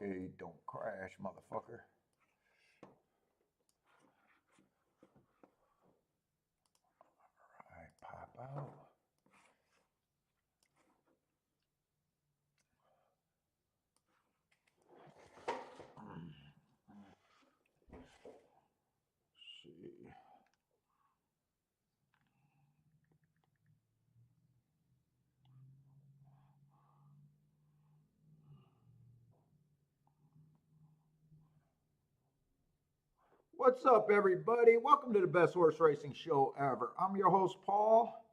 Hey, don't crash, motherfucker. All right, pop out. See. What's up, everybody? Welcome to the best horse racing show ever. I'm your host, Paul.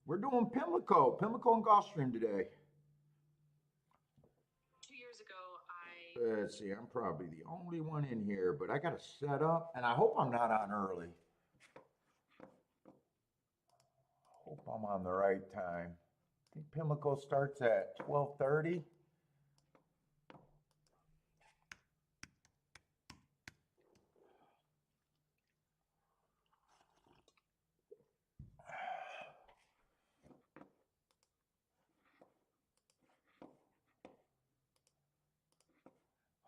We're doing Pimlico and Gulfstream today. 2 years ago, Let's see, I'm probably the only one in here, but I got to set up, and I hope I'm not on early. Hope I'm on the right time. I think Pimlico starts at 12:30.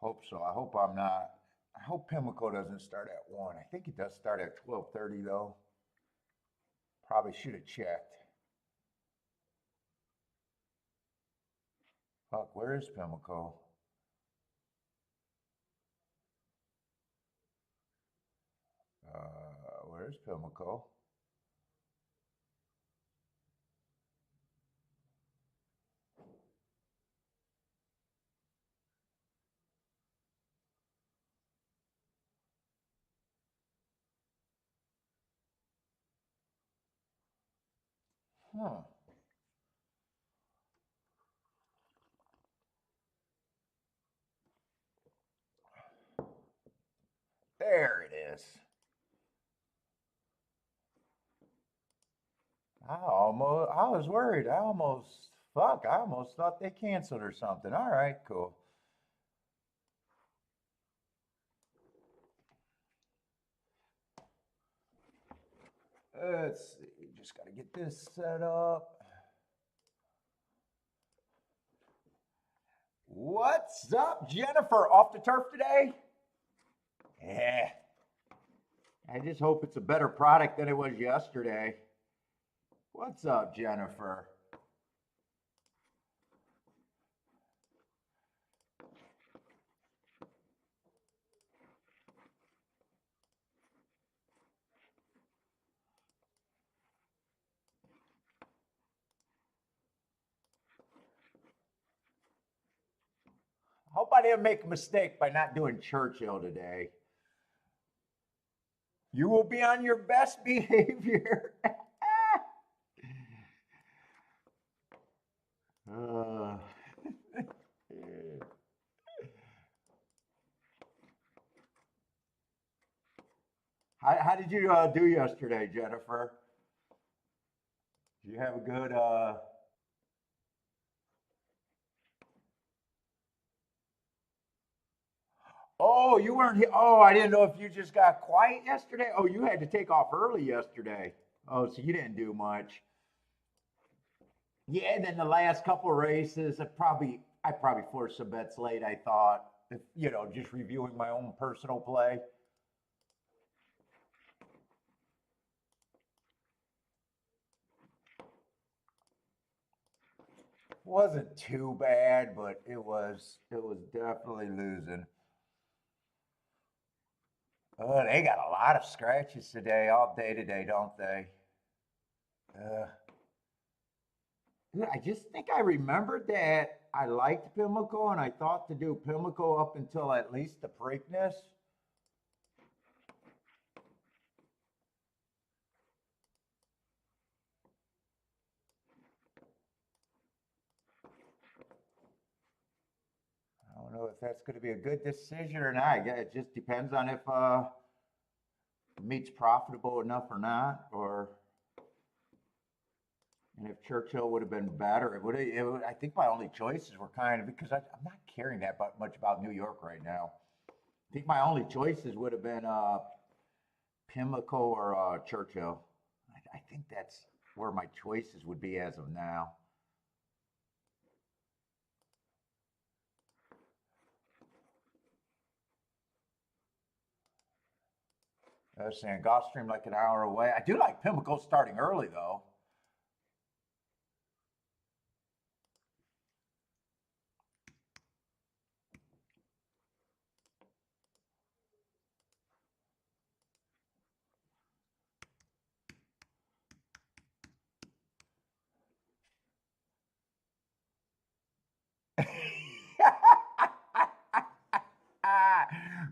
Hope so. I hope I'm not. I hope Pimlico doesn't start at 1. I think it does start at 12:30 though. Probably should have checked. Fuck, where is Pimlico? Where's Pimlico? Huh. There it is. I was worried. I almost thought they canceled or something. All right, cool. Let's see, just got to get this set up. What's up, Jennifer? Off the turf today? Yeah. I just hope it's a better product than it was yesterday. What's up, Jennifer? Hope I didn't make a mistake by not doing Churchill today. You will be on your best behavior. uh, how did you do yesterday, Jennifer? Did you have a good Oh, you weren't here. Oh, I didn't know if you just got quiet yesterday. Oh, you had to take off early yesterday. Oh, so you didn't do much. Yeah, and then the last couple of races, I probably forced some bets late. I thought, if, just reviewing my own personal play. Wasn't too bad, but it was definitely losing. Oh, they got a lot of scratches today, all day today, don't they? Uh, I just think I remembered that I liked Pimlico and I thought to do Pimlico up until at least the Preakness. I don't know if that's going to be a good decision or not. Yeah, it just depends on if the meet's profitable enough or not, or and if Churchill would have been better. I think my only choices were kind of because I'm not caring that much about New York right now. I think my only choices would have been Pimlico or Churchill. I think that's where my choices would be as of now. I was saying Gulfstream like an hour away. I do like Pimlico starting early though.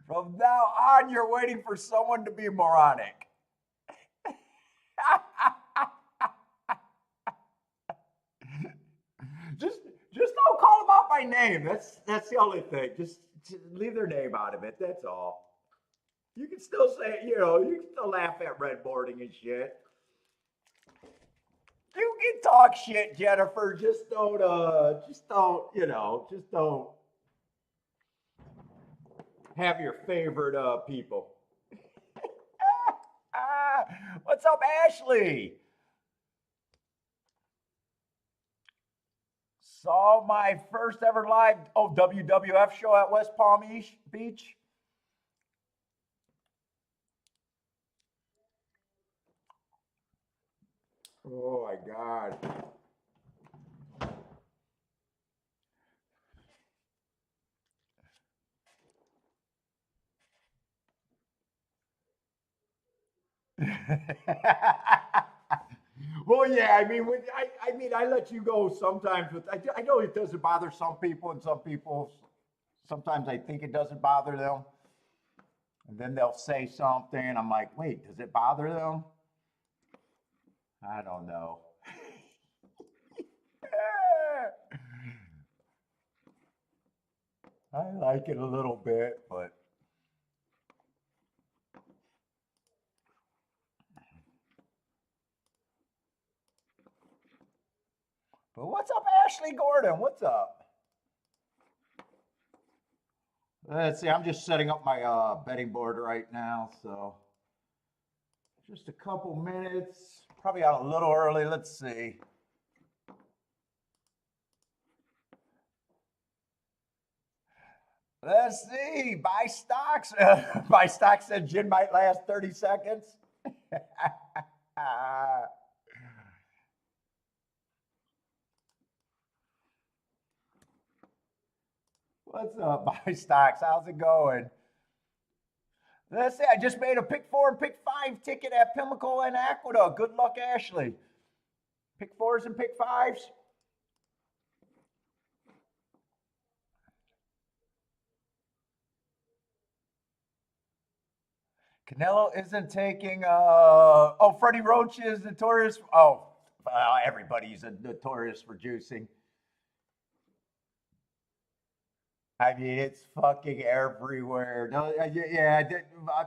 From now on, you're waiting for someone to be moronic. just just don't call them out by name. That's the only thing. Just leave their name out of it. That's all. You can still say, you can still laugh at red boarding and shit. You can talk shit, Jennifer. Just don't have your favorite people. What's up, Ashley? Saw my first ever live WWF show at West Palm Beach. Oh my God. Well, yeah, I let you go sometimes with, I know it doesn't bother some people, and some people, sometimes I think it doesn't bother them. And then they'll say something, and I'm like, wait, does it bother them? I don't know. I like it a little bit, but what's up, Ashley Gordon? What's up? Let's see. I'm just setting up my betting board right now, so just a couple minutes. Probably out a little early. Let's see. Let's see. Buy stocks. Buy stocks said gin might last 30 seconds. What's up, Buy stocks? How's it going? Let's see. I just made a pick 4 and pick 5 ticket at Pimlico and Aqueduct. Good luck, Ashley. Pick 4s and pick 5s. Canelo isn't taking. Freddie Roach is notorious. Everybody's notorious for juicing. I mean, it's fucking everywhere. No, yeah.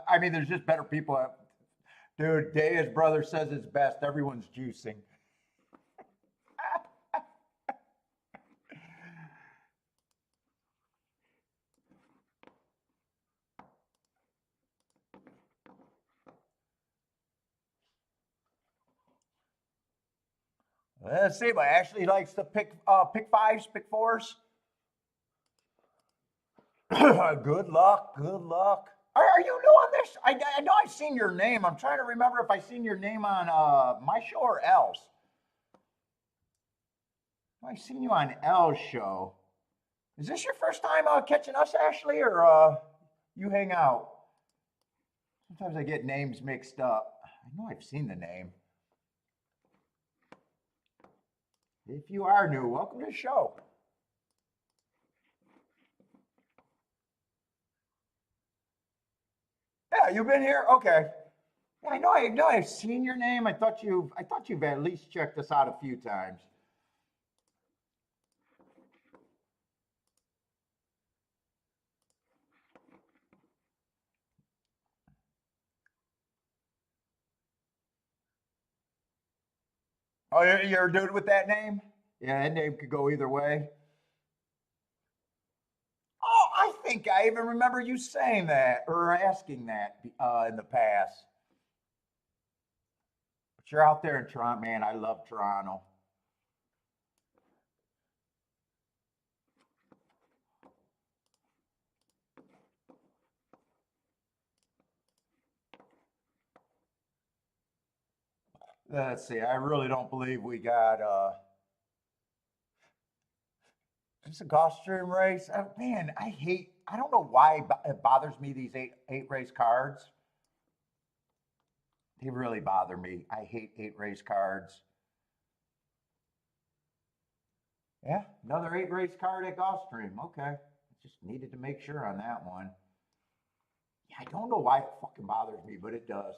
I mean, there's just better people. Dude, Daya's brother says it's best. Everyone's juicing. Let's see, but Ashley likes to pick 5s, pick 4s. Good luck. Good luck. Are you new on this? I know I've seen your name. I'm trying to remember if I've seen your name on my show or else. I've seen you on L's show. Is this your first time catching us, Ashley, or you hang out? Sometimes I get names mixed up. I know I've seen the name. If you are new, welcome to the show. Yeah, you've been here? Okay. Yeah, I know I've seen your name. I thought you've at least checked us out a few times. Oh, you're a dude with that name? Yeah, that name could go either way. Oh, I think I even remember you saying that or asking that in the past. But you're out there in Toronto, man. I love Toronto. Let's see. I really don't believe we got just a Gulfstream race. Man, I hate. I don't know why it bothers me these eight race cards. They really bother me. I hate 8 race cards. Yeah, another 8 race card at Gulfstream. Okay, just needed to make sure on that one. Yeah, I don't know why it fucking bothers me, but it does.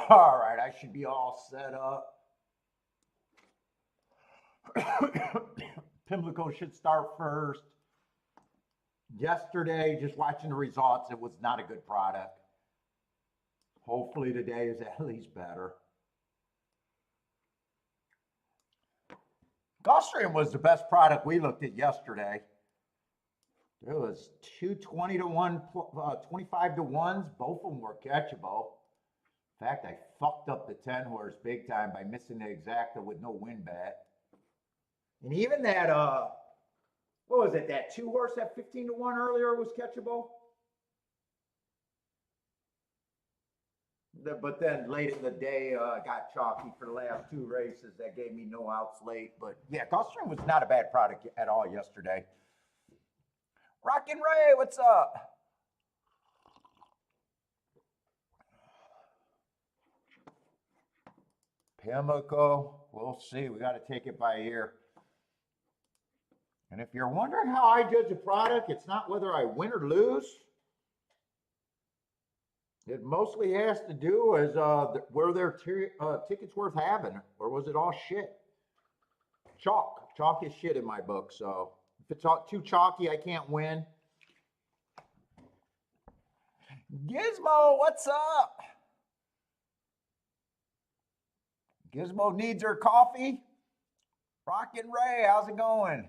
All right, I should be all set up. Pimlico should start first. Yesterday, just watching the results, it was not a good product. Hopefully today is at least better. Gulfstream was the best product we looked at yesterday. It was 220 to 1, 25 to 1s. Both of them were catchable. In fact, I fucked up the 10 horse big time by missing the exacta with no win bet. And even that, what was it, that 2 horse at 15 to 1 earlier was catchable? But then late in the day, got chalky for the last 2 races. That gave me no outs late. But yeah, Gulfstream was not a bad product at all yesterday. Rockin' Ray, what's up? Pimlico, we'll see. We got to take it by ear. And if you're wondering how I judge a product, it's not whether I win or lose. It mostly has to do with were their tickets worth having, or was it all shit? Chalk. Chalk is shit in my book, so if it's too chalky, I can't win. Gizmo, what's up? Gizmo needs her coffee. Rockin' Ray, how's it going?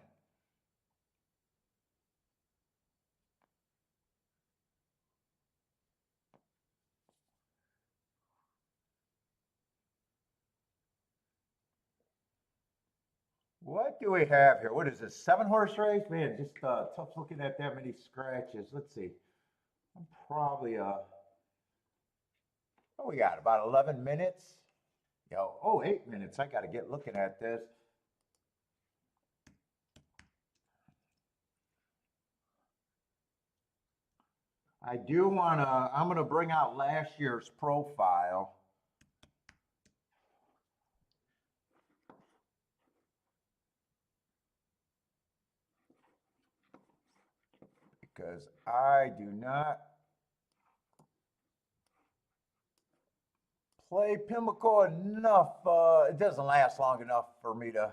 What do we have here? What is this? 7 horse race? Man, just tough looking at that many scratches. Let's see. I'm probably what we got? About 11 minutes? Yo, oh, 8 minutes. I got to get looking at this. I do want to, I'm going to bring out last year's profile. Because I do not play Pimlico enough. It doesn't last long enough for me to,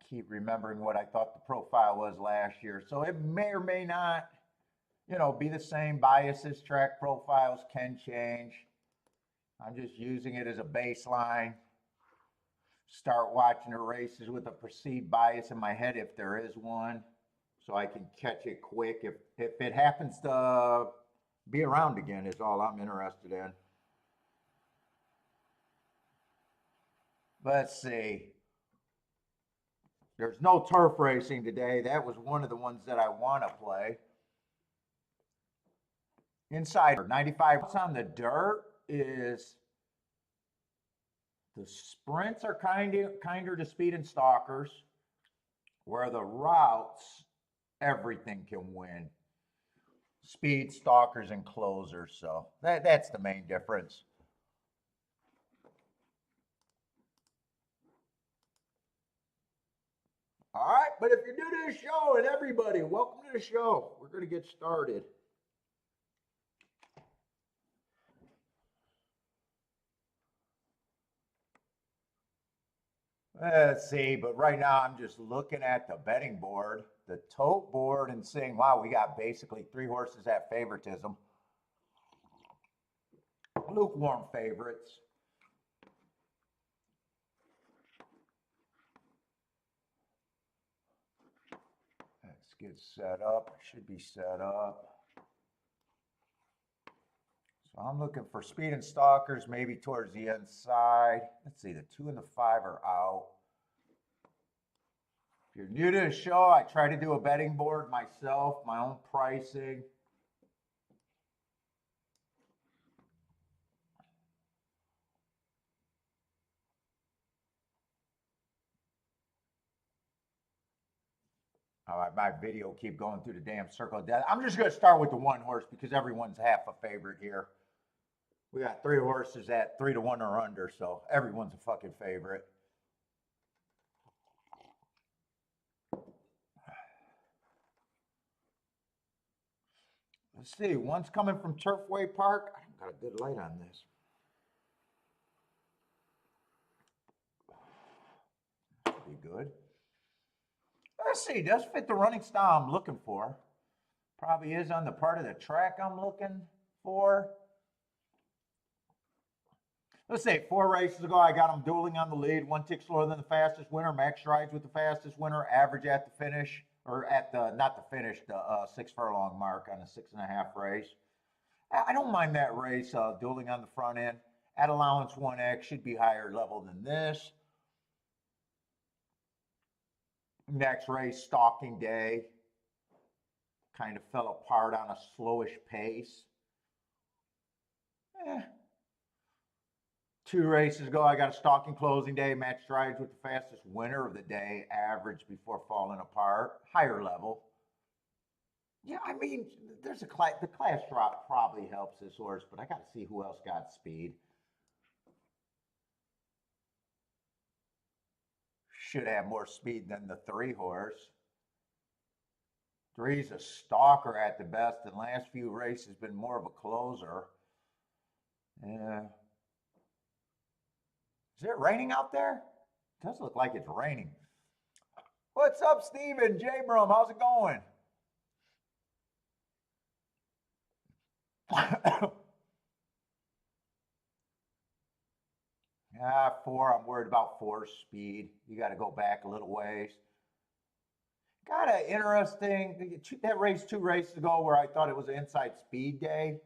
keep remembering what I thought the profile was last year. So it may or may not, be the same. Biases, track profiles can change. I'm just using it as a baseline. Start watching the races with a perceived bias in my head if there is one, so I can catch it quick. If it happens to be around again is all I'm interested in. Let's see. There's no turf racing today. That was one of the ones that I want to play. Inside 95 on the dirt is the sprints are kinder to speed and stalkers, where the routes, everything can win. Speed, stalkers, and closers. So that's the main difference. All right, but if you're new to the show, and everybody, welcome to the show. We're going to get started. Let's see, but right now I'm just looking at the betting board, the tote board, and saying, wow, we got basically 3 horses at favoritism. Lukewarm favorites. Let's get set up. Should be set up. So I'm looking for speed and stalkers, maybe towards the inside. Let's see, the 2 and the 5 are out. If you're new to the show, I try to do a betting board myself, my own pricing. My video keep going through the damn circle of death. I'm just going to start with the one horse because everyone's half a favorite here. We got 3 horses at 3 to 1 or under, so everyone's a fucking favorite. Let's see, one's coming from Turfway Park. I got a good light on this. Be good. Let's see, does fit the running style I'm looking for. Probably is on the part of the track I'm looking for. Let's say 4 races ago, I got him dueling on the lead. 1 tick slower than the fastest winner. Max strides with the fastest winner. Average at the finish, or at the, not the finish, the 6 furlong mark on a 6.5 race. I don't mind that race, dueling on the front end. At allowance 1X, should be higher level than this. Next race, Stalking Day. Kind of fell apart on a slowish pace. 2 races ago, I got a Stalking Closing Day. Match strides with the fastest winner of the day. Average before falling apart. Higher level. Yeah, I mean, there's the class drop probably helps this horse, but I got to see who else got speed. Should have more speed than the 3 horse. 3's a stalker at the best. The last few races been more of a closer. Yeah. Is it raining out there? It does look like it's raining. What's up, Steven? J-Brum, how's it going? Yeah, 4. I'm worried about 4 speed. You got to go back a little ways. Got an interesting, that race 2 races ago where I thought it was an inside speed day.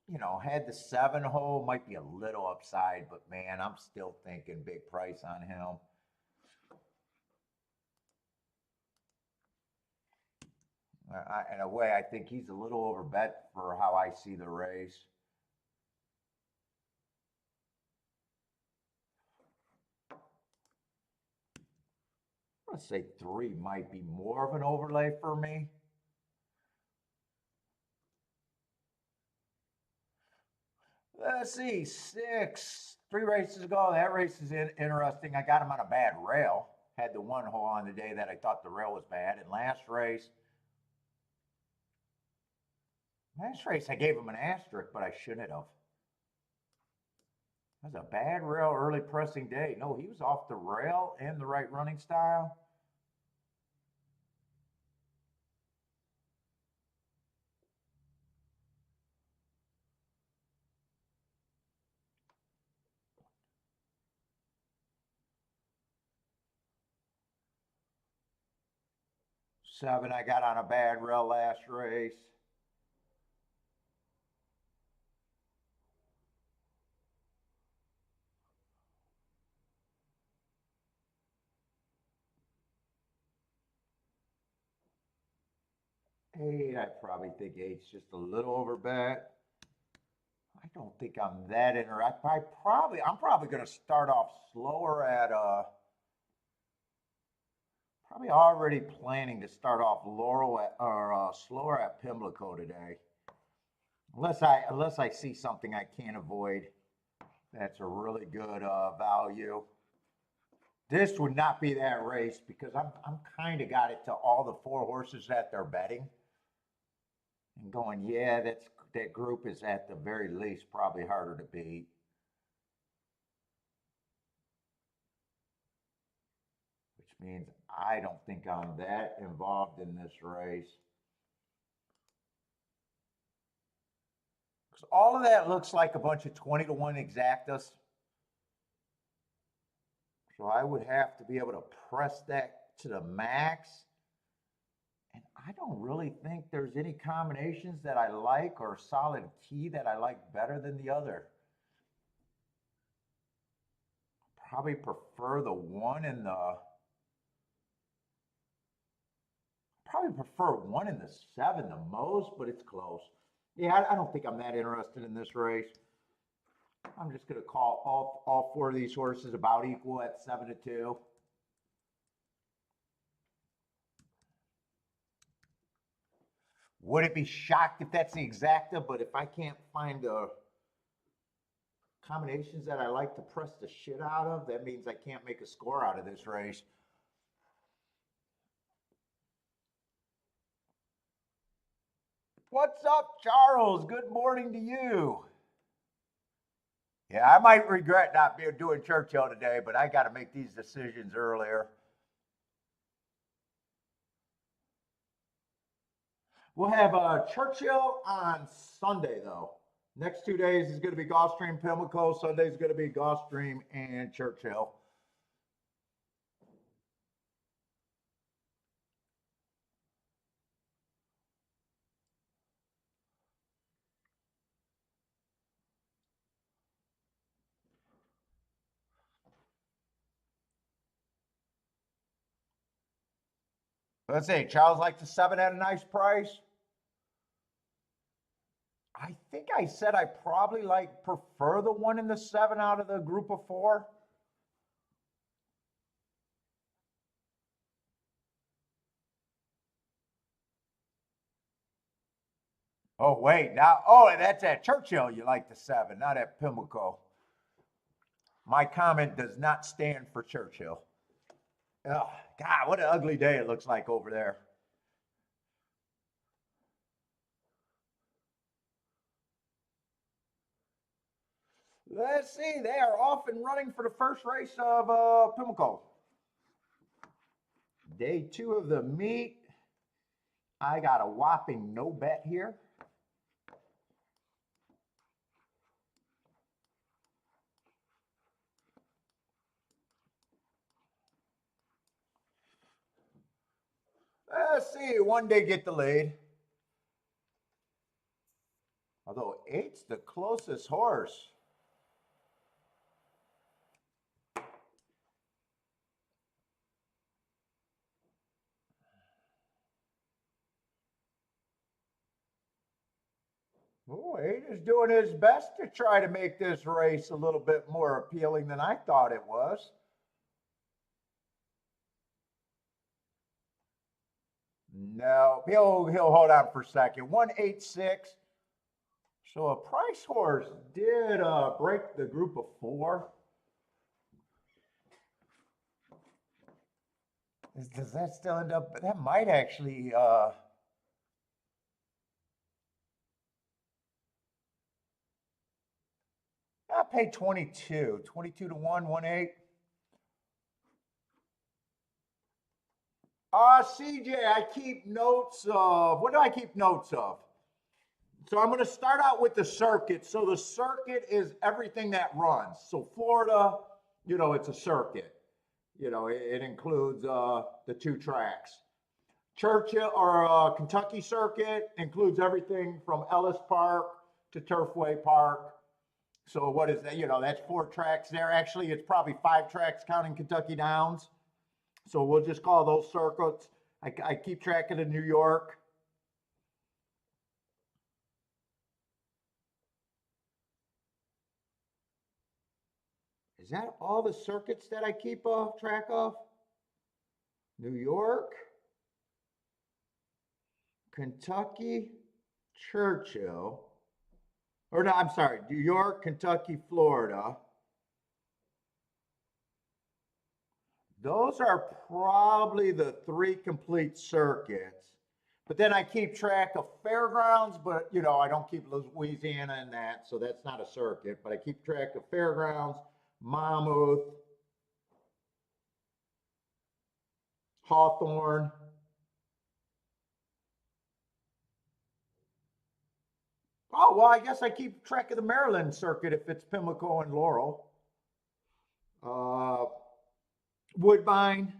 You know, had the 7 hole, might be a little upside, but man, I'm still thinking big price on him. In a way, I think he's a little overbet for how I see the race. Let's say 3 might be more of an overlay for me. Let's see, 6. 3 races ago, that race is interesting. I got him on a bad rail. Had the 1 hole on the day that I thought the rail was bad. And last race, I gave him an asterisk, but I shouldn't have. That was a bad rail early pressing day. No, he was off the rail and the right running style. Seven, I got on a bad rail last race. Eight, I probably think eight's just a little overbet. I don't think I'm that interested. I'm probably going to start off slower at probably already planning to start off slower at Pimlico today. Unless I see something I can't avoid. That's a really good value. This would not be that race because I'm kind of got it to all the 4 horses that they're betting. And going, yeah, that group is at the very least probably harder to beat. Which means I don't think I'm that involved in this race. Because all of that looks like a bunch of 20 to 1 exactas. So I would have to be able to press that to the max. And I don't really think there's any combinations that I like or solid key that I like better than the other. Probably prefer the one in the probably prefer one in the 7 the most, but it's close. Yeah, I don't think I'm that interested in this race. I'm just going to call all 4 of these horses about equal at 7-2. Would it be shocked if that's the exacta? But if I can't find the combinations that I like to press the shit out of, that means I can't make a score out of this race. What's up, Charles? Good morning to you. Yeah, I might regret not doing Churchill today, but I got to make these decisions earlier. We'll have Churchill on Sunday, though. Next 2 days is going to be Gulfstream, Pimlico. Sunday is going to be Gulfstream and Churchill. Let's see, Charles likes the 7 at a nice price. I think I said I probably prefer the one in the 7 out of the group of 4. Oh, wait, now, oh, that's at Churchill you like the 7, not at Pimlico. My comment does not stand for Churchill. Oh, God, what an ugly day it looks like over there. Let's see, they are off and running for the first race of Pimlico. Day 2 of the meet. I got a whopping no bet here. Let's see, 1 did get the lead. Although 8's the closest horse. Oh, 8 is doing his best to try to make this race a little bit more appealing than I thought it was. No, he'll hold on for a second. 186. So a price horse did break the group of 4. Does that still end up? That might actually. I paid 22 to 118. CJ, I keep notes of. What do I keep notes of? So I'm going to start out with the circuit. So the circuit is everything that runs. So Florida, it's a circuit. It includes the 2 tracks. Churchill or Kentucky circuit includes everything from Ellis Park to Turfway Park. So what is that? That's 4 tracks there. Actually, it's probably 5 tracks counting Kentucky Downs. So we'll just call those circuits. I keep track of the New York. Is that all the circuits that I keep track of? New York, Kentucky, Churchill. Or no, I'm sorry, New York, Kentucky, Florida. Those are probably the 3 complete circuits. But then I keep track of fairgrounds, but I don't keep Louisiana in that, so that's not a circuit. But I keep track of fairgrounds, Monmouth, Hawthorne. Oh, well, I guess I keep track of the Maryland circuit if it's Pimlico and Laurel. Woodbine.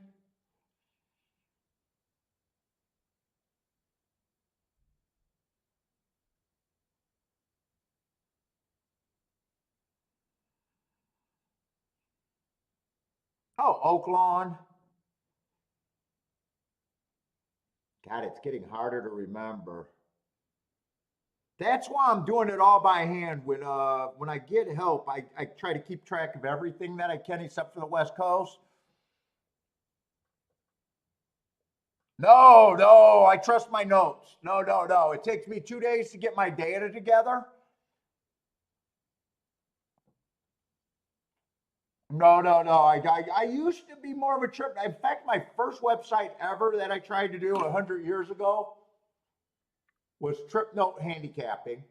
Oh, Oaklawn. God, it's getting harder to remember. That's why I'm doing it all by hand. When I get help, I try to keep track of everything that I can except for the West Coast. No, no, I trust my notes. No, no, no. It takes me 2 days to get my data together. No, no, no. I used to be more of a trip. In fact, my first website ever that I tried to do 100 years ago was Trip Note Handicapping.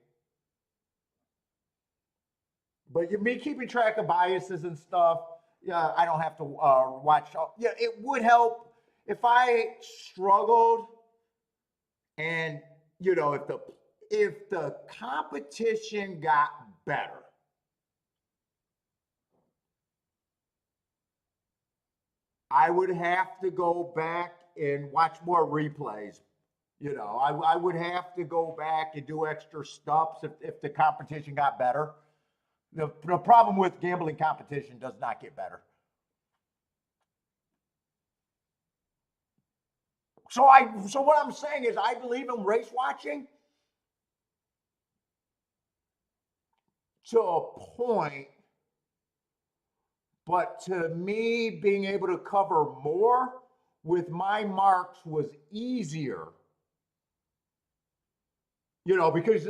But you me keeping track of biases and stuff, yeah, I don't have to watch. Yeah, it would help if I struggled, and if the competition got better, I would have to go back and watch more replays. I would have to go back and do extra stops if the competition got better. The problem with gambling competition does not get better. So what I'm saying is I believe in race watching to a point, but to me being able to cover more with my marks was easier. Because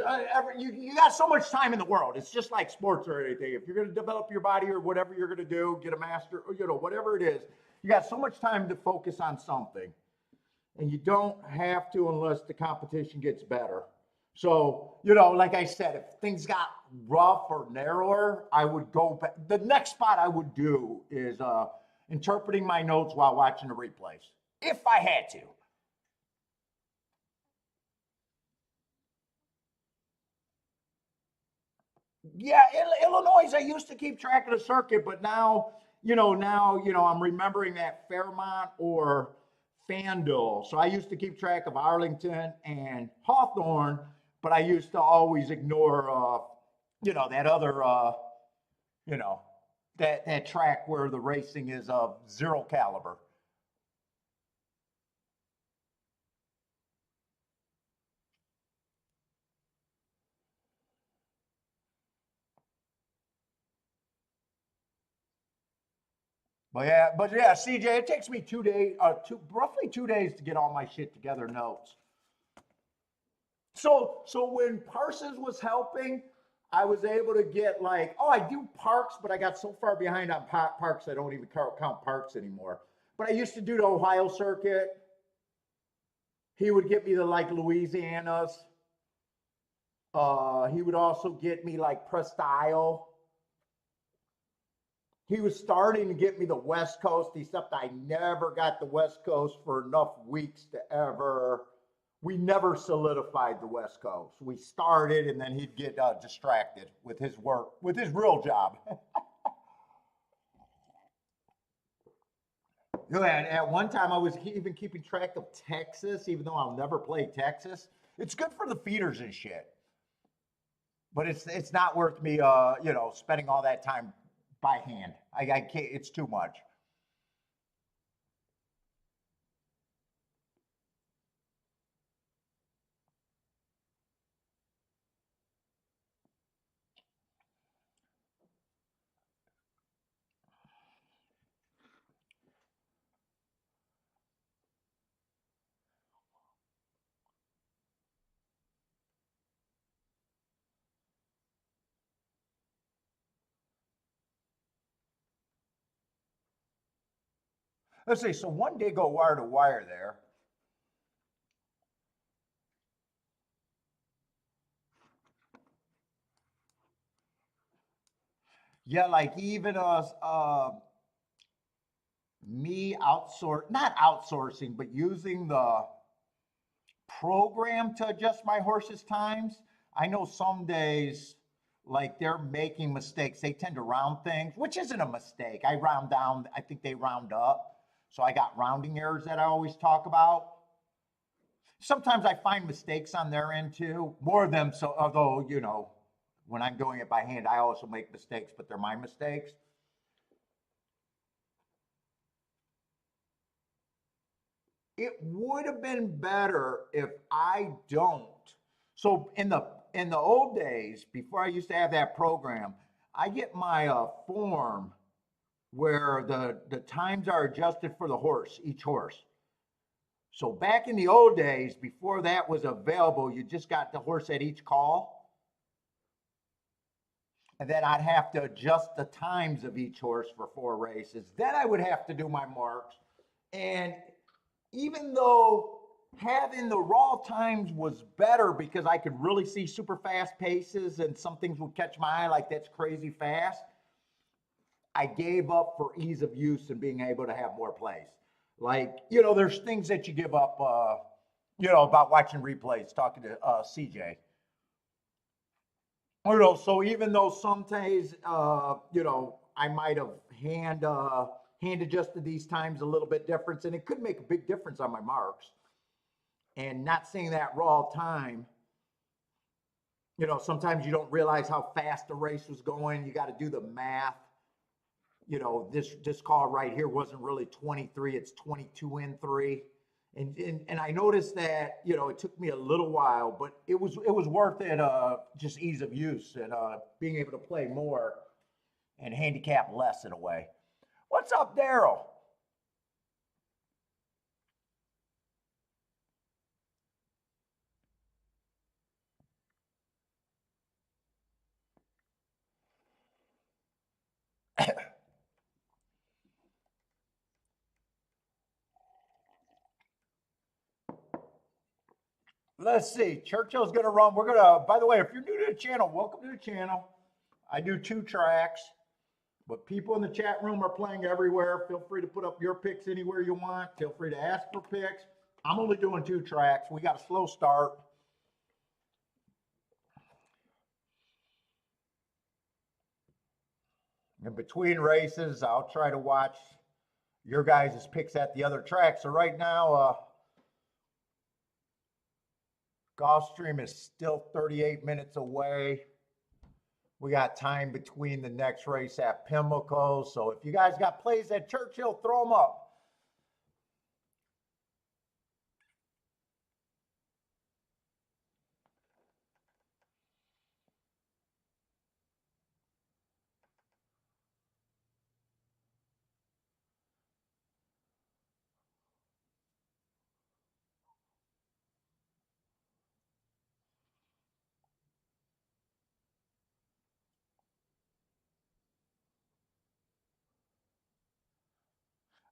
you got so much time in the world. It's just like sports or anything. If you're going to develop your body or whatever you're going to do, get a master, or whatever it is, you got so much time to focus on something, and you don't have to unless the competition gets better. So, like I said, if things got rough or narrower, I would go back. The next spot I would do is interpreting my notes while watching the replays, if I had to. Yeah, Illinois, I used to keep track of the circuit, but now, I'm remembering that Fairmont or FanDuel. So I used to keep track of Arlington and Hawthorne, but I used to always ignore, that other, you know, that track where the racing is of zero caliber. But yeah, CJ, it takes me 2 days, roughly 2 days to get all my shit together, notes. So when Parsons was helping, I was able to get like, oh, I do parks, but I got so far behind on parks I don't even count parks anymore. But I used to do the Ohio circuit. He would get me to like Louisiana's. He would also get me like Presque Isle. He was starting to get me the West Coast, except I never got the West Coast for enough weeks to ever. We never solidified the West Coast. We started, and then he'd get distracted with his work, with his real job. And at one time, I was even keeping track of Texas, even though I'll never play Texas. It's good for the feeders and shit, but it's not worth me, spending all that time by hand. I can't. It's too much. Let's see. So one day go wire to wire there. Yeah, like even us, me not outsourcing, but using the program to adjust my horse's times. I know some days, like they're making mistakes. They tend to round things, which isn't a mistake. I round down, I think they round up. So I got rounding errors that I always talk about. Sometimes I find mistakes on their end too, more of them. So, although, when I'm doing it by hand, I also make mistakes, but they're my mistakes. it would have been better if I don't. So in the old days, before I used to have that program, I get my form where the times are adjusted for the horse, each horse. So back in the old days, before that was available, you just got the horse at each call. And then I'd have to adjust the times of each horse for 4 races. Then I would have to do my marks. And even though having the raw times was better because I could really see super fast paces and some things would catch my eye like that's crazy fast, I gave up for ease of use and being able to have more plays. Like, there's things that you give up, about watching replays, talking to CJ. So even though sometimes, I might have hand adjusted these times a little bit different, and it could make a big difference on my marks. And not seeing that raw time, sometimes you don't realize how fast the race was going. You got to do the math. This call right here wasn't really 23, it's 22 in 3. And I noticed that, it took me a little while, but it was worth it, just ease of use and being able to play more and handicap less in a way. What's up, Daryl? Let's see. Churchill's going to run. We're going to, by the way, if you're new to the channel, welcome to the channel. I do 2 tracks, but people in the chat room are playing everywhere. Feel free to put up your picks anywhere you want. Feel free to ask for picks. I'm only doing 2 tracks. We got a slow start. In between races, I'll try to watch your guys' picks at the other track. So right now, Gulfstream is still 38 minutes away. We got time between the next race at Pimlico. So if you guys got plays at Churchill, throw them up.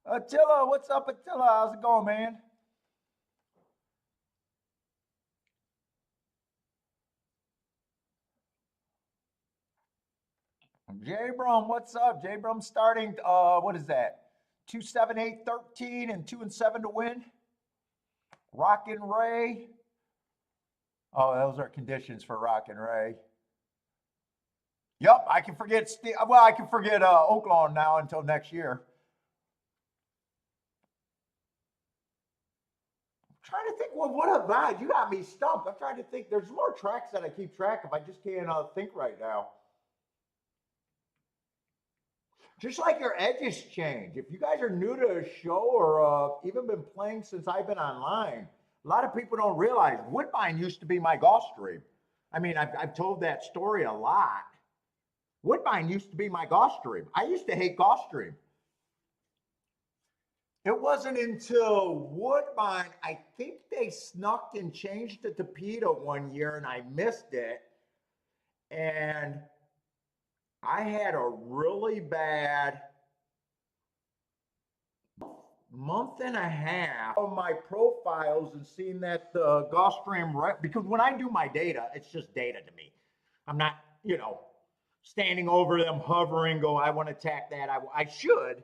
Attila, what's up, Attila? How's it going, man? J Brum, what's up? J Brum starting, what is that? 2, 7, 8, 13, and 2 and 7 to win. Rockin' Ray. Oh, those are conditions for Rockin' Ray. Yep, I can forget. I can forget Oaklawn now until next year. I'm trying to think. Well, what have I? You got me stumped. I'm trying to think. There's more tracks that I keep track of. I just can't think right now. Just like your edges change. If you guys are new to a show or even been playing since I've been online, a lot of people don't realize Woodbine used to be my Gulfstream. I mean, I've told that story a lot. Woodbine used to be my Gulfstream. I used to hate Gulfstream. It wasn't until Woodbine, I think they snuck and changed it to PETA one year and I missed it. And I had a really bad month and a half of my profiles and seeing that the Gulfstream, because when I do my data, it's just data to me. I'm not, standing over them, hovering, go, I want to attack that. I should,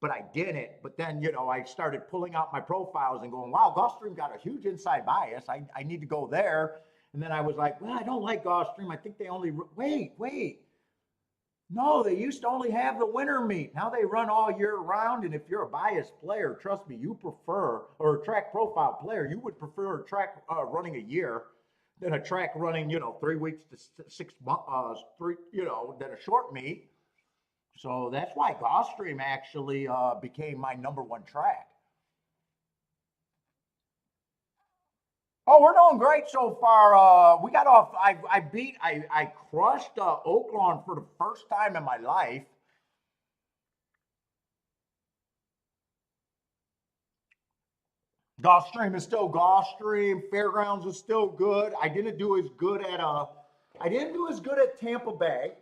but I didn't. But then, I started pulling out my profiles and going, wow, Gulfstream got a huge inside bias. I need to go there. And then I was like, well, I don't like Gulfstream. I think they only, wait. No, they used to only have the winter meet. Now they run all year round. And if you're a biased player, trust me, you prefer, or a track profile player, you would prefer a track running a year than a track running, 3 weeks to 6 months, than a short meet. So that's why Gulfstream actually became my #1 track. Oh, we're doing great so far. We got off. I crushed Oaklawn for the first time in my life. Gulfstream is still Gulfstream. Fairgrounds is still good. I didn't do as good at Tampa Bay,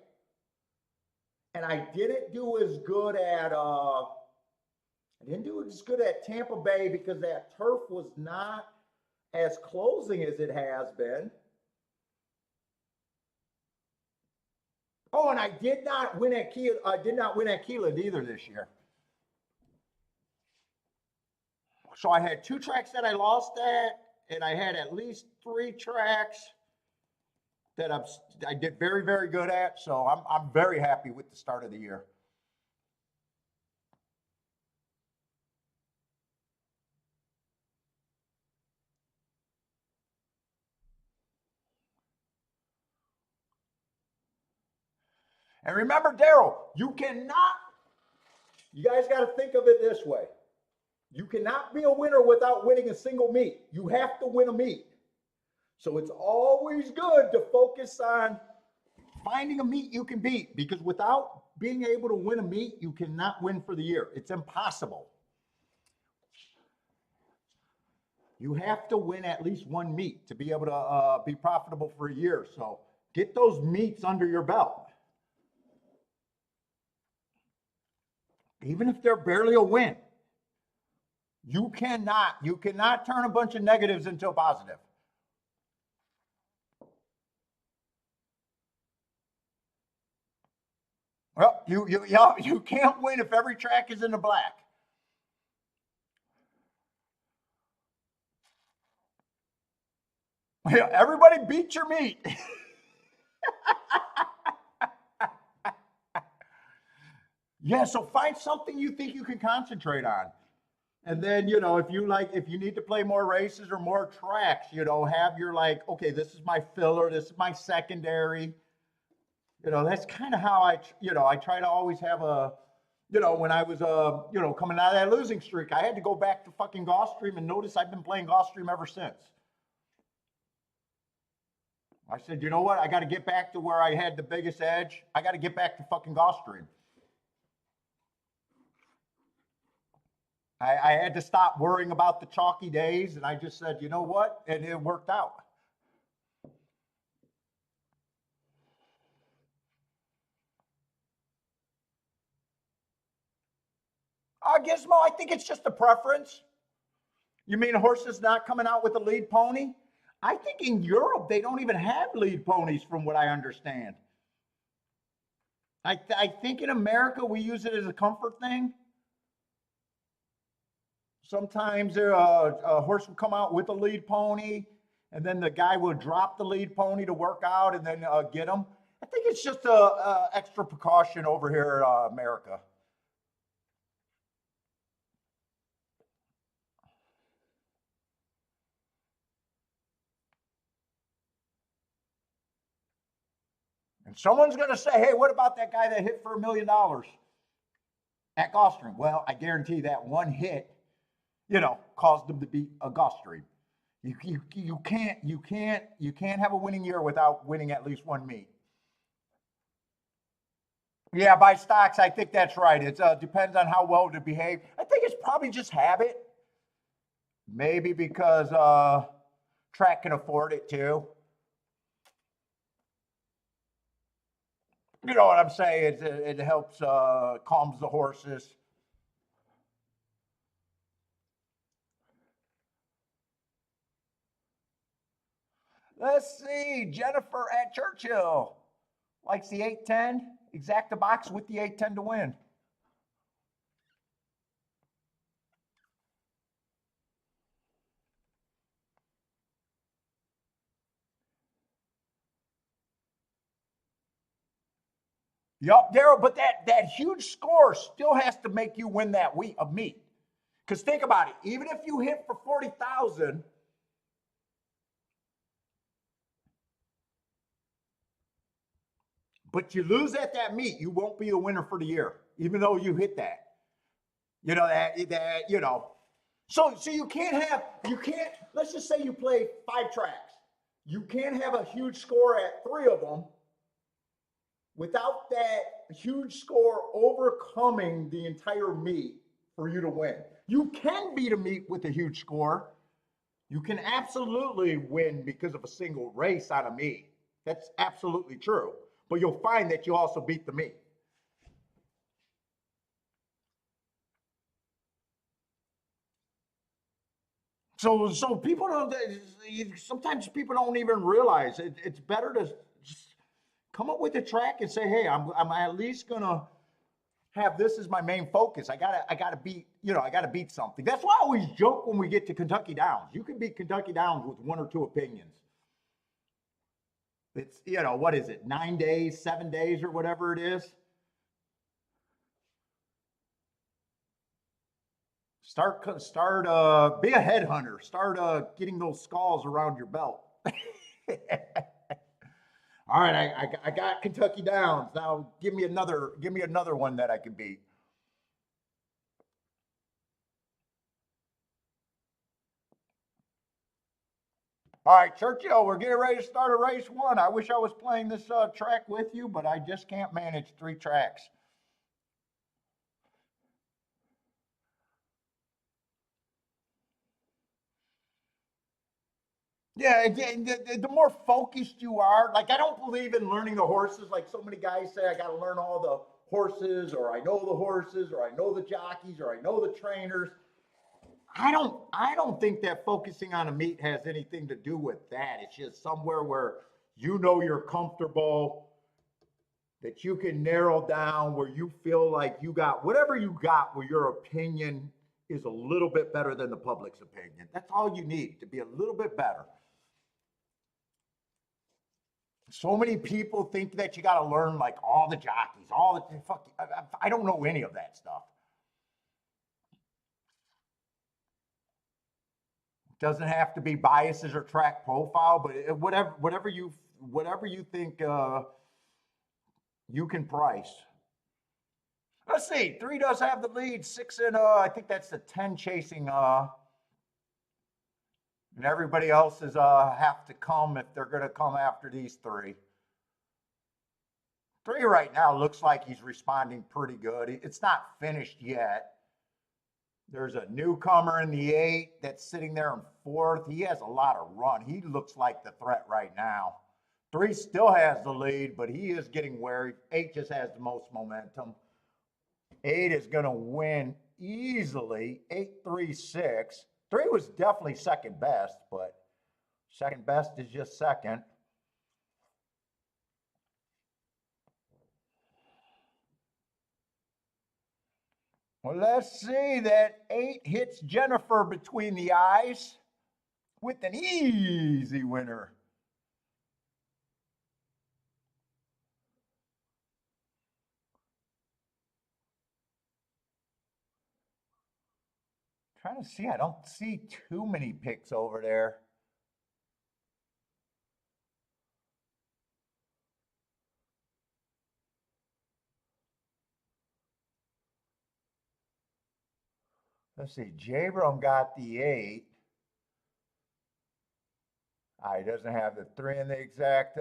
and I didn't do as good at Tampa Bay because that turf was not as closing as it has been. Oh, and I did not win at Keelan. I did not win at Keelan either this year. So I had 2 tracks that I lost at, and I had at least 3 tracks that I did very, very good at. So I'm very happy with the start of the year. And remember, Daryl, you guys got to think of it this way. You cannot be a winner without winning a single meet. You have to win a meet. So it's always good to focus on finding a meet you can beat, because without being able to win a meet, you cannot win for the year. It's impossible. You have to win at least one meet to be able to be profitable for a year. So get those meets under your belt. Even if they're barely a win, you cannot turn a bunch of negatives into a positive. Well, you can't win if every track is in the black. Everybody beat your meet. Yeah, so find something you think you can concentrate on. And then, if you need to play more races or more tracks, have your okay, this is my filler, this is my secondary. That's kind of how I try to always have when I was, coming out of that losing streak, I had to go back to fucking Gulfstream, and notice I've been playing Gulfstream ever since. I said, you know what? I got to get back to where I had the biggest edge. I got to get back to fucking Gulfstream. I had to stop worrying about the chalky days, and I just said, you know what? And it worked out. Gizmo, I think it's just a preference. You mean a horse is not coming out with a lead pony? I think in Europe they don't even have lead ponies, from what I understand. I think in America we use it as a comfort thing. Sometimes a horse will come out with a lead pony, and then the guy will drop the lead pony to work out and then get them. I think it's just a extra precaution over here in America. And someone's going to say, hey, what about that guy that hit for $1 million at Gulfstream? Well, I guarantee that one hit, caused him to beat a Gulfstream. You can't have a winning year without winning at least one meet. Yeah, by stocks, I think that's right. It depends on how well to behave. I think it's probably just habit. Maybe because track can afford it too. You know what I'm saying? It helps calms the horses. Let's see, Jennifer at Churchill likes the 810. Exact the box with the 810 to win. Yup, Daryl, but that huge score still has to make you win that week of meet. Because think about it, even if you hit for 40,000, but you lose at that meet, you won't be a winner for the year, even though you hit that. You know that. So let's just say you play 5 tracks. You can't have a huge score at 3 of them without that huge score overcoming the entire meet for you to win. You can beat a meet with a huge score. You can absolutely win because of a single race on a meet. That's absolutely true. But you'll find that you also beat the meet. So people don't. Sometimes people don't even realize it's better to just come up with a track and say, hey, I'm at least gonna have this as my main focus. I gotta beat, I gotta beat something. That's why I always joke when we get to Kentucky Downs. You can beat Kentucky Downs with 1 or 2 opinions. It's, what is it, 9 days, 7 days, or whatever it is. Be a headhunter. Start getting those skulls around your belt. All right, I got Kentucky Downs. Now give me another one that I can beat. All right, Churchill, we're getting ready to start a race 1. I wish I was playing this track with you, but I just can't manage 3 tracks. Yeah, the more focused you are, like I don't believe in learning the horses. Like so many guys say, I got to learn all the horses, or I know the horses, or I know the jockeys, or I know the trainers. I don't think that focusing on a meet has anything to do with that. It's just somewhere where you're comfortable, that you can narrow down, where you feel like you got whatever you got, where your opinion is a little bit better than the public's opinion. That's all you need to be a little bit better. So many people think that you got to learn like all the jockeys, all the fuck. I don't know any of that stuff. Doesn't have to be biases or track profile, but whatever you think you can price. Let's see. 3 does have the lead. 6 and I think that's the 10 chasing. And everybody else is have to come if they're going to come after these 3. 3 right now looks like he's responding pretty good. It's not finished yet. There's a newcomer in the 8 that's sitting there in 4th. He has a lot of run. He looks like the threat right now. 3 still has the lead, but he is getting wary. 8 just has the most momentum. 8 is going to win easily. 8-3-6. 3 was definitely second best, but second best is just second. Well, let's see. That 8 hits Jennifer between the eyes with an easy winner. Trying to see. I don't see too many picks over there. Let's see. Jabram got the 8. He doesn't have the 3 in the exact.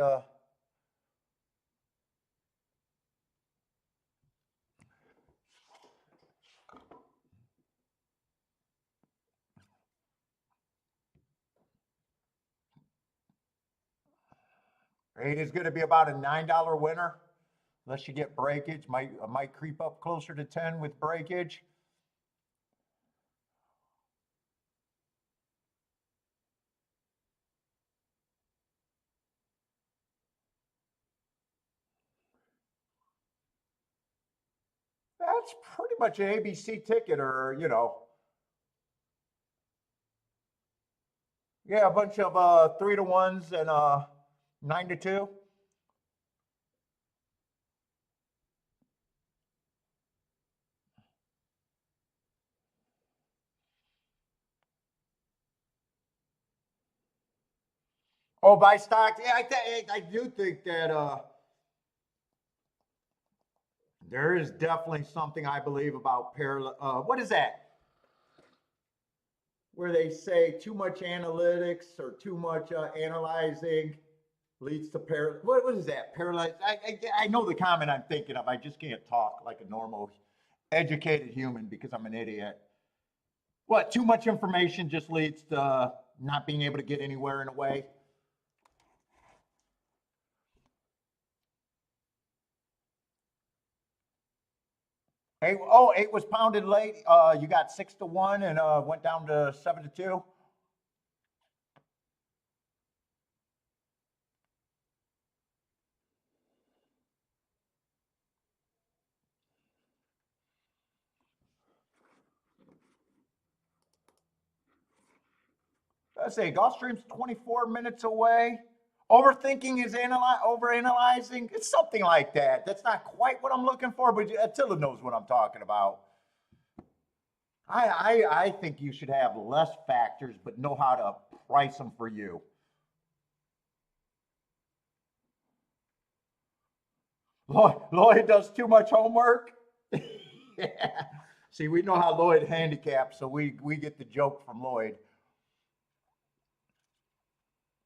Eight is going to be about a $9 winner, unless you get breakage. Might creep up closer to 10 with breakage. That's pretty much an ABC ticket, or yeah, a bunch of 3-to-1s and 9-to-2. Oh, buy stocks. Yeah, I do think that there is definitely something I believe about parallel. What is that? where they say too much analytics or too much analyzing leads to what is that? Paralyzed. I know the comment I'm thinking of. I just can't talk like a normal, educated human because I'm an idiot. What? Too much information just leads to not being able to get anywhere in a way. Eight was pounded late. You got 6-1 and went down to 7-2. Let's say Gulfstream's 24 minutes away. Overthinking is overanalyzing. It's something like that. That's not quite what I'm looking for, but Attila knows what I'm talking about. I think you should have less factors, but know how to price them for you. Lloyd does too much homework. Yeah. See, we know how Lloyd handicaps, so we get the joke from Lloyd.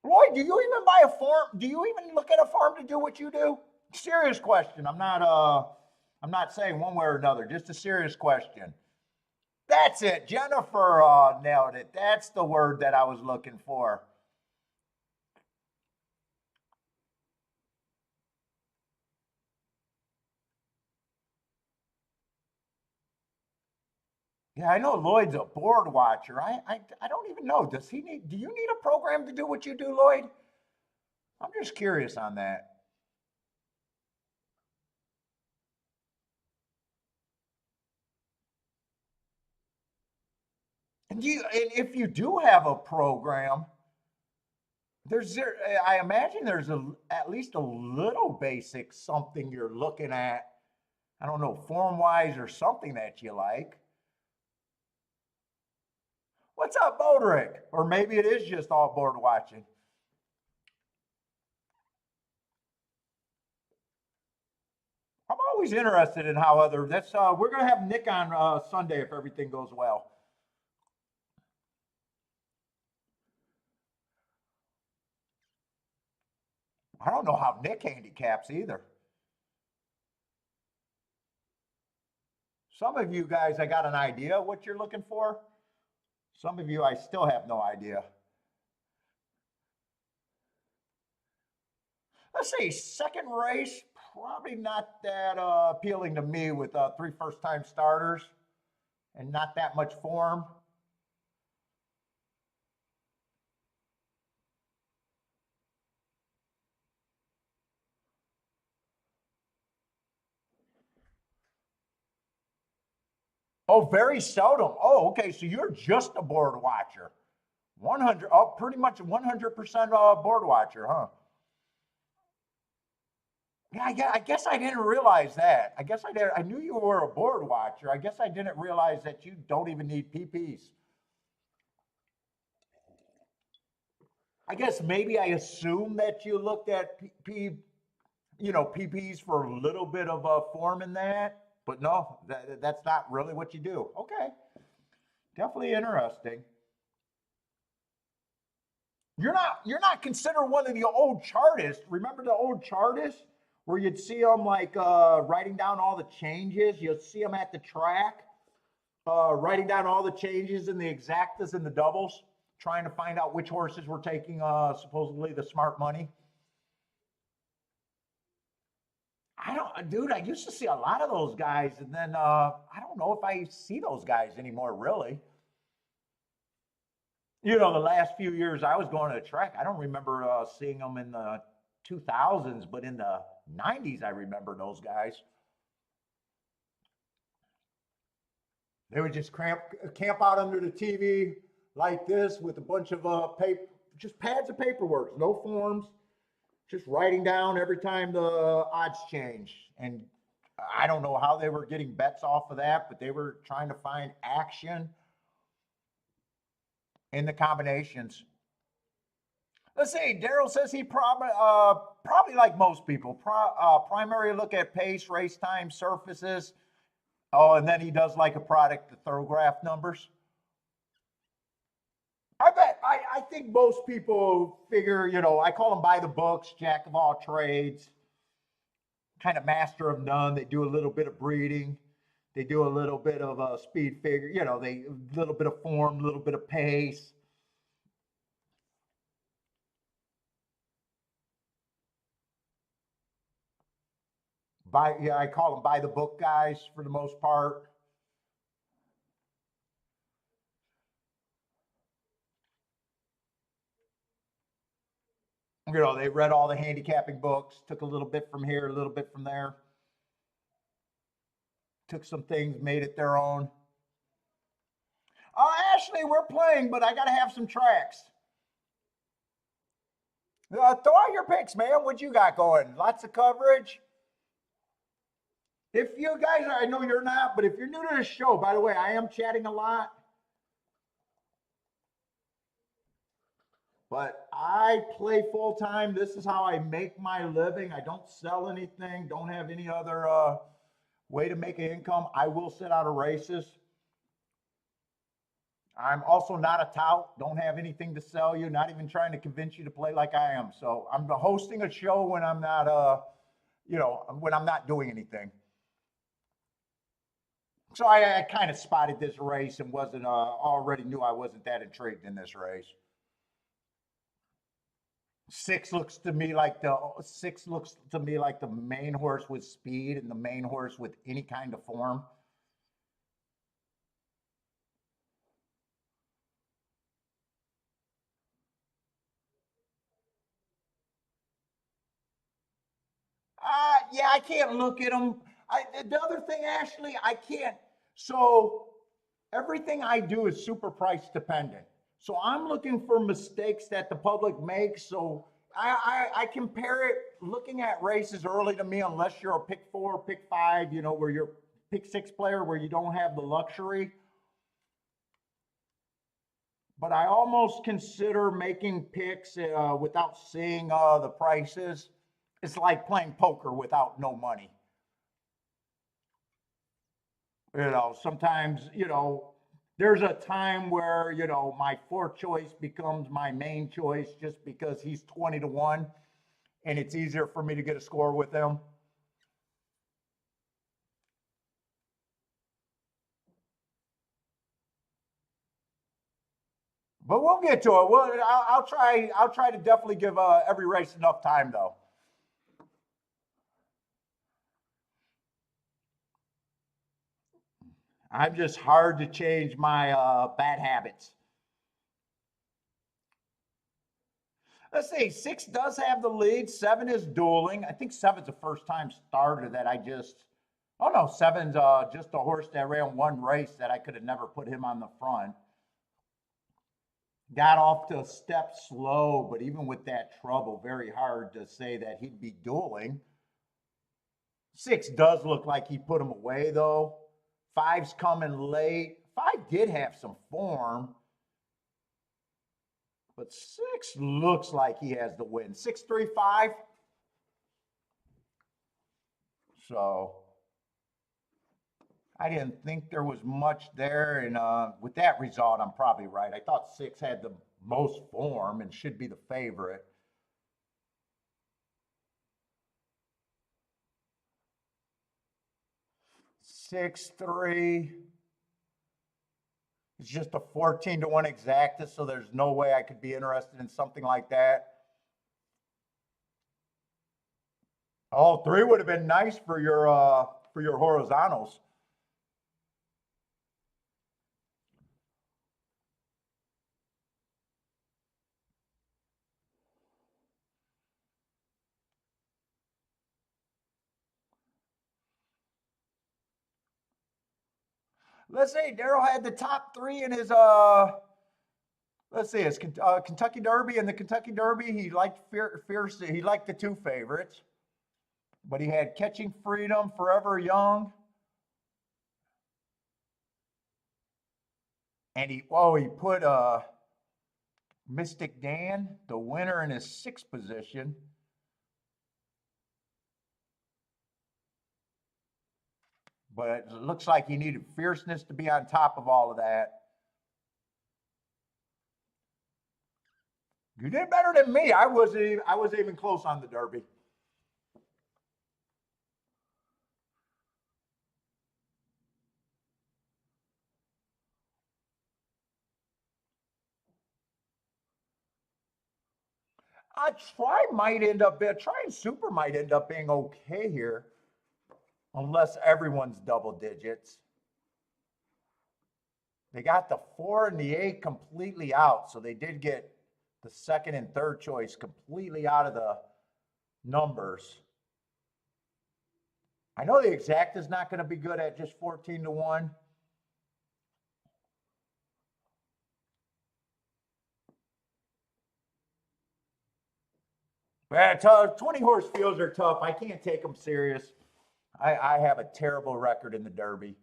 Lloyd, do you even buy a farm? Do you even look at a farm to do what you do? Serious question. I'm not saying one way or another. Just a serious question. That's it. Jennifer nailed it. That's the word that I was looking for. Yeah, I know Lloyd's a board watcher. I don't even know. Do you need a program to do what you do, Lloyd? I'm just curious on that. And if you do have a program, I imagine there's at least a little basic something you're looking at. I don't know, form wise or something that you like. What's up, Bodrick? Or maybe it is just all board watching. I'm always interested in how other. That's we're gonna have Nick on Sunday if everything goes well. I don't know how Nick handicaps either. Some of you guys, I got an idea what you're looking for. Some of you, I still have no idea. Let's see, second race, probably not that appealing to me with three first-time starters and not that much form. Oh, very seldom. Oh, okay. So you're just a board watcher. 100, oh, pretty much 100% board watcher, huh? Yeah, I guess I didn't realize that. I guess I did. I knew you were a board watcher. I guess I didn't realize that you don't even need PPs. I guess maybe I assumed that you looked at PPs for a little bit of a form in that, but no, that's not really what you do. Okay, definitely interesting. You're not considered one of the old chartists. Remember the old chartists where you'd see them like writing down all the changes. You'll see them at the track, writing down all the changes in the exactas and the doubles, trying to find out which horses were taking supposedly the smart money. I don't, dude. I used to see a lot of those guys, and then I don't know if I see those guys anymore. Really, the last few years I was going to the track, I don't remember seeing them in the 2000s, but in the 90s, I remember those guys. They would just camp out under the TV like this with a bunch of paper, just pads of paperwork, no forms, just writing down every time the odds change. And I don't know how they were getting bets off of that, but they were trying to find action in the combinations. Let's see. Daryl says he probably like most people, primary look at pace, race time, surfaces. Oh, and then he does like a product, the thorough numbers. I bet. I think most people figure, I call them by the books, jack of all trades, kind of master of none. They do a little bit of breeding. They do a little bit of a speed figure, they a little bit of form, a little bit of pace. I call them by the book guys for the most part. They read all the handicapping books, took a little bit from here, a little bit from there, took some things, made it their own. Oh, Ashley, we're playing, but I got to have some tracks. Throw out your picks, man. What you got going? Lots of coverage. If you guys are, I know you're not, but if you're new to the show, by the way, I am chatting a lot. But I play full time. This is how I make my living. I don't sell anything, don't have any other way to make an income. I will sit out of races. I'm also not a tout, don't have anything to sell you, not even trying to convince you to play like I am. So I'm hosting a show when I'm not, when I'm not doing anything. So I kind of spotted this race and wasn't already knew I wasn't that intrigued in this race. Six looks to me like the main horse with speed and the main horse with any kind of form. Yeah, I can't look at them. The other thing, Ashley, I can't. So everything I do is super price dependent. So I'm looking for mistakes that the public makes. So I compare it looking at races early to me, unless you're a pick four, pick five, where you're pick six player where you don't have the luxury. But I almost consider making picks without seeing the prices. It's like playing poker without no money. Sometimes, there's a time where, my fourth choice becomes my main choice just because he's 20-1 and it's easier for me to get a score with him. But we'll get to it. I'll try. I'll try to definitely give every race enough time, though. I'm just hard to change my bad habits. Let's see. Six does have the lead. Seven is dueling. I think seven's the first time starter that I just. Oh no, seven's just a horse that ran one race that I could have never put him on the front. Got off to a step slow, but even with that trouble, very hard to say that he'd be dueling. Six does look like he put him away though. Five's coming late. Five did have some form, but six looks like he has the win. 6-3-5. So I didn't think there was much there. And with that result, I'm probably right. I thought six had the most form and should be the favorite. 6-3. It's just a 14-1 exacta, so there's no way I could be interested in something like that. All three would have been nice for your horizontals. Let's see, Daryl had the top three in his let's see, his Kentucky Derby. And the Kentucky Derby, he liked fierce. He liked the two favorites, but he had Catching Freedom, Forever Young, and he put Mystic Dan, the winner, in his sixth position. But it looks like he needed fierceness to be on top of all of that. You did better than me. I wasn't even close on the Derby. Try and super might end up being okay here, unless everyone's double digits. They got the 4 and the 8 completely out, so they did get the second and third choice completely out of the numbers. I know the exact is not going to be good at just 14-1. But 20 horse fields are tough. I can't take them serious. I have a terrible record in the Derby.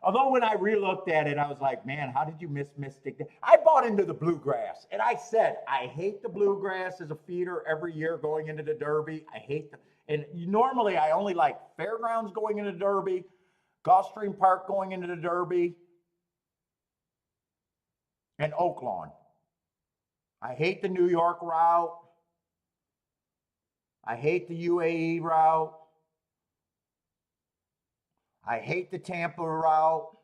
Although when I relooked at it, I was like, man, how did you miss Mystic? I bought into the bluegrass, and I said I hate the bluegrass as a feeder every year going into the Derby. I hate and normally I only like Fairgrounds going into the Derby, Gulfstream Park going into the Derby, and Oaklawn. I hate the New York route. I hate the UAE route. I hate the Tampa route.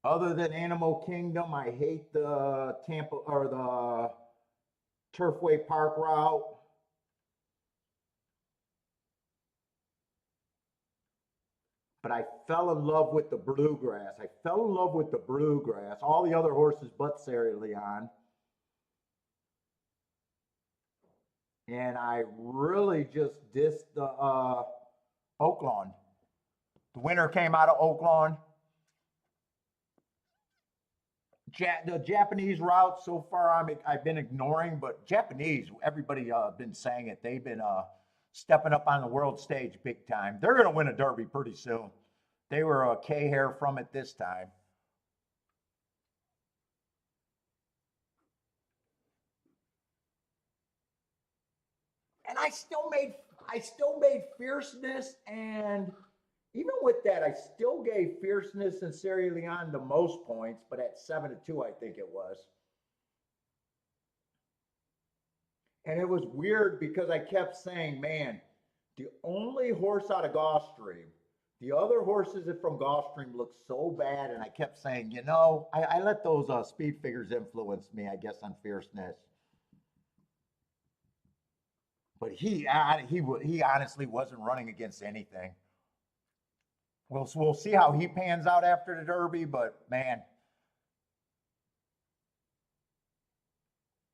Other than Animal Kingdom, I hate the Tampa or the Turfway Park route. But I fell in love with the bluegrass. I fell in love with the bluegrass. All the other horses but Sarah Leon. And I really just dissed the Oaklawn. The winner came out of Oaklawn. The Japanese route so far I've been ignoring, but Japanese, everybody been saying it. They've been stepping up on the world stage big time. They're going to win a Derby pretty soon. They were a K-hair from it this time. And I still made fierceness, and even with that, I still gave fierceness and Sierra Leone the most points, but at 7-2, I think it was. And it was weird because I kept saying, man, the only horse out of Gulfstream, the other horses from Gulfstream look so bad. And I kept saying, I let those speed figures influence me, I guess, on fierceness. But he honestly wasn't running against anything. We'll see how he pans out after the Derby, but man.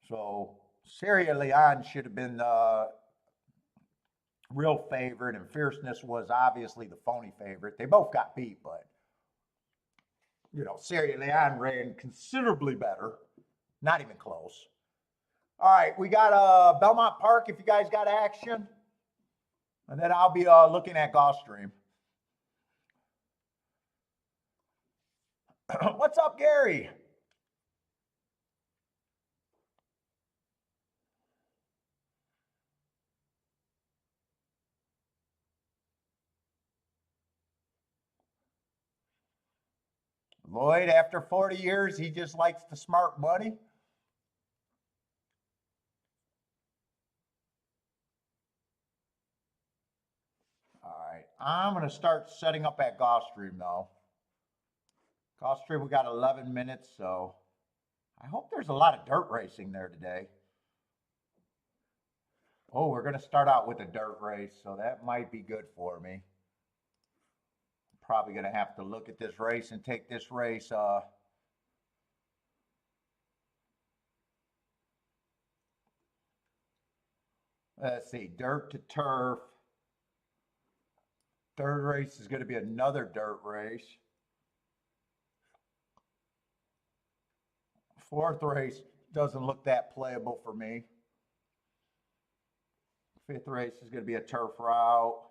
So Sierra Leone should have been the real favorite, and Fierceness was obviously the phony favorite. They both got beat, but Sierra Leone ran considerably better. Not even close. All right, we got Belmont Park if you guys got action. And then I'll be looking at Gulfstream. What's up, Gary? Lloyd, after 40 years, he just likes the smart money. All right, I'm going to start setting up at Gulfstream, though. Gulfstream, we got 11 minutes, so I hope there's a lot of dirt racing there today. Oh, we're going to start out with a dirt race, so that might be good for me. Probably going to have to look at this race and take this race. Let's see, dirt to turf. Third race is going to be another dirt race. Fourth race doesn't look that playable for me. Fifth race is going to be a turf route.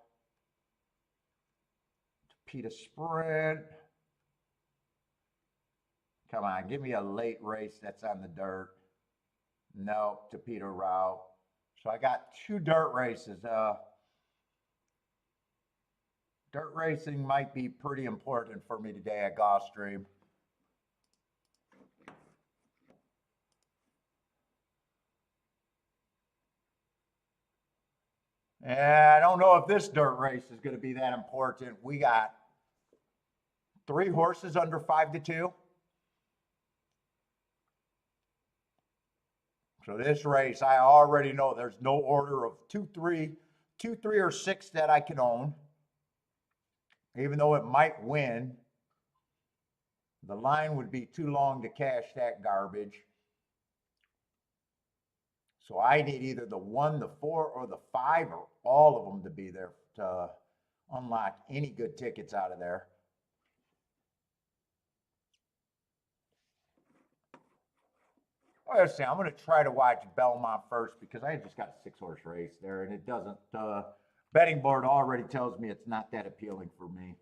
Pita Sprint. Come on, give me a late race that's on the dirt. No, to Peter route. So I got two dirt races. Dirt racing might be pretty important for me today at Gulfstream. And I don't know if this dirt race is going to be that important. We got 3 horses under 5-2. So this race, I already know there's no order of 2, 3, 2, 3, or 6 that I can own. Even though it might win, the line would be too long to cash that garbage. So I need either the 1, the 4, or the 5, or all of them to be there to unlock any good tickets out of there. Let's see, I'm going to try to watch Belmont first because I just got a 6-horse race there, and it doesn't, betting board already tells me it's not that appealing for me.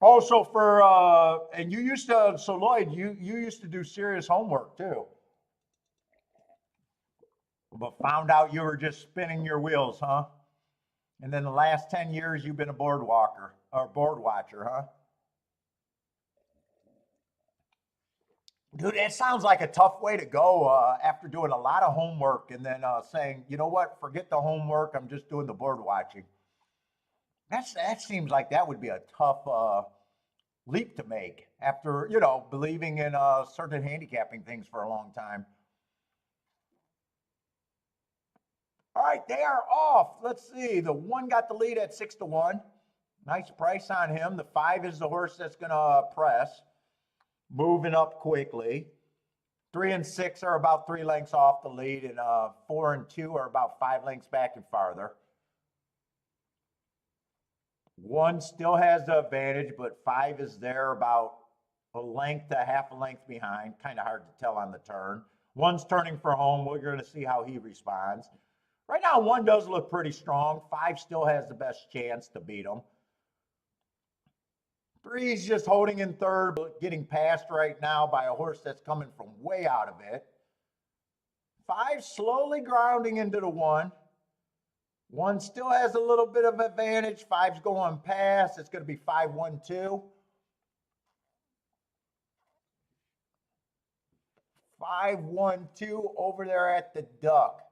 Also for, and you used to, so Lloyd, you used to do serious homework too. But found out you were just spinning your wheels, huh? And then the last 10 years you've been a board walker or board watcher, huh? Dude, it sounds like a tough way to go after doing a lot of homework and then saying, you know what, forget the homework, I'm just doing the board watching. That seems like that would be a tough leap to make after, you know, believing in certain handicapping things for a long time. All right, they are off. Let's see. The 1 got the lead at 6-1. Nice price on him. The 5 is the horse that's going to press. Moving up quickly. 3 and 6 are about 3 lengths off the lead, and 4 and 2 are about 5 lengths back and farther. 1 still has the advantage, but 5 is there about a length to half a length behind. Kind of hard to tell on the turn. 1's turning for home. We're going to see how he responds. Right now, 1 does look pretty strong. 5 still has the best chance to beat him. 3's just holding in third, but getting passed right now by a horse that's coming from way out of it. 5 slowly grounding into the 1. 1 still has a little bit of advantage. 5's going past. It's going to be 5-1-2. 5-1-2 over there at the Duck.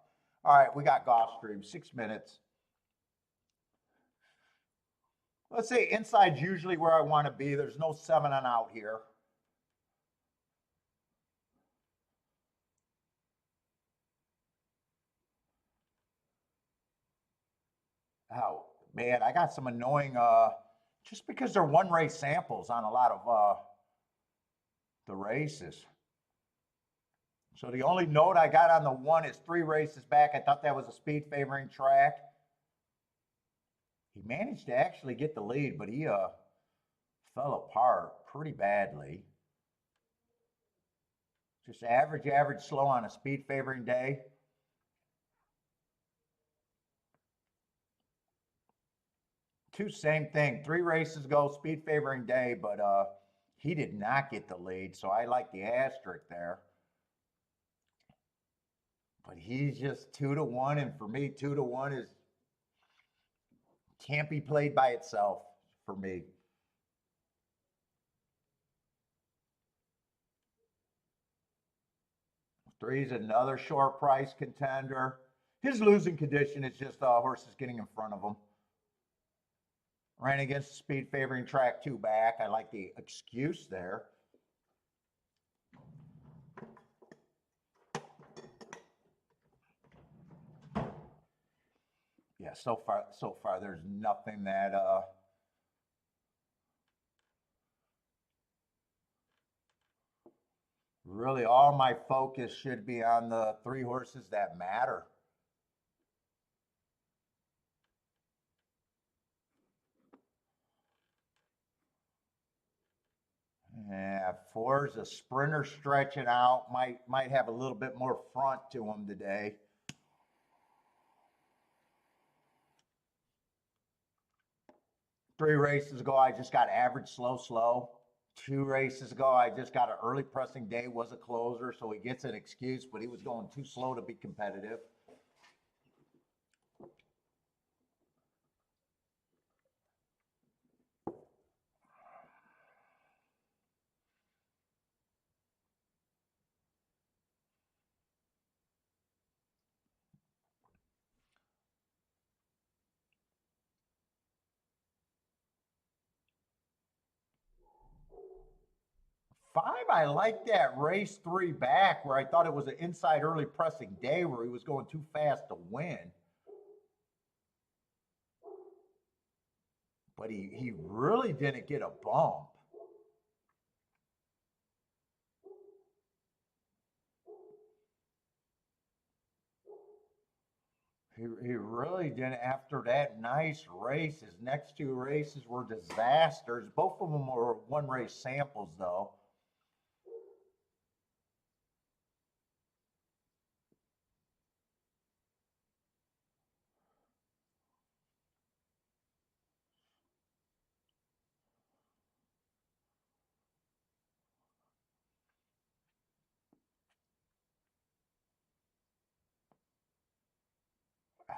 All right, we got Gulfstream, 6 minutes. Let's say inside's usually where I want to be. There's no 7 on out here. Oh, man, I got some annoying, just because they're 1 race samples on a lot of the races. So the only note I got on the 1 is 3 races back. I thought that was a speed favoring track. He managed to actually get the lead, but he fell apart pretty badly. Just average slow on a speed favoring day. Two, same thing. 3 races ago, speed favoring day, but he did not get the lead, so I like the asterisk there. But he's just 2-1, and for me, 2-1 is can't be played by itself for me. Three's another short price contender. His losing condition is just horses getting in front of him. Ran against the speed favoring track 2 back. I like the excuse there. Yeah, so far there's nothing that really all my focus should be on the 3 horses that matter. Yeah, 4's a sprinter stretching out. Might have a little bit more front to him today. Three races ago, I just got average, slow. 2 races ago, I just got an early pressing day, was a closer, so he gets an excuse, but he was going too slow to be competitive. 5, I like that race 3 back where I thought it was an inside early pressing day where he was going too fast to win. But he really didn't get a bump. He really didn't. After that nice race, his next 2 races were disasters. Both of them were one race samples, though.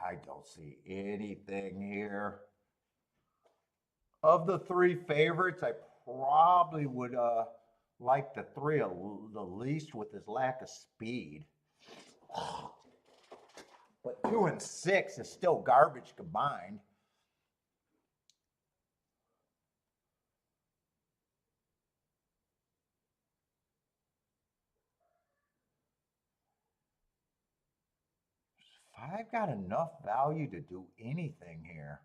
I don't see anything here. Of the 3 favorites, I probably would like the 3 the least with his lack of speed. But 2 and 6 is still garbage combined. I've got enough value to do anything here.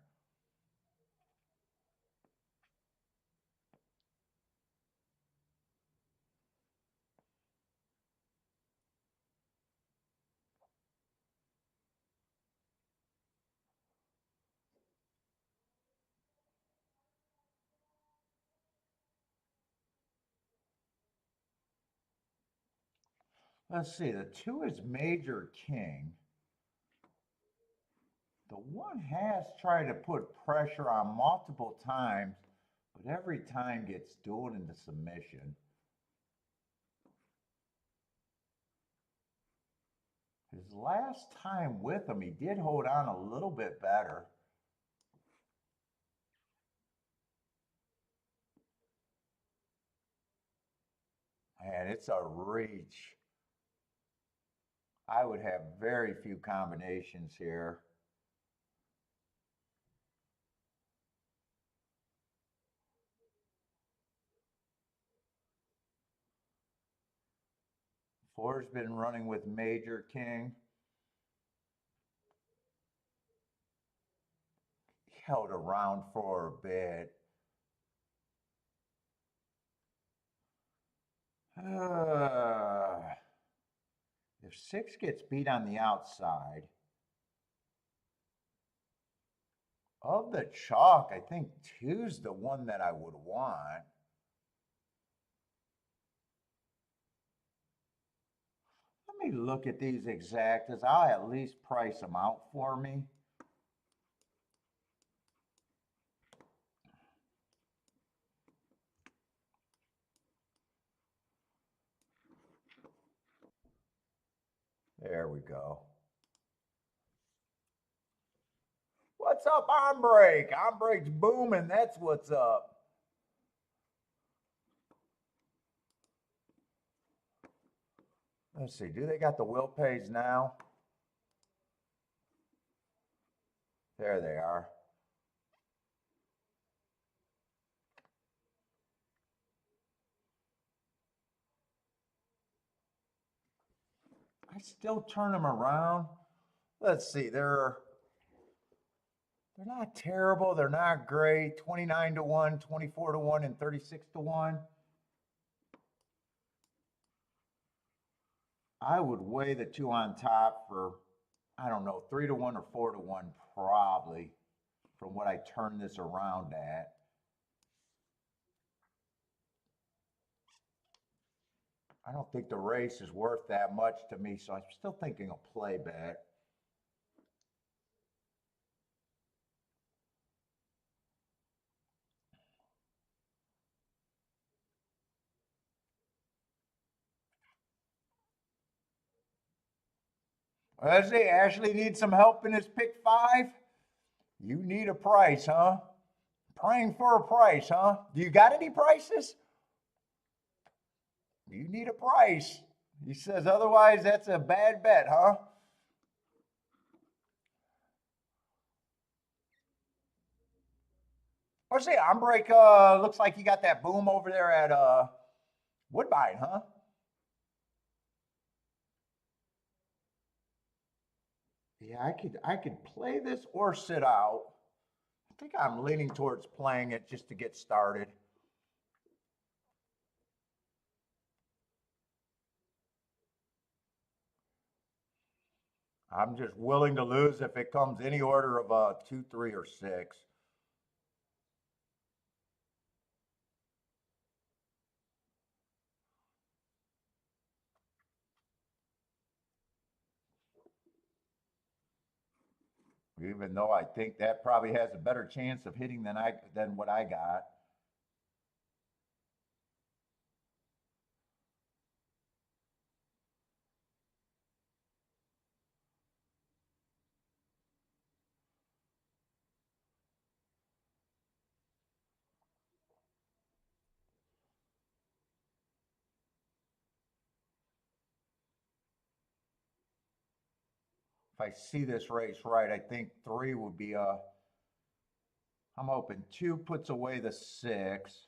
Let's see, the 2 is Major King. The 1 has tried to put pressure on multiple times, but every time gets dueled into submission. His last time with him, he did hold on a little bit better. Man, it's a reach. I would have very few combinations here. Four's been running with Major King. He held around for a bit. If 6 gets beat on the outside, of the chalk, I think 2's the one that I would want. Let me look at these exactas. I'll at least price them out for me. There we go. What's up, on break? On break's booming. That's what's up. Let's see. Do they got the will pays now? There they are. I still turn them around. Let's see. They're not terrible. They're not great. 29 to 1, 24 to 1, and 36 to 1. I would weigh the 2 on top for, I don't know, 3 to 1 or 4 to 1, probably, from what I turn this around at. I don't think the race is worth that much to me, so I'm still thinking a play bet. Let's see, Ashley needs some help in his pick 5. You need a price, huh? Praying for a price, huh? Do you got any prices? You need a price. He says, otherwise, that's a bad bet, huh? Let's see, Ombrake looks like you got that boom over there at Woodbine, huh? Yeah, I could play this or sit out. I think I'm leaning towards playing it just to get started. I'm just willing to lose if it comes any order of 2, 3, or 6. Even though I think that probably has a better chance of hitting than what I got. If I see this race right, I think 3 would be I'm hoping 2 puts away the 6.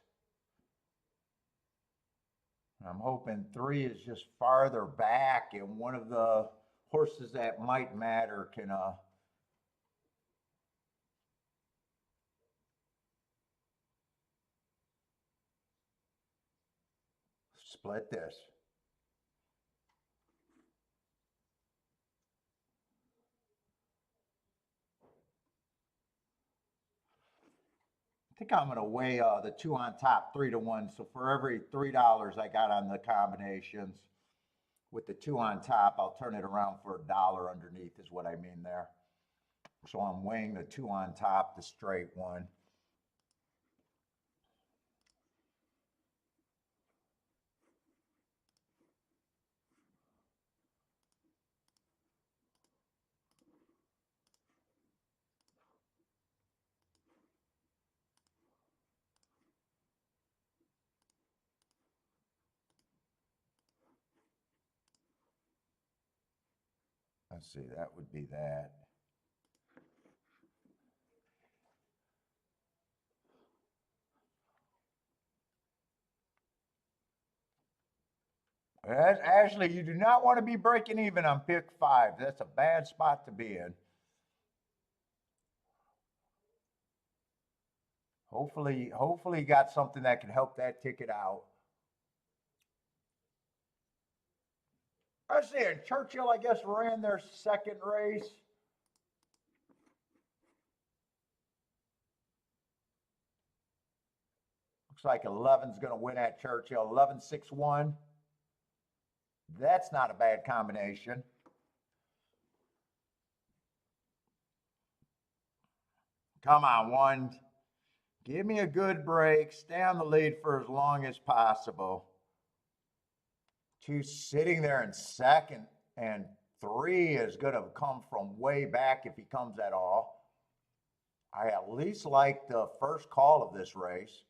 I'm hoping 3 is just farther back, and one of the horses that might matter can split this. I think I'm going to weigh the 2 on top 3 to 1. So for every $3 I got on the combinations, with the 2 on top, I'll turn it around for $1 underneath is what I mean there. So I'm weighing the 2 on top, the straight one. Let's see, that would be that. Ashley, you do not want to be breaking even on pick 5. That's a bad spot to be in. Hopefully you got something that can help that ticket out. I see it. Churchill, I guess, ran their second race. Looks like 11's going to win at Churchill. 11-6-1. That's not a bad combination. Come on, 1. Give me a good break. Stay on the lead for as long as possible. 2 sitting there in second, and 3 is going to come from way back if he comes at all. I at least like the first call of this race.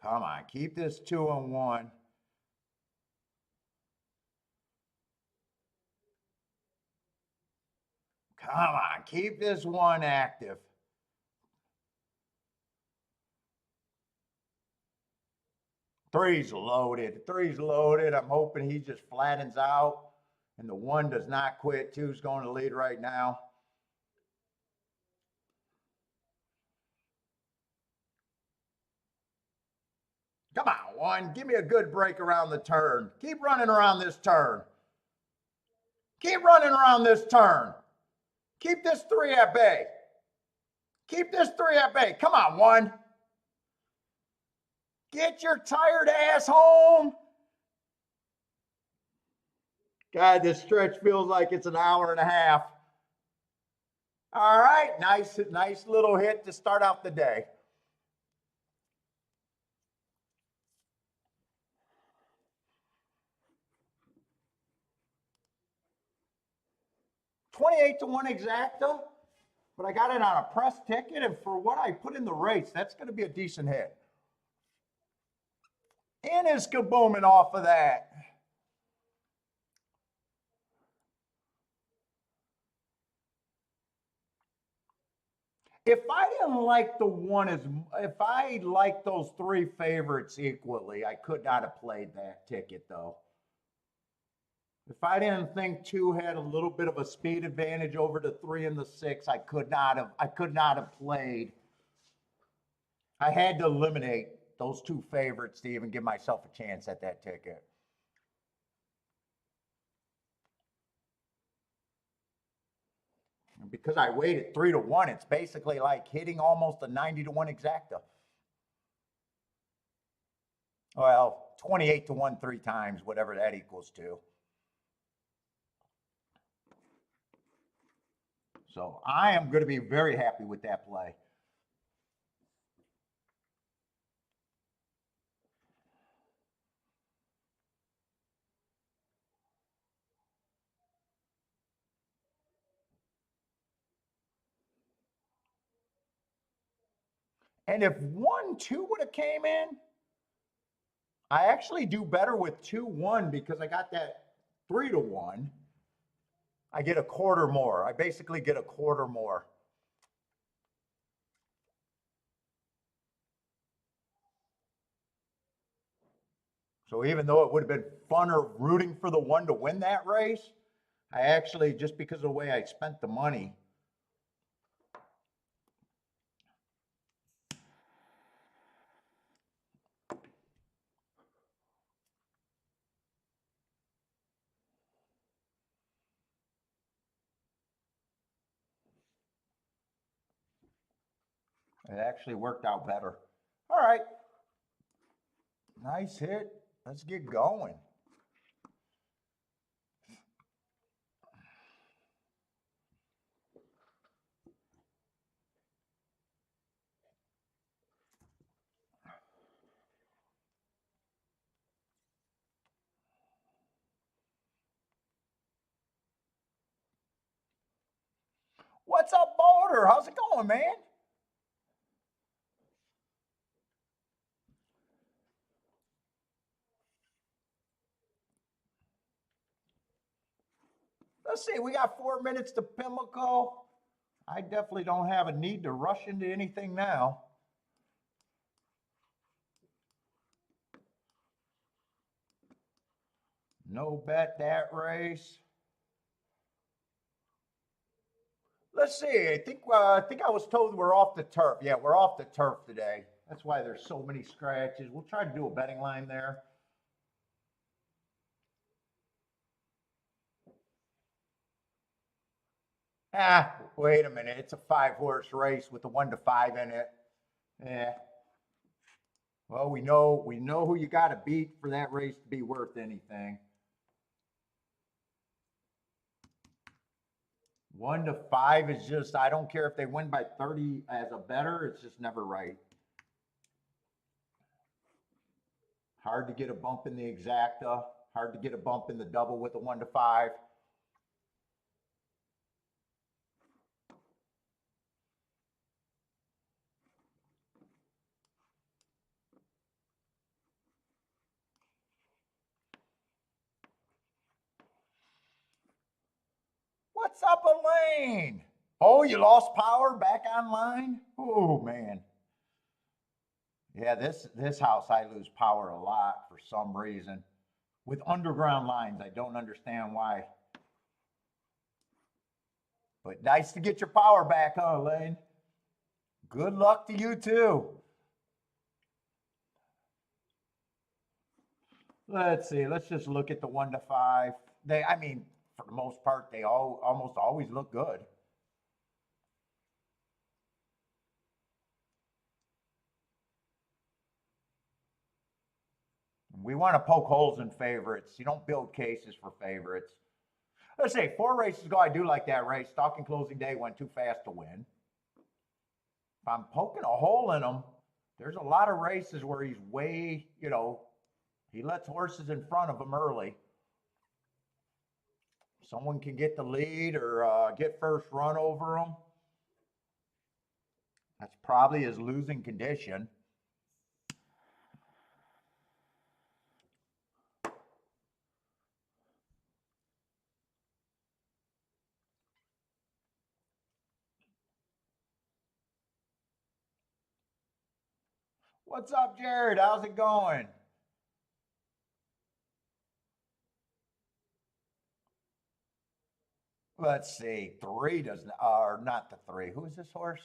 Come on, keep this 2 and 1. Come on, keep this 1 active. Three's loaded. 3's loaded. I'm hoping he just flattens out and the 1 does not quit. 2's going to lead right now. Come on, 1. Give me a good break around the turn. Keep running around this turn. Keep running around this turn. Keep this 3 at bay. Keep this 3 at bay. Come on, 1. Get your tired ass home. God, this stretch feels like it's an hour and a half. All right, nice little hit to start out the day. $28-1 exacta, but I got it on a press ticket, and for what I put in the race, that's going to be a decent hit. And is kabooming off of that. If I didn't like the one as, if I liked those three favorites equally, I could not have played that ticket though. If I didn't think two had a little bit of a speed advantage over the three and the six, I could not have played. I had to eliminate those two favorites to even give myself a chance at that ticket. And because I weighted 3-1, it's basically like hitting almost a 90-1 exacta. Well, 28-1 three times, whatever that equals to. So I am going to be very happy with that play. And if 1-2 would have came in, I actually do better with 2-1 because I got that 3-1. I get a quarter more. I basically get a quarter more. So even though it would have been funner rooting for the one to win that race, I actually, just because of the way I spent the money, it actually worked out better. All right. Nice hit. Let's get going. What's up, Boulder? How's it going, man? Let's see. We got 4 minutes to Pimlico. I definitely don't have a need to rush into anything now. No bet that race. Let's see. I think I was told we're off the turf. Yeah, we're off the turf today. That's why there's so many scratches. We'll try to do a betting line there. Ah, wait a minute. It's a 5-horse race with a 1-5 in it. Yeah. Well, we know who you got to beat for that race to be worth anything. 1-5 is just, I don't care if they win by 30 as a bettor, it's just never right. Hard to get a bump in the exacta, hard to get a bump in the double with a 1-5. What's up, Elaine? Oh, you lost power back online? Oh, man. Yeah, this house, I lose power a lot for some reason. With underground lines, I don't understand why. But nice to get your power back, huh, Elaine? Good luck to you, too. Let's see. Let's just look at the 1-5. I mean, for the most part, they almost always look good. We want to poke holes in favorites. You don't build cases for favorites. Let's say 4 races ago, I do like that race. Stock and closing day went too fast to win. If I'm poking a hole in him, there's a lot of races where he's way, he lets horses in front of him early. Someone can get the lead or get first run over him. That's probably his losing condition. What's up, Jared? How's it going? Let's see. Three doesn't, or not the three. Who is this horse?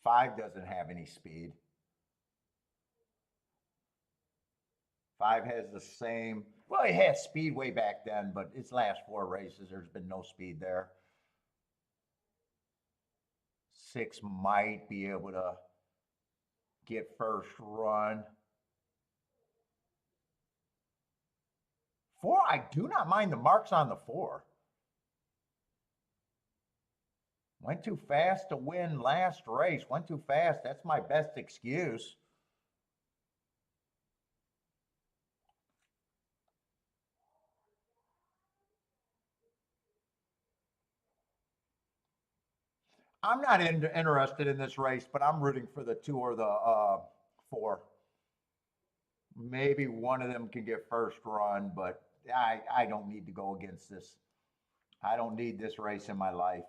Five doesn't have any speed. Five has the same. Well, he had speed way back then, but its last four races, there's been no speed there. Six might be able to get first run. Four, I do not mind the marks on the four. Went too fast to win last race. Went too fast. That's my best excuse. I'm not interested in this race, but I'm rooting for the two or the four. Maybe one of them can get first run, but I don't need to go against this. I don't need this race in my life.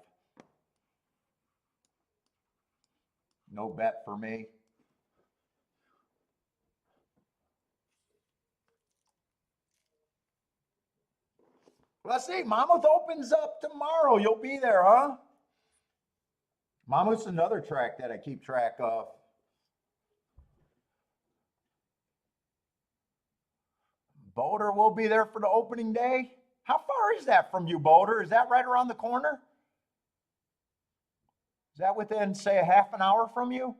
No bet for me. Let's see. Monmouth opens up tomorrow. You'll be there, huh? Monmouth's another track that I keep track of. Boulder will be there for the opening day. How far is that from you, Boulder? Is that right around the corner? Is that within, say, a half an hour from you?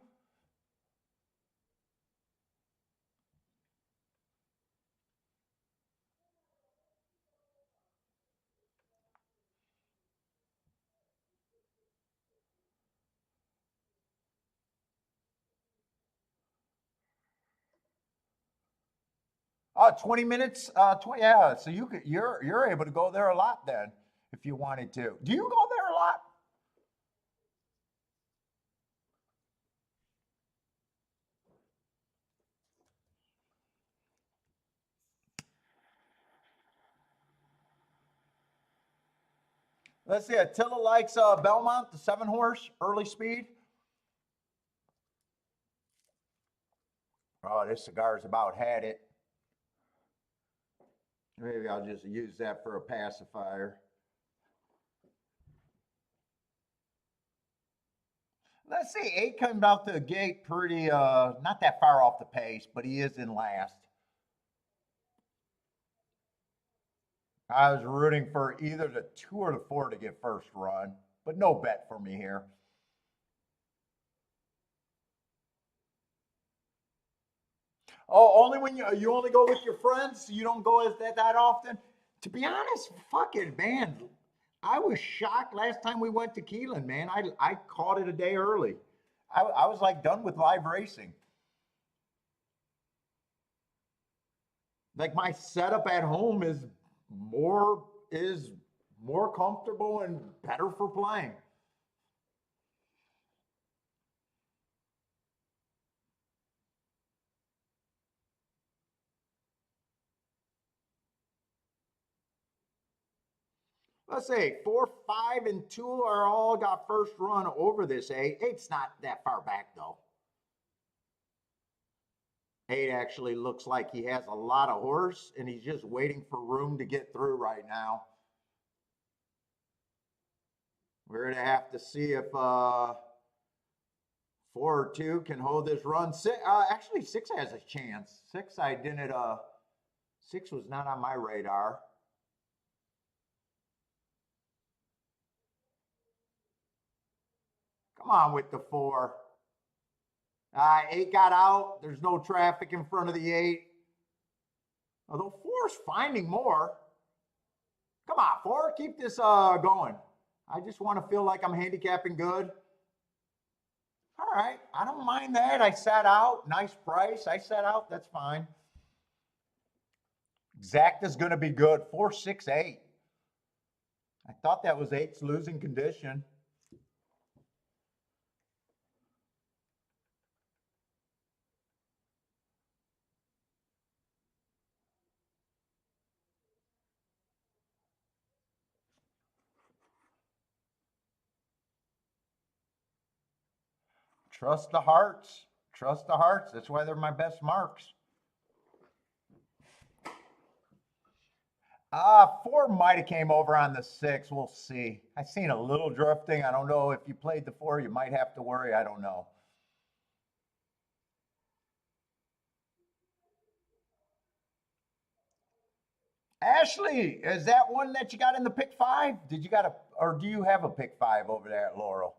Oh, 20 minutes. 20, yeah. So you're able to go there a lot then, if you wanted to. Do you go there a lot? Let's see. Attila likes Belmont, the 7-horse, early speed. Oh, this cigar's about had it. Maybe I'll just use that for a pacifier. Let's see. 8 comes out the gate pretty, not that far off the pace, but he is in last. I was rooting for either the 2 or the 4 to get first run, but no bet for me here. Oh, only when you only go with your friends. You don't go as that often. To be honest, fuck it, man. I was shocked last time we went to Keelan, man. I caught it a day early. I was like done with live racing. Like my setup at home is more comfortable and better for playing. Let's say 4, 5, and 2 are all got first run over this 8. Eight's not that far back though. 8 actually looks like he has a lot of horse and he's just waiting for room to get through right now. We're gonna have to see if 4 or 2 can hold this run. Actually, 6 has a chance. 6 I didn't. 6 was not on my radar. Come on with the 4. 8 got out. There's no traffic in front of the 8. Although 4's finding more. Come on, 4, keep this going. I just want to feel like I'm handicapping good. All right, I don't mind that. I sat out. Nice price. I sat out. That's fine. Exacta's going to be good. 468. I thought that was 8's losing condition. Trust the hearts. Trust the hearts. That's why they're my best marks. 4 might have came over on the 6. We'll see. I seen a little drifting. I don't know if you played the 4. You might have to worry. I don't know. Ashley, is that one that you got in the pick 5? Did you got a, or do you have a pick 5 over there at Laurel?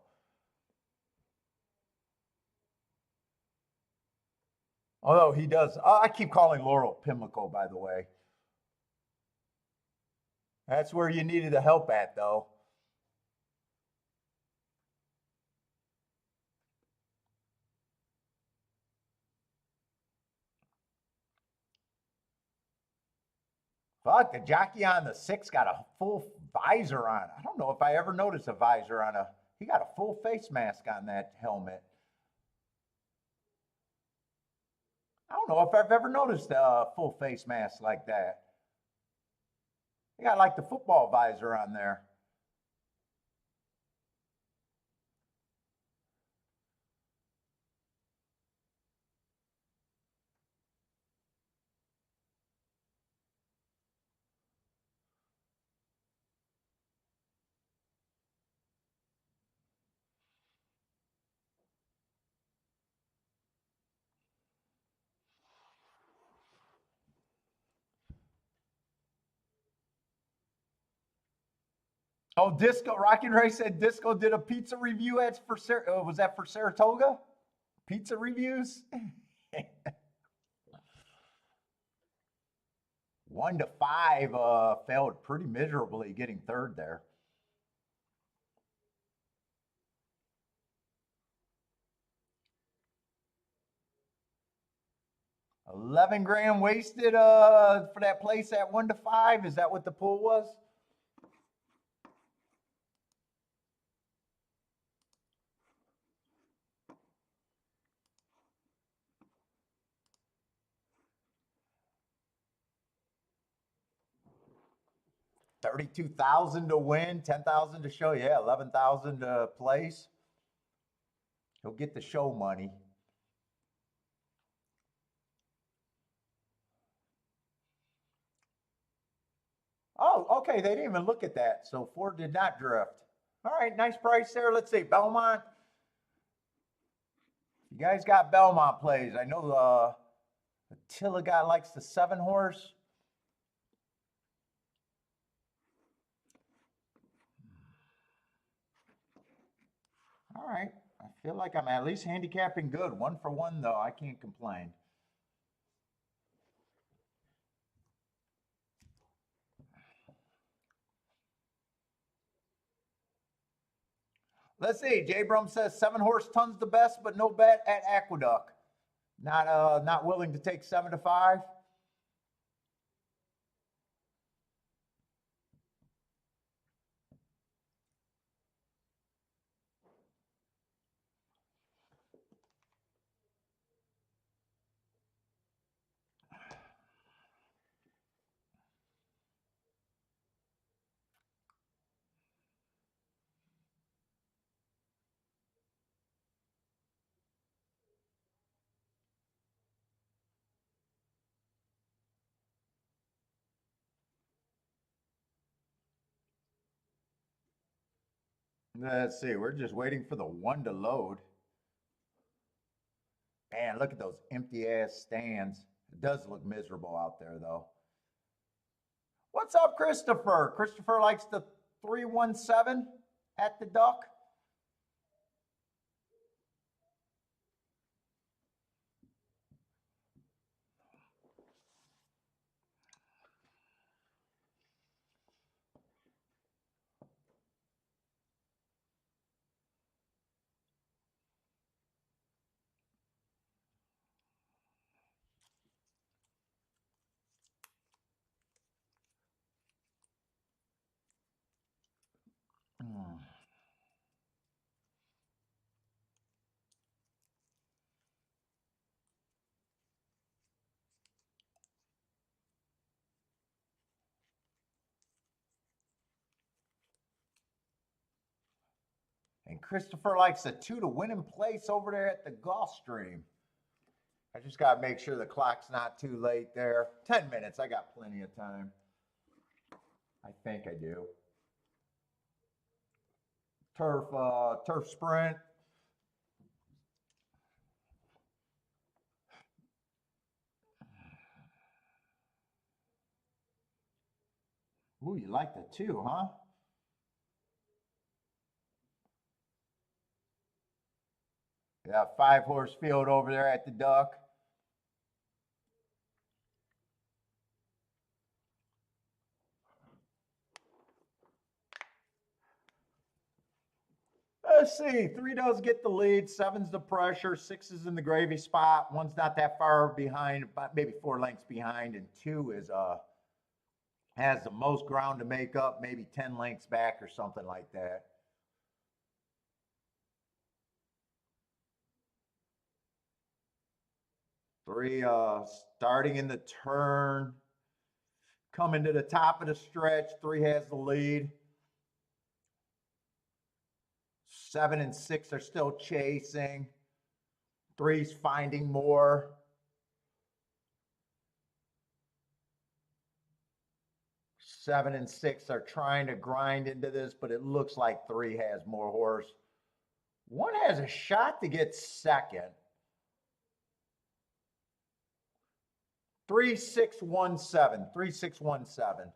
Although he does. I keep calling Laurel Pimlico, by the way. That's where you needed the help at, though. Fuck, the jockey on the 6 got a full visor on. I don't know if I ever noticed a visor on a. He got a full face mask on that helmet. I don't know if I've ever noticed a full face mask like that. He got like the football visor on there. Oh, Disco Rocky Ray said Disco did a pizza review at for was that for Saratoga? Pizza reviews. 1 to 5 failed pretty miserably getting third there. 11 grand wasted for that place at 1 to 5. Is that what the pool was? $32,000 to win, 10,000 to show. Yeah, 11,000 to place. He'll get the show money. Oh, okay. They didn't even look at that. So Ford did not drift. All right, nice price there. Let's see, Belmont. You guys got Belmont plays. I know Attila guy likes the 7 horse. All right. I feel like I'm at least handicapping good. 1 for 1, though. I can't complain. Let's see. Jay Brum says 7 horse tons the best, but no bet at Aqueduct. Not willing to take 7 to 5. Let's see. We're just waiting for the 1 to load. Man, look at those empty ass stands. It does look miserable out there, though. What's up, Christopher? Christopher likes the 317 at the Duck. Hmm. And Christopher likes a 2 to win in place over there at the Gulfstream. I just got to make sure the clock's not too late there. 10 minutes, I got plenty of time. I think I do. Turf sprint. Ooh, you like the 2, huh? Yeah, 5-horse field over there at the Duck. Let's see. 3 does get the lead. 7's the pressure. 6 is in the gravy spot. 1's not that far behind, but maybe 4 lengths behind, and 2 is has the most ground to make up, maybe 10 lengths back or something like that. Three starting in the turn, coming to the top of the stretch. 3 has the lead. 7 and 6 are still chasing. 3's finding more. 7 and 6 are trying to grind into this, but it looks like 3 has more horse. 1 has a shot to get second. 3617. 3617.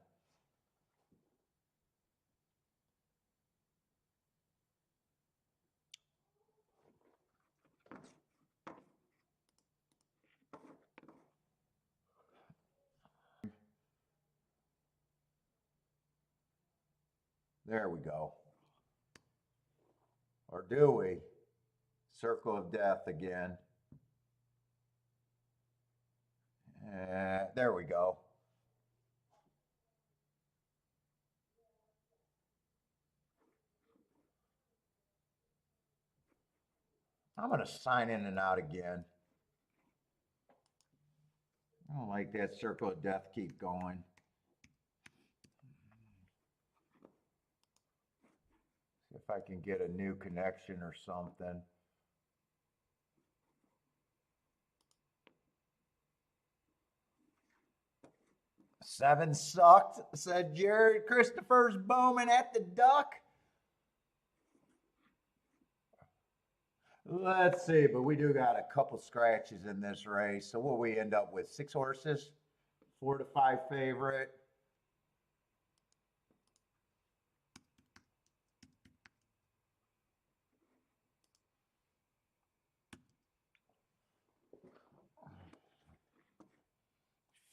There we go. Or do we? Circle of death again. There we go. I'm going to sign in and out again. I don't like that circle of death keep going. See if I can get a new connection or something. Seven sucked, said Jared. Christopher's booming at the Duck. Let's see, but we do got a couple scratches in this race. So what we end up with? 6 horses, 4 to 5 favorite.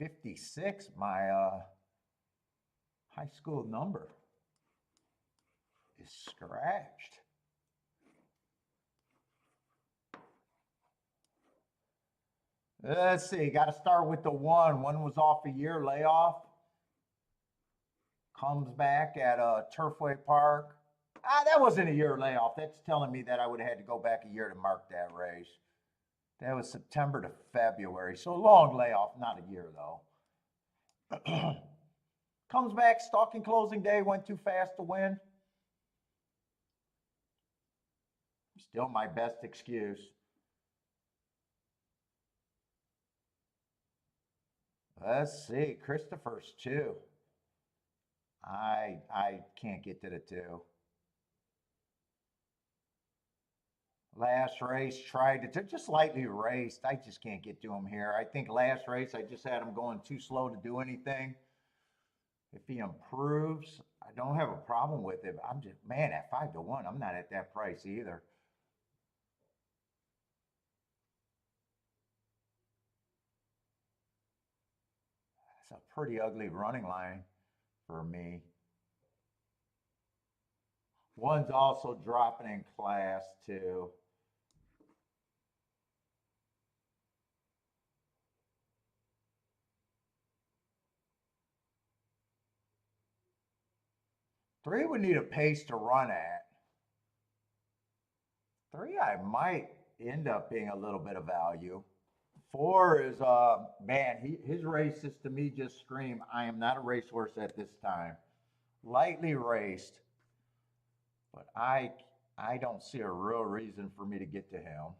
$56, my high school number is scratched. Let's see, got to start with the 1. 1 was off a year layoff. Comes back at Turfway Park. That wasn't a year layoff. That's telling me that I would have had to go back a year to mark that race. That was September to February. So a long layoff, not a year though. Comes back, stalking closing day, went too fast to win. Still my best excuse. Let's see, Christopher's 2. I can't get to the 2. Last race, tried to just lightly raced. I just can't get to him here. I think last race, I just had him going too slow to do anything. If he improves, I don't have a problem with it. I'm just, man, at 5 to 1, I'm not at that price either. It's a pretty ugly running line for me. 1's also dropping in class too. Three would need a pace to run at. 3, I might end up being a little bit of value. 4 is, man, his races to me just scream, I am not a racehorse at this time. Lightly raced, but I don't see a real reason for me to get to him.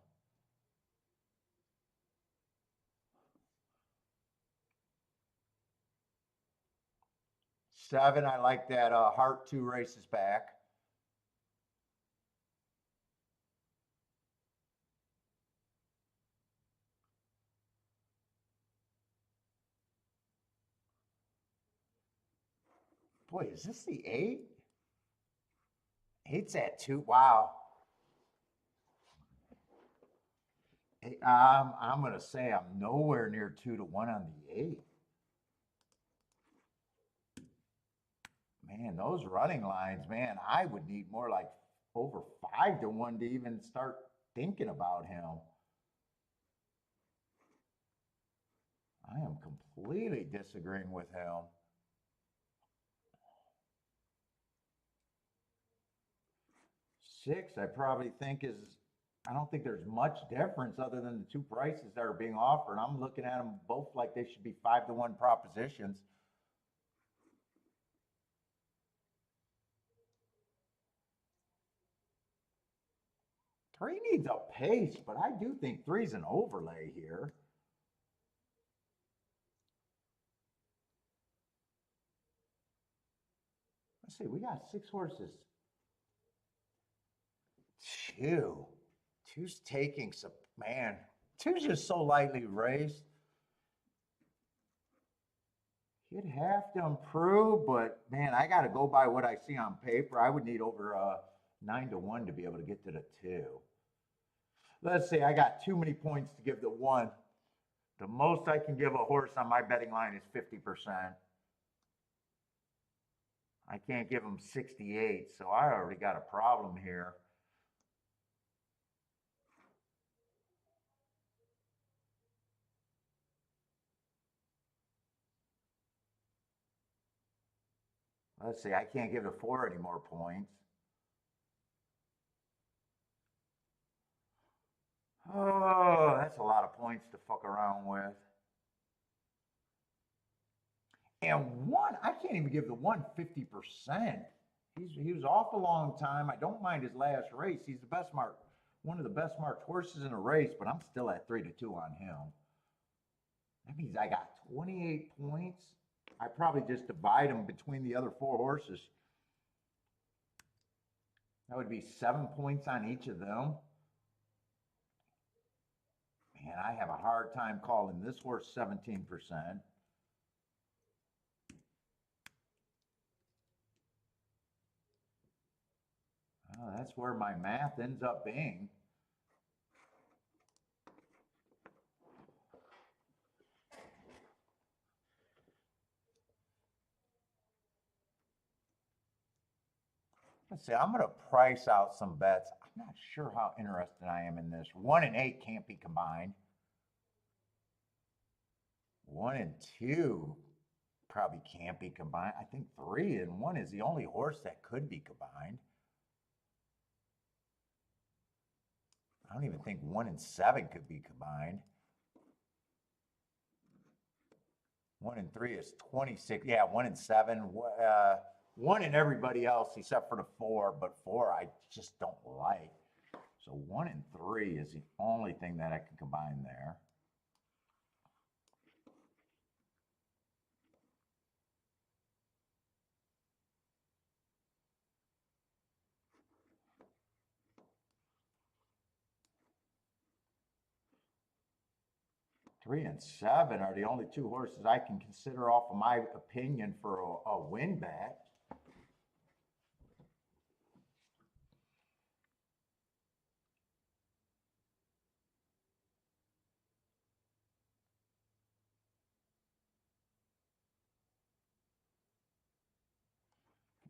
7, I like that Heart 2 races back. Boy, is this the 8? 8's at 2. Wow. I'm going to say I'm nowhere near 2 to 1 on the 8. Man, those running lines, man, I would need more like over 5 to 1 to even start thinking about him. I am completely disagreeing with him. 6, I probably think is, I don't think there's much difference other than the 2 prices that are being offered. I'm looking at them both like they should be 5 to 1 propositions. Three needs a pace, but I do think 3's an overlay here. Let's see, we got 6 horses. 2. 2's taking some, man, 2's just so lightly raced. He'd have to improve, but man, I got to go by what I see on paper. I would need over 9 to 1 to be able to get to the 2. Let's see, I got too many points to give the 1. The most I can give a horse on my betting line is 50%. I can't give him 68, so I already got a problem here. Let's see, I can't give the 4 any more points. Oh, that's a lot of points to fuck around with. And 1, I can't even give the 1 50%. He was off a long time. I don't mind his last race. He's the best marked, one of the best marked horses in a race, but I'm still at 3 to 2 on him. That means I got 28 points. I probably just divide them between the other 4 horses. That would be 7 points on each of them. Man, I have a hard time calling this horse 17%. Oh, that's where my math ends up being. Let's see, I'm going to price out some bets. I'm not sure how interested I am in this. 1 and 8 can't be combined. 1 and 2 probably can't be combined. I think 3 and 1 is the only horse that could be combined. I don't even think 1 and 7 could be combined. 1 and 3 is 26. Yeah, 1 and 7. 1 and everybody else except for the 4, but 4 I just don't like. So 1 and 3 is the only thing that I can combine there. Three and 7 are the only 2 horses I can consider off of my opinion for a win bet.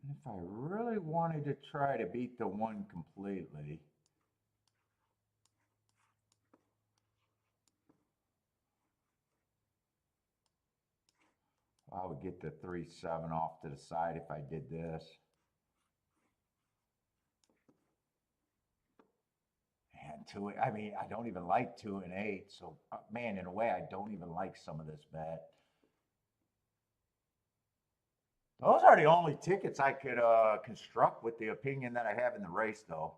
And if I really wanted to try to beat the 1 completely, I would get the 3-7 off to the side if I did this. And 2, I mean, I don't even like 2 and 8. So, man, in a way, I don't even like some of this bet. Those are the only tickets I could construct with the opinion that I have in the race, though.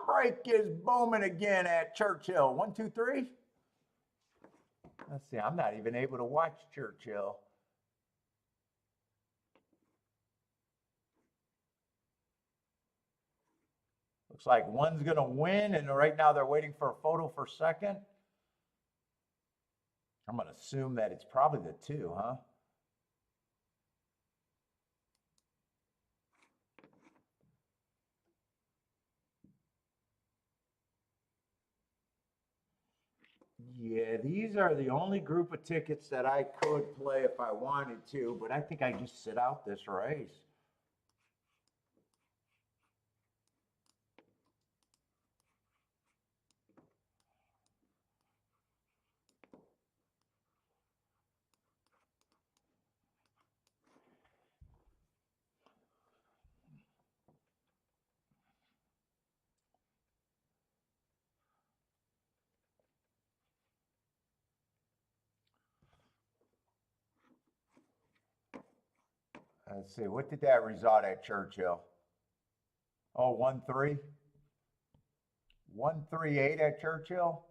Break is booming again at Churchill. 1, 2, 3. Let's see, I'm not even able to watch Churchill. Looks like one's going to win, and right now they're waiting for a photo for second. I'm going to assume that it's probably the 2, huh? Yeah, these are the only group of tickets that I could play if I wanted to, but I think I just sit out this race. Let's see, what did that result at Churchill? Oh, 1-3? 138 at Churchill?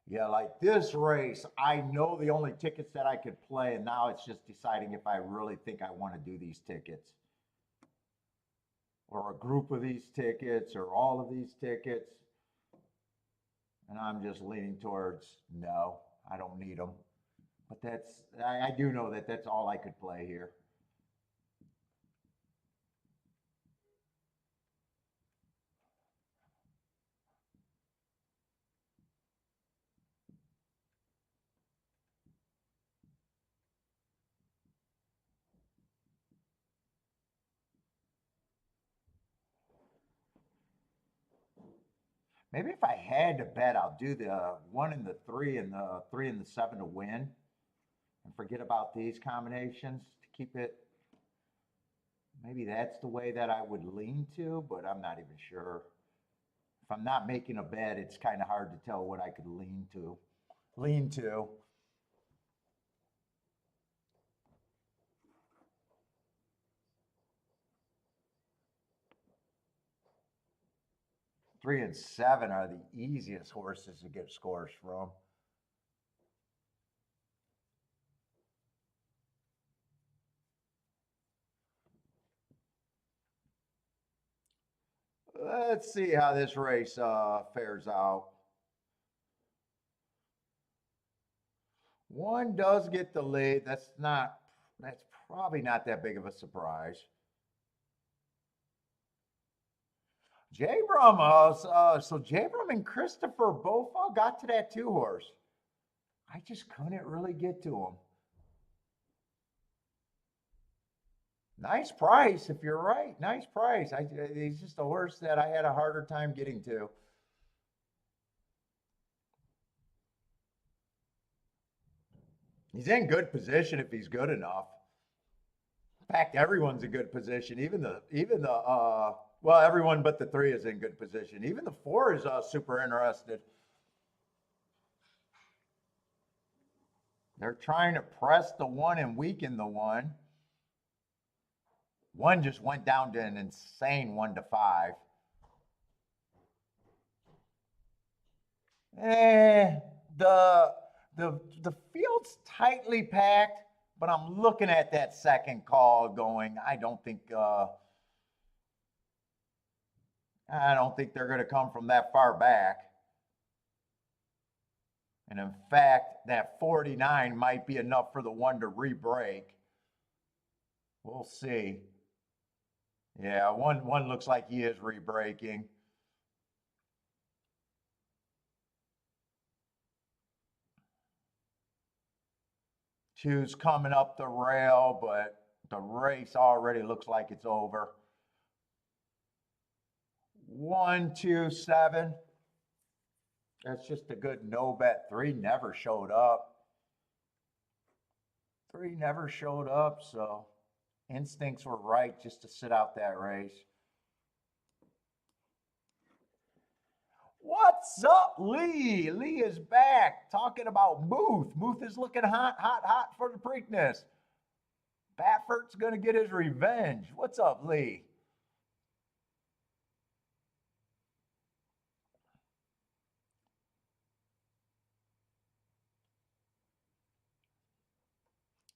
Yeah, like this race, I know the only tickets that I could play, and now it's just deciding if I really think I want to do these tickets. Or a group of these tickets, or all of these tickets. And I'm just leaning towards, no, I don't need them. But I do know that that's all I could play here. Maybe if I had to bet, I'll do the 1 and the 3 and the 3 and the 7 to win and forget about these combinations to keep it. Maybe that's the way that I would lean to, but I'm not even sure. If I'm not making a bet, it's kind of hard to tell what I could lean to. 3 and 7 are the easiest horses to get scores from. Let's see how this race fares out. 1 does get the lead. That's probably not that big of a surprise. Jabram, so Jabram and Christopher both got to that 2 horse. I just couldn't really get to him. Nice price, if you're right. Nice price. He's just a horse that I had a harder time getting to. He's in good position if he's good enough. In fact, everyone's in good position. Even the well, everyone but the 3 is in good position. Even the 4 is super interested. They're trying to press the 1 and weaken the 1. 1 just went down to an insane 1-5. The field's tightly packed, but I'm looking at that second call going, I don't think they're going to come from that far back. And in fact, that 49 might be enough for the 1 to re-break. We'll see. Yeah, one looks like he is re-breaking. Two's coming up the rail, but the race already looks like it's over. 1, 2, 7. That's just a good no bet. 3 never showed up. 3 never showed up, so instincts were right just to sit out that race. What's up, Lee? Lee is back talking about Muth. Muth is looking hot, hot, hot for the Preakness. Baffert's going to get his revenge. What's up, Lee?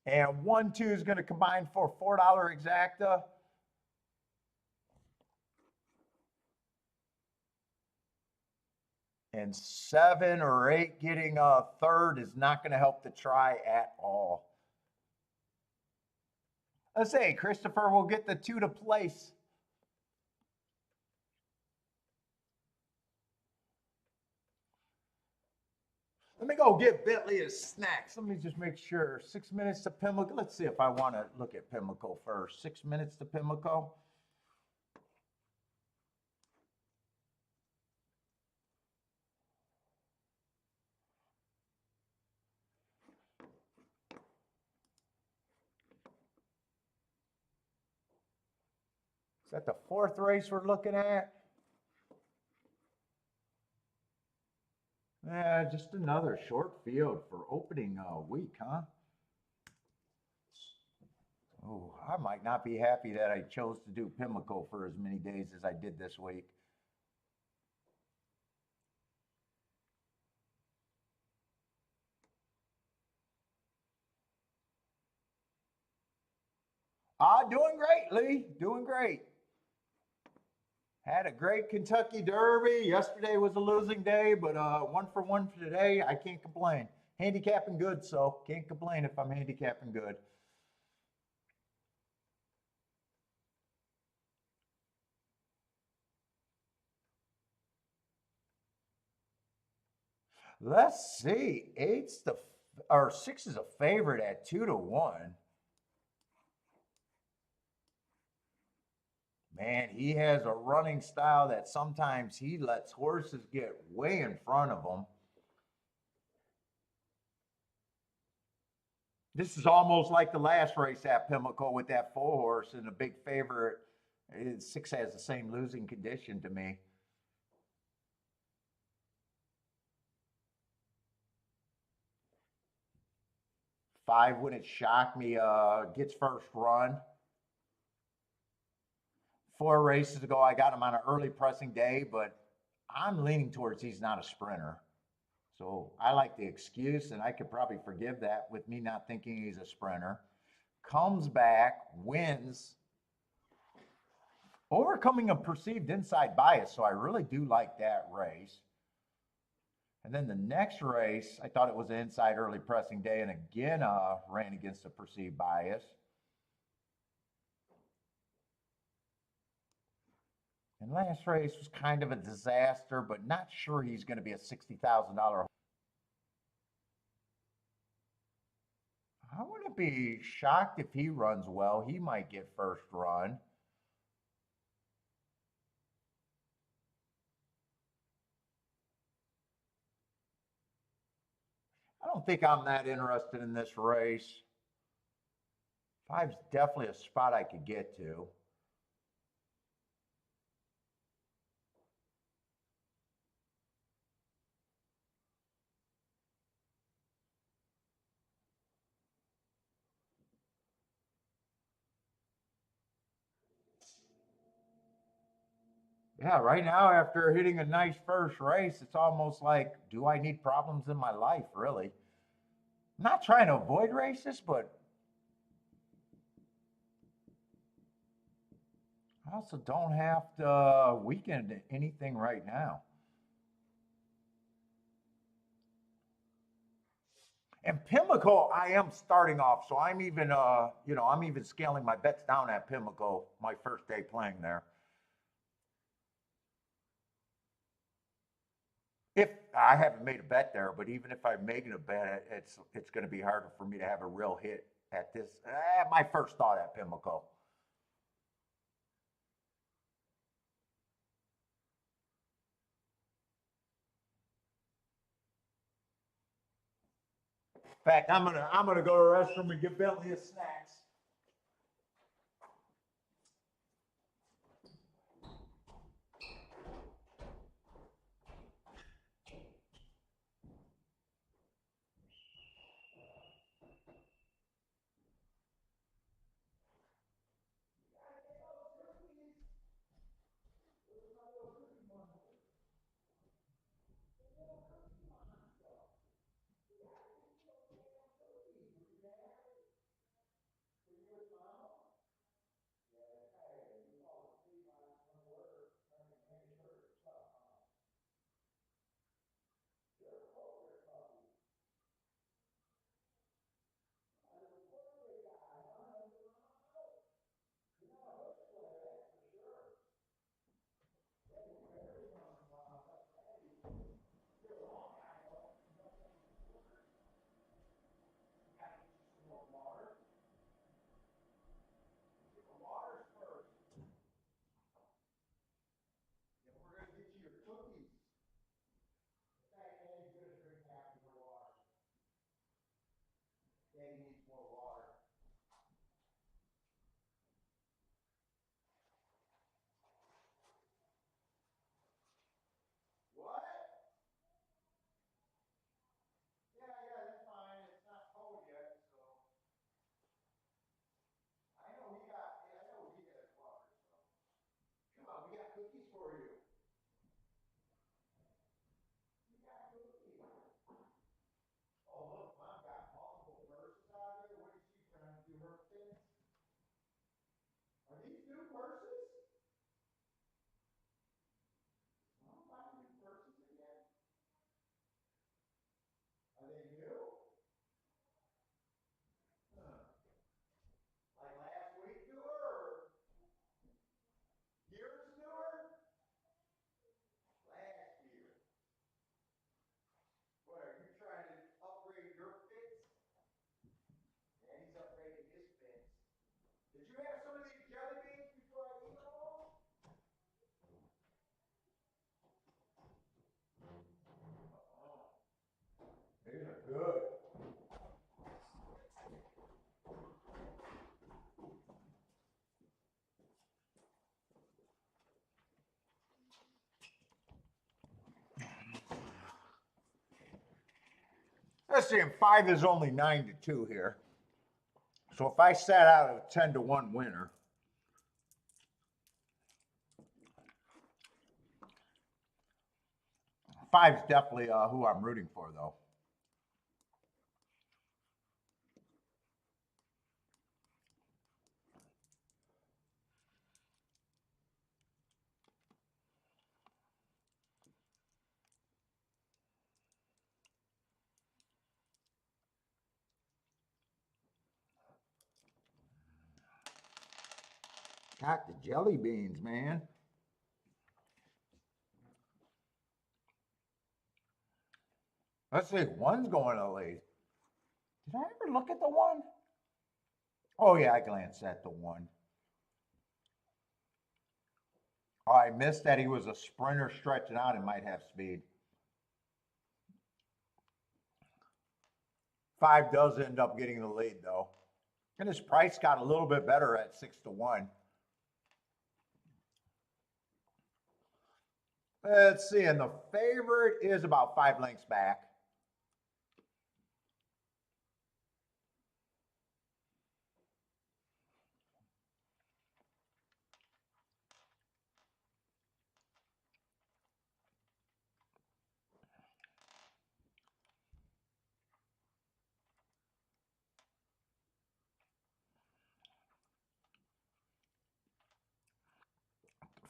And 1-2 is going to combine for $4 exacta. And 7 or 8 getting a third is not going to help the try at all. Let's say Christopher will get the 2 to place. Let me go get Bentley his snacks. Let me just make sure. 6 minutes to Pimlico. Let's see if I want to look at Pimlico first. 6 minutes to Pimlico. Is that the 4th race we're looking at? Yeah, just another short field for opening week, huh? Oh, I might not be happy that I chose to do Pimlico for as many days as I did this week. Doing great, Lee. Doing great. Had a great Kentucky Derby. Yesterday was a losing day, but 1 for 1 for today. I can't complain. Handicapping good, so can't complain if I'm handicapping good. Let's see. 6 is a favorite at 2 to 1. Man, he has a running style that sometimes he lets horses get way in front of him. This is almost like the last race at Pimlico with that 4 horse and a big favorite. 6 has the same losing condition to me. 5 wouldn't shock me. Gets first run. 4 races ago, I got him on an early pressing day, but I'm leaning towards he's not a sprinter. So I like the excuse, and I could probably forgive that with me not thinking he's a sprinter. Comes back, wins, overcoming a perceived inside bias. So I really do like that race. And then the next race, I thought it was an inside early pressing day, and again ran against a perceived bias. And last race was kind of a disaster, but not sure he's going to be a $60,000. I wouldn't be shocked if he runs well. He might get first run. I don't think I'm that interested in this race. 5's definitely a spot I could get to. Yeah, right now, after hitting a nice first race, it's almost like, do I need problems in my life, really? I'm not trying to avoid races, but I also don't have to weekend anything right now. And Pimlico, I am starting off, so I'm even, I'm even scaling my bets down at Pimlico, my first day playing there. If I haven't made a bet there, but even if I'm making a bet, it's going to be harder for me to have a real hit at this. My first thought at Pimlico. In fact, I'm gonna go to the restroom and get Bentley his snacks. for you. Oh, look, Mom got multiple purses out here. What is she trying to do? Her fits? Are these new purses? Mom buying new purses again? Are they new? Huh. Like last week newer or years newer? Last year. What, are you trying to upgrade your fits? Yeah, he's upgrading his fits. Did you have some of these jelly beans before I eat them all? Oh, these are good. Let's see, and 5 is only 9-2 here. So if I sat out a 10-1 winner, five's definitely who I'm rooting for, though. Got the jelly beans, man. Let's see, 1's going to lead. Did I ever look at the 1? Oh, yeah, I glanced at the 1. Oh, I missed that he was a sprinter stretching out and might have speed. 5 does end up getting the lead, though. And his price got a little bit better at 6-1. Let's see, and the favorite is about 5 lengths back.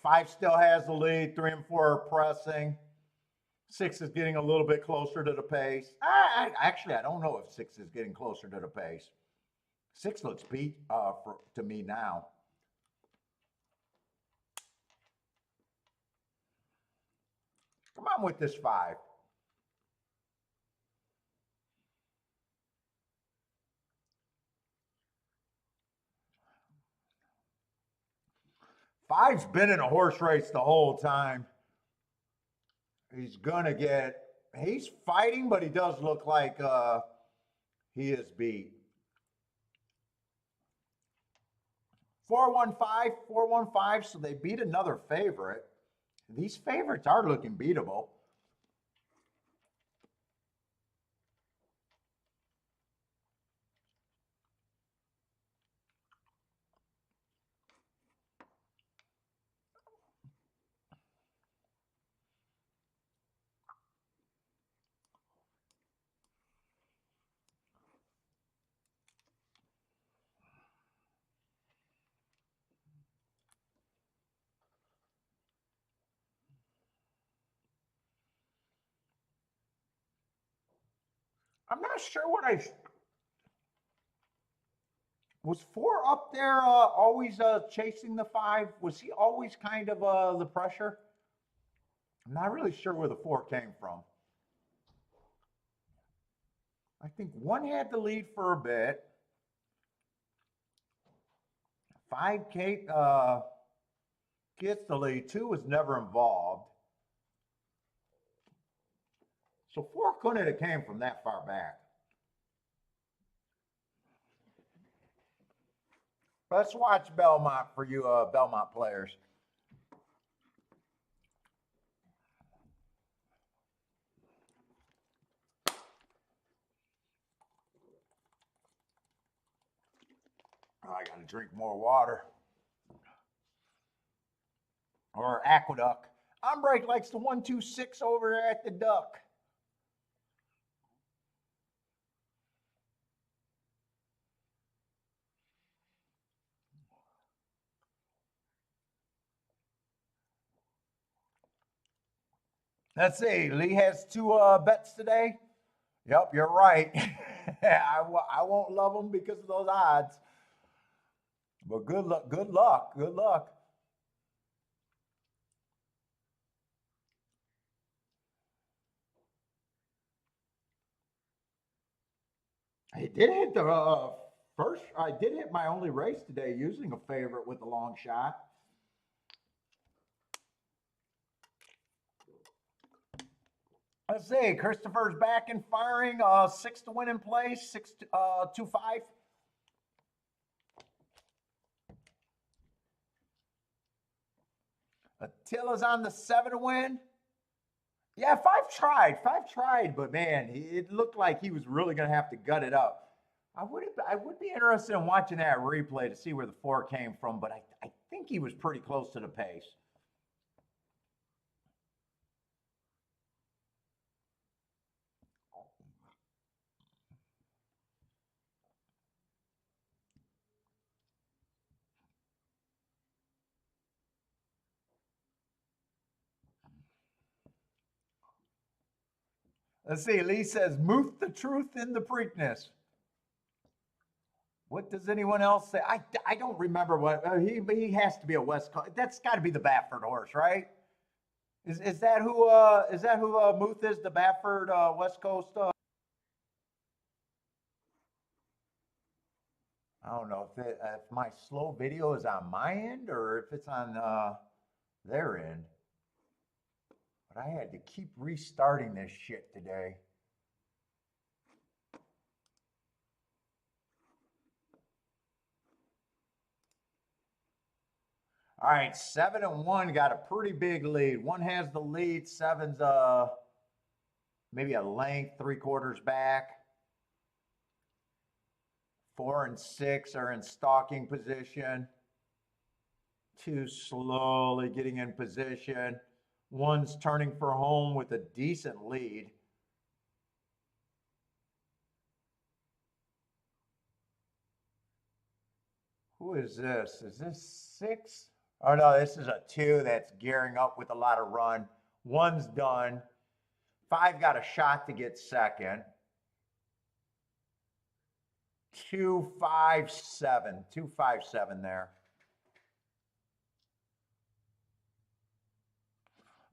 Five still has the lead. 3 and 4 are pressing. 6 is getting a little bit closer to the pace. Actually, I don't know if 6 is getting closer to the pace. 6 looks beat to me now. Come on with this 5. Five's been in a horse race the whole time. He's gonna get. He's fighting, but he does look like he is beat. 415, 415. So they beat another favorite. These favorites are looking beatable. I'm not sure what I was 4 up there. Always chasing the 5. Was he always kind of the pressure? I'm not really sure where the 4 came from. I think 1 had the lead for a bit. 5 Kate gets the lead. 2 was never involved. So 4 couldn't have came from that far back. Let's watch Belmont for you Belmont players. Oh, I got to drink more water. or Aqueduct. Umbrake likes the 126 over there at the Duck. Let's see. Lee has two bets today. Yep, you're right. I won't love them because of those odds. But good luck. Good luck. Good luck. I did hit the first. I did hit my only race today using a favorite with a long shot. Let's see. Christopher's back and firing. 6 to win in place. 2-5. Attila's on the 7 to win. Yeah, Five tried, but man, it looked like he was really going to have to gut it up. I would be interested in watching that replay to see where the 4 came from, but I think he was pretty close to the pace. Let's see. Lee says, "Moof the truth in the Preakness." What does anyone else say? I don't remember what he has to be a West Coast. That's got to be the Baffert horse, right? Is that who Muth is? The Baffert West Coast. I don't know if my slow video is on my end or if it's on their end. But I had to keep restarting this shit today. All right, 7 and 1 got a pretty big lead. 1 has the lead. 7's maybe a length, 3/4 back. 4 and 6 are in stalking position. 2 slowly getting in position. 1's turning for home with a decent lead. Who is this? Is this 6? Oh no, this is a 2 that's gearing up with a lot of run. 1's done. 5 got a shot to get second. 2-5-7. 2-5-7 there.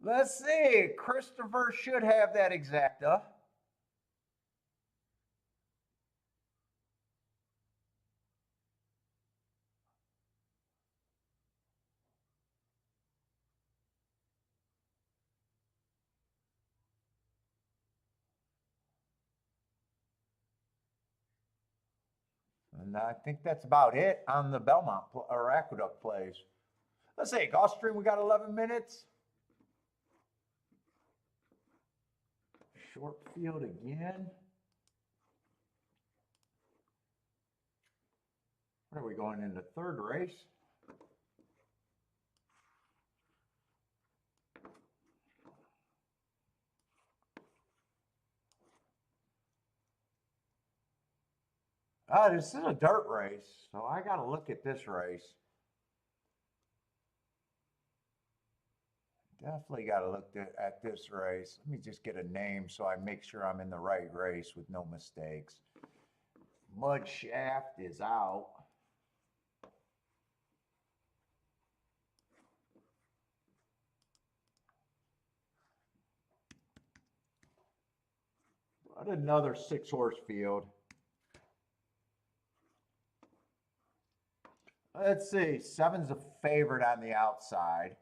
Let's see. Christopher should have that exacta. And I think that's about it on the Belmont or Aqueduct plays. Let's see. Gulfstream, we got 11 minutes. Short field again. What are we going into third race? This is a dirt race, so I got to look at this race. Definitely got to look at this race. Let me just get a name so I make sure I'm in the right race with no mistakes. Mud Shaft is out. What another 6-horse field. Let's see. 7's a favorite on the outside,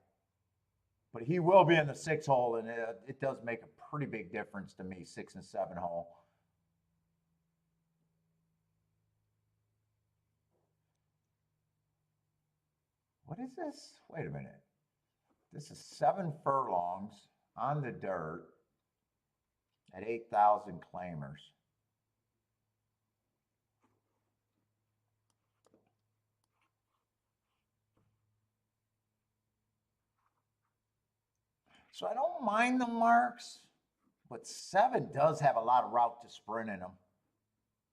but he will be in the 6 hole, and it does make a pretty big difference to me, 6 and 7 hole. What is this? Wait a minute. This is 7 furlongs on the dirt at 8,000 claimers. So I don't mind the marks, but 7 does have a lot of route to sprint in them.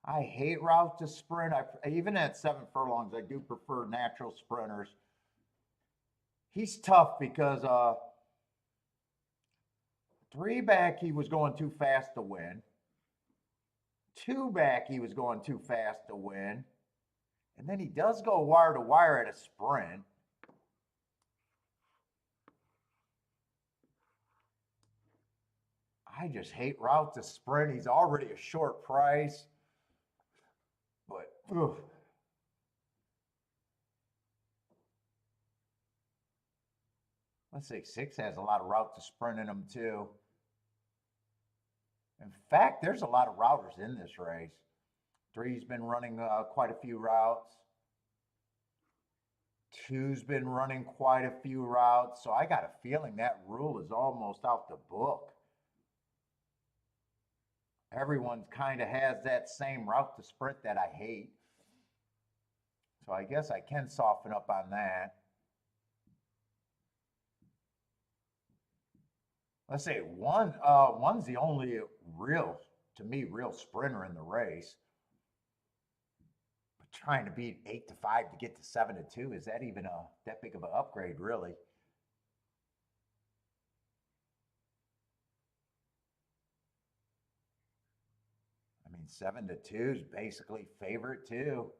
I hate route to sprint. Even at 7 furlongs, I do prefer natural sprinters. He's tough because 3 back, he was going too fast to win. 2 back, he was going too fast to win. And then he does go wire to wire at a sprint. I just hate route to sprint. He's already a short price. But, ugh. Let's say 6 has a lot of route to sprint in him too. In fact, there's a lot of routers in this race. 3's been running quite a few routes. 2's been running quite a few routes. So I got a feeling that rule is almost out the book. Everyone kind of has that same route to sprint that I hate. So I guess I can soften up on that. Let's say one's the only real, to me, real sprinter in the race. But trying to beat 8 to 5 to get to 7 to 2, is that even that big of an upgrade, really? I mean, 7 to 2 is basically favorite too.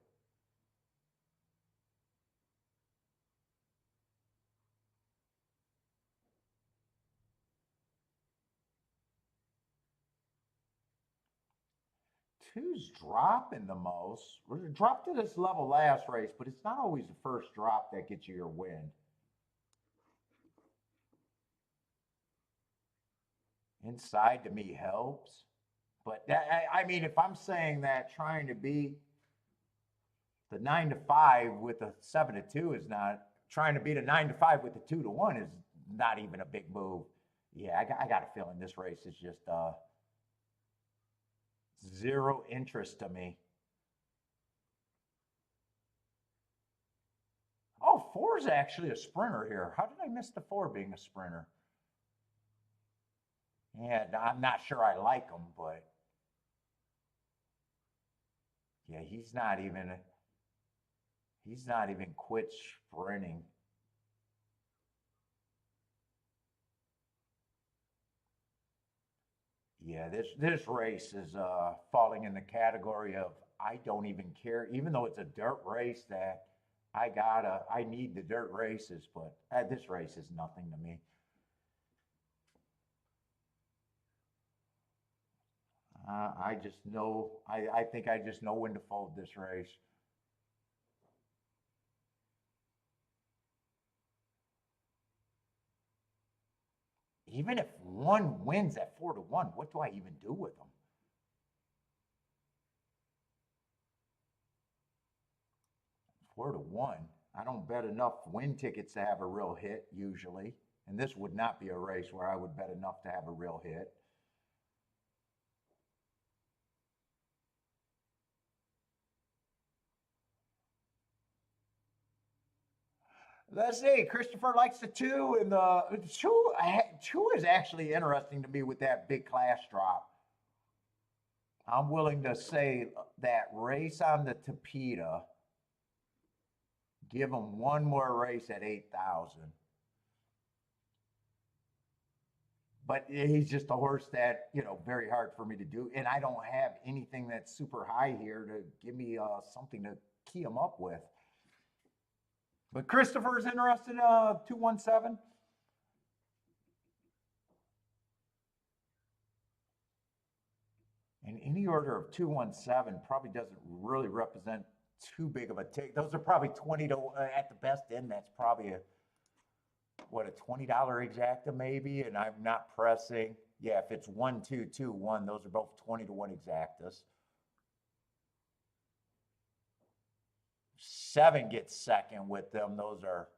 Two's dropping the most. We dropped to this level last race, but it's not always the first drop that gets you your win. Inside to me helps. But I mean, if I'm saying that trying to beat the 9 to 5 with a 7 to 2 is not, trying to beat a 9 to 5 with a 2 to 1 is not even a big move. Yeah, I got a feeling this race is just zero interest to me. Oh, 4 is actually a sprinter here. How did I miss the 4 being a sprinter? Yeah, I'm not sure I like him, but yeah, he's not even quit sprinting. Yeah, this race is falling in the category of I don't even care, even though it's a dirt race that I need the dirt races, but this race is nothing to me. I just know, I think I just know when to fold this race. Even if 1 wins at 4 to 1, what do I even do with them? 4 to 1. I don't bet enough win tickets to have a real hit usually. And this would not be a race where I would bet enough to have a real hit. Let's see. Christopher likes the 2, and the 2 is actually interesting to me with that big class drop. I'm willing to say that race on the Tapeta, give him 1 more race at 8,000. But he's just a horse that, very hard for me to do. And I don't have anything that's super high here to give me something to key him up with. But Christopher's interested in 217. And any order of 217 probably doesn't really represent too big of a take. Those are probably 20 to, at the best end, that's probably a $20 exacta maybe, and I'm not pressing. Yeah, if it's 1, 2, 2, 1, those are both 20 to 1 exactas. 7 gets second with them. Those are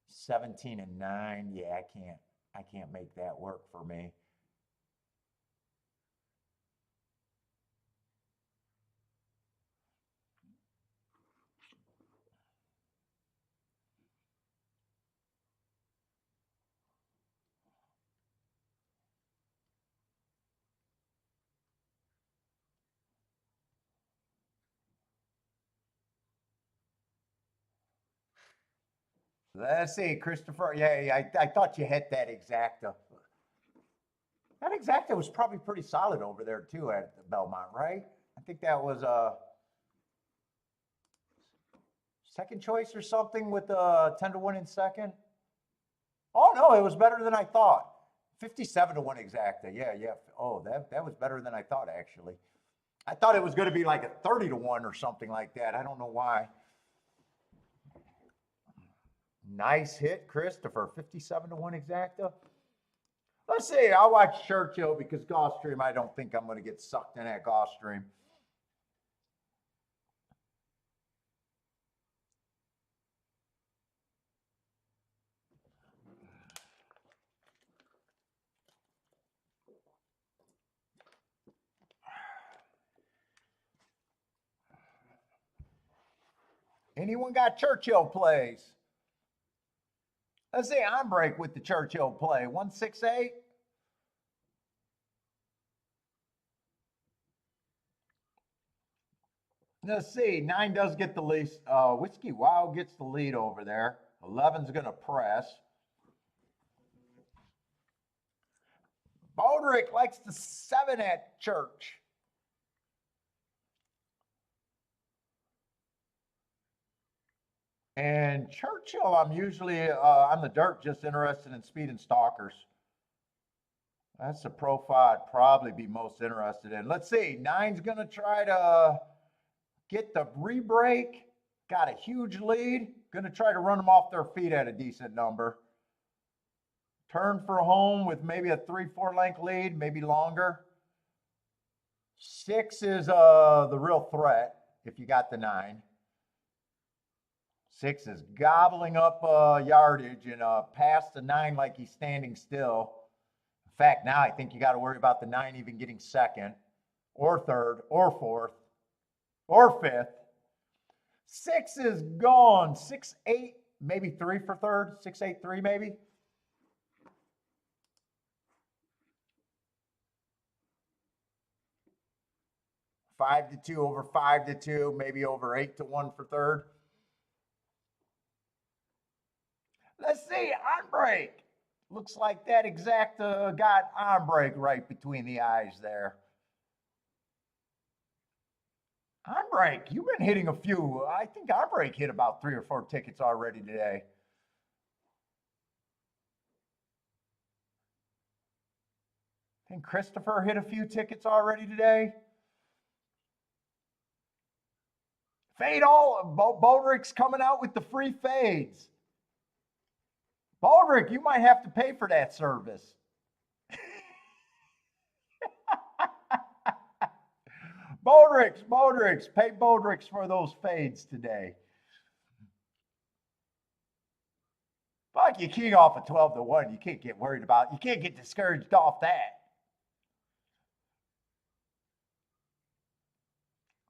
17 and 9. Yeah, I can't make that work for me. Let's see, Christopher. Yeah, I thought you hit that exacta. That exacta was probably pretty solid over there too at Belmont, right? I think that was second choice or something with 10-1 in second. Oh no, it was better than I thought. 57-1 exacta. Yeah. Oh, that was better than I thought actually. I thought it was going to be like a 30-1 or something like that. I don't know why. Nice hit, Christopher. 57-1 exacta. Let's see. I'll watch Churchill because Gulfstream, I don't think I'm going to get sucked in at Gulfstream. Anyone got Churchill plays? Let's see. I'm break with the Churchill play. 168. Let's see. 9 does get the lead. Whiskey Wild gets the lead over there. 11's going to press. Baldrick likes the 7 at Church. And Churchill, I'm usually on the dirt just interested in speed and stalkers. That's the profile I'd probably be most interested in. Let's see. 9's going to try to get the re-break. Got a huge lead. Going to try to run them off their feet at a decent number. Turn for home with maybe a 3-4 length lead, maybe longer. 6 is the real threat if you got the 9. 6 is gobbling up yardage and past the 9 like he's standing still. In fact, now I think you got to worry about the 9 even getting second or third or fourth or fifth. 6 is gone. 6-8, maybe 3 for third. 6-8-3 maybe. Five to 2 over 5 to 2, maybe over 8-1 for third. Let's see, on break. Looks like that exact got on break right between the eyes there. On break, you've been hitting a few. I think on break hit about 3 or 4 tickets already today. I think Christopher hit a few tickets already today. Fade all. Baldrick's coming out with the free fades. Baldrick, you might have to pay for that service. Baldricks, pay Baldricks for those fades today. Fuck, you king off a 12-1. You can't get worried about. You can't get discouraged off that.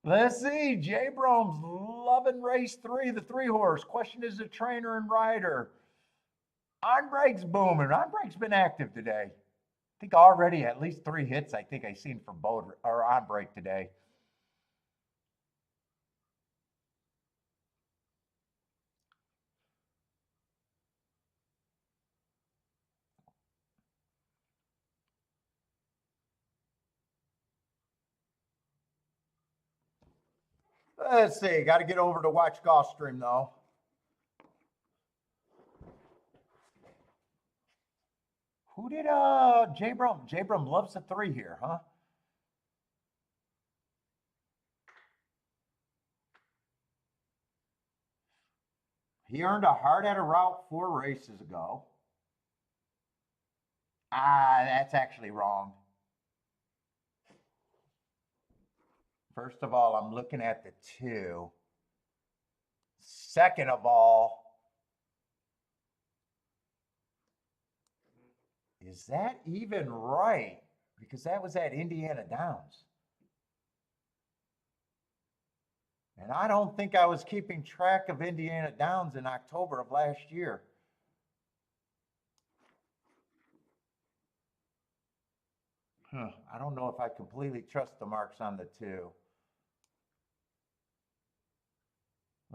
Let's see. J. Brome's loving race 3, the 3-horse. Question is the trainer and rider. On break's booming. On break's been active today. I think already at least 3 hits I think I seen from Baldrick or on break today. Let's see. Got to get over to watch Gulfstream though. Who did J. Brome? J. Brome loves the 3 here, huh? He earned a heart at a route 4 races ago. That's actually wrong. First of all, I'm looking at the 2. Second of all, is that even right? Because that was at Indiana Downs. And I don't think I was keeping track of Indiana Downs in October of last year. I don't know if I completely trust the marks on the 2.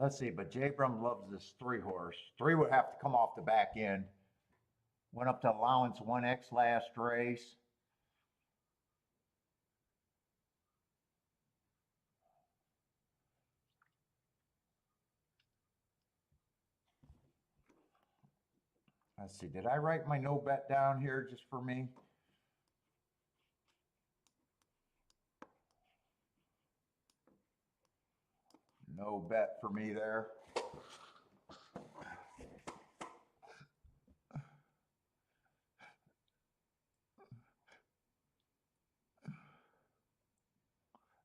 Let's see, but J. Brum loves this 3-horse. 3 would have to come off the back end. Went up to allowance 1X last race. Let's see, did I write my no bet down here just for me? No bet for me there.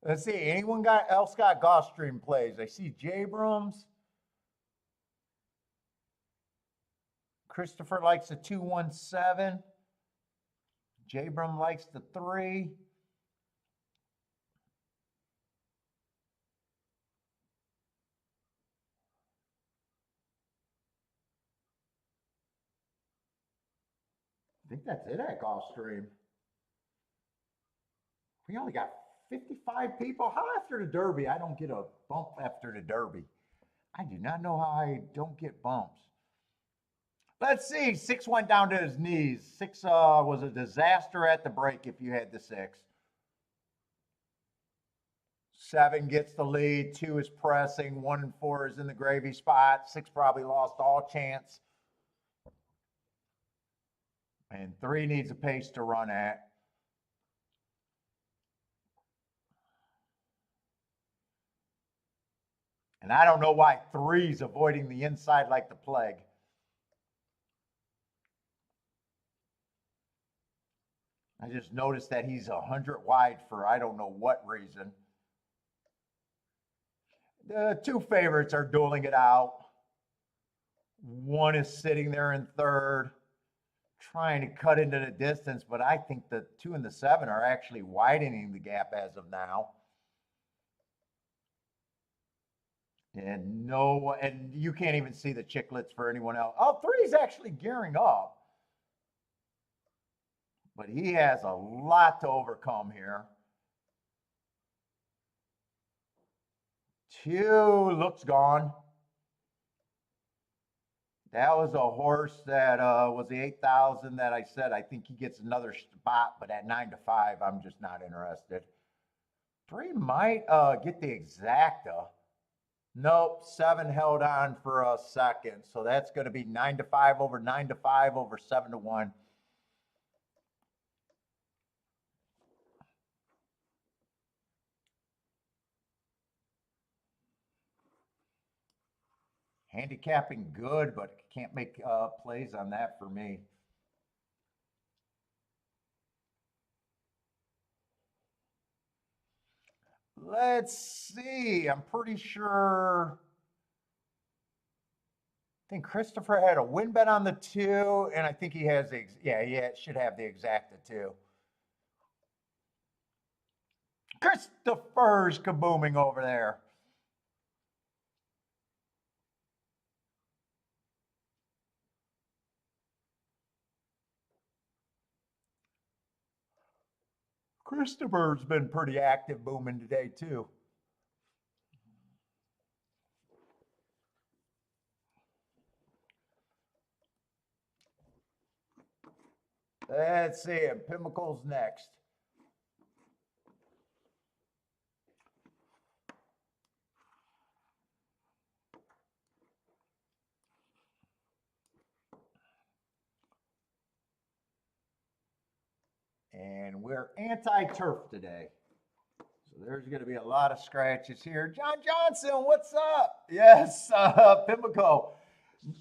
Let's see, anyone else got Gulfstream plays? I see J. Brums. Christopher likes the 217. J. Brum likes the 3. I think that's it at Gulfstream. We only got 55 people. How after the Derby I don't get a bump after the Derby? I do not know how I don't get bumps. Let's see. 6 went down to his knees. 6 was a disaster at the break if you had the 6. 7 gets the lead. 2 is pressing. 1 and 4 is in the gravy spot. 6 probably lost all chance. And 3 needs a pace to run at. And I don't know why 3's avoiding the inside like the plague. I just noticed that he's 100 wide for I don't know what reason. The 2 favorites are dueling it out. 1 is sitting there in 3rd, trying to cut into the distance, but I think the 2 and the 7 are actually widening the gap as of now. And you can't even see the chicklets for anyone else. Oh, 3's actually gearing up. But he has a lot to overcome here. 2 looks gone. That was a horse that was the 8,000 that I said. I think he gets another spot, but at 9 to 5, I'm just not interested. 3 might get the exacta. Nope, 7 held on for a second. So that's going to be 9 to 5 over 9 to 5 over 7 to 1. Handicapping good, but can't make plays on that for me. Let's see. I'm pretty sure. I think Christopher had a win bet on the 2, and I think he has the, should have the exacta 2. Christopher's kabooming over there. Christopher's been pretty active booming today, too. Let's see it. Pimlicle's next. And we're anti-turf today. So there's going to be a lot of scratches here. John Johnson, what's up? Yes, Pimlico.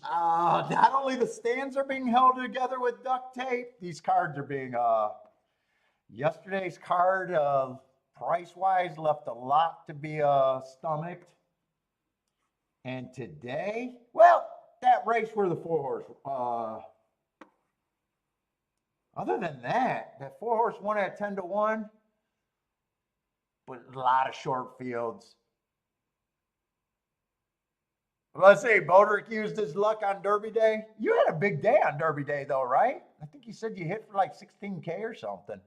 Not only the stands are being held together with duct tape, these cards are being, yesterday's card, price-wise, left a lot to be stomached. And today, well, that race where the 4-horse, other than that 4-horse won at 10 to 1, but a lot of short fields. Let's see, Bodrick used his luck on Derby Day. You had a big day on Derby Day, though, right? I think you said you hit for like 16K or something.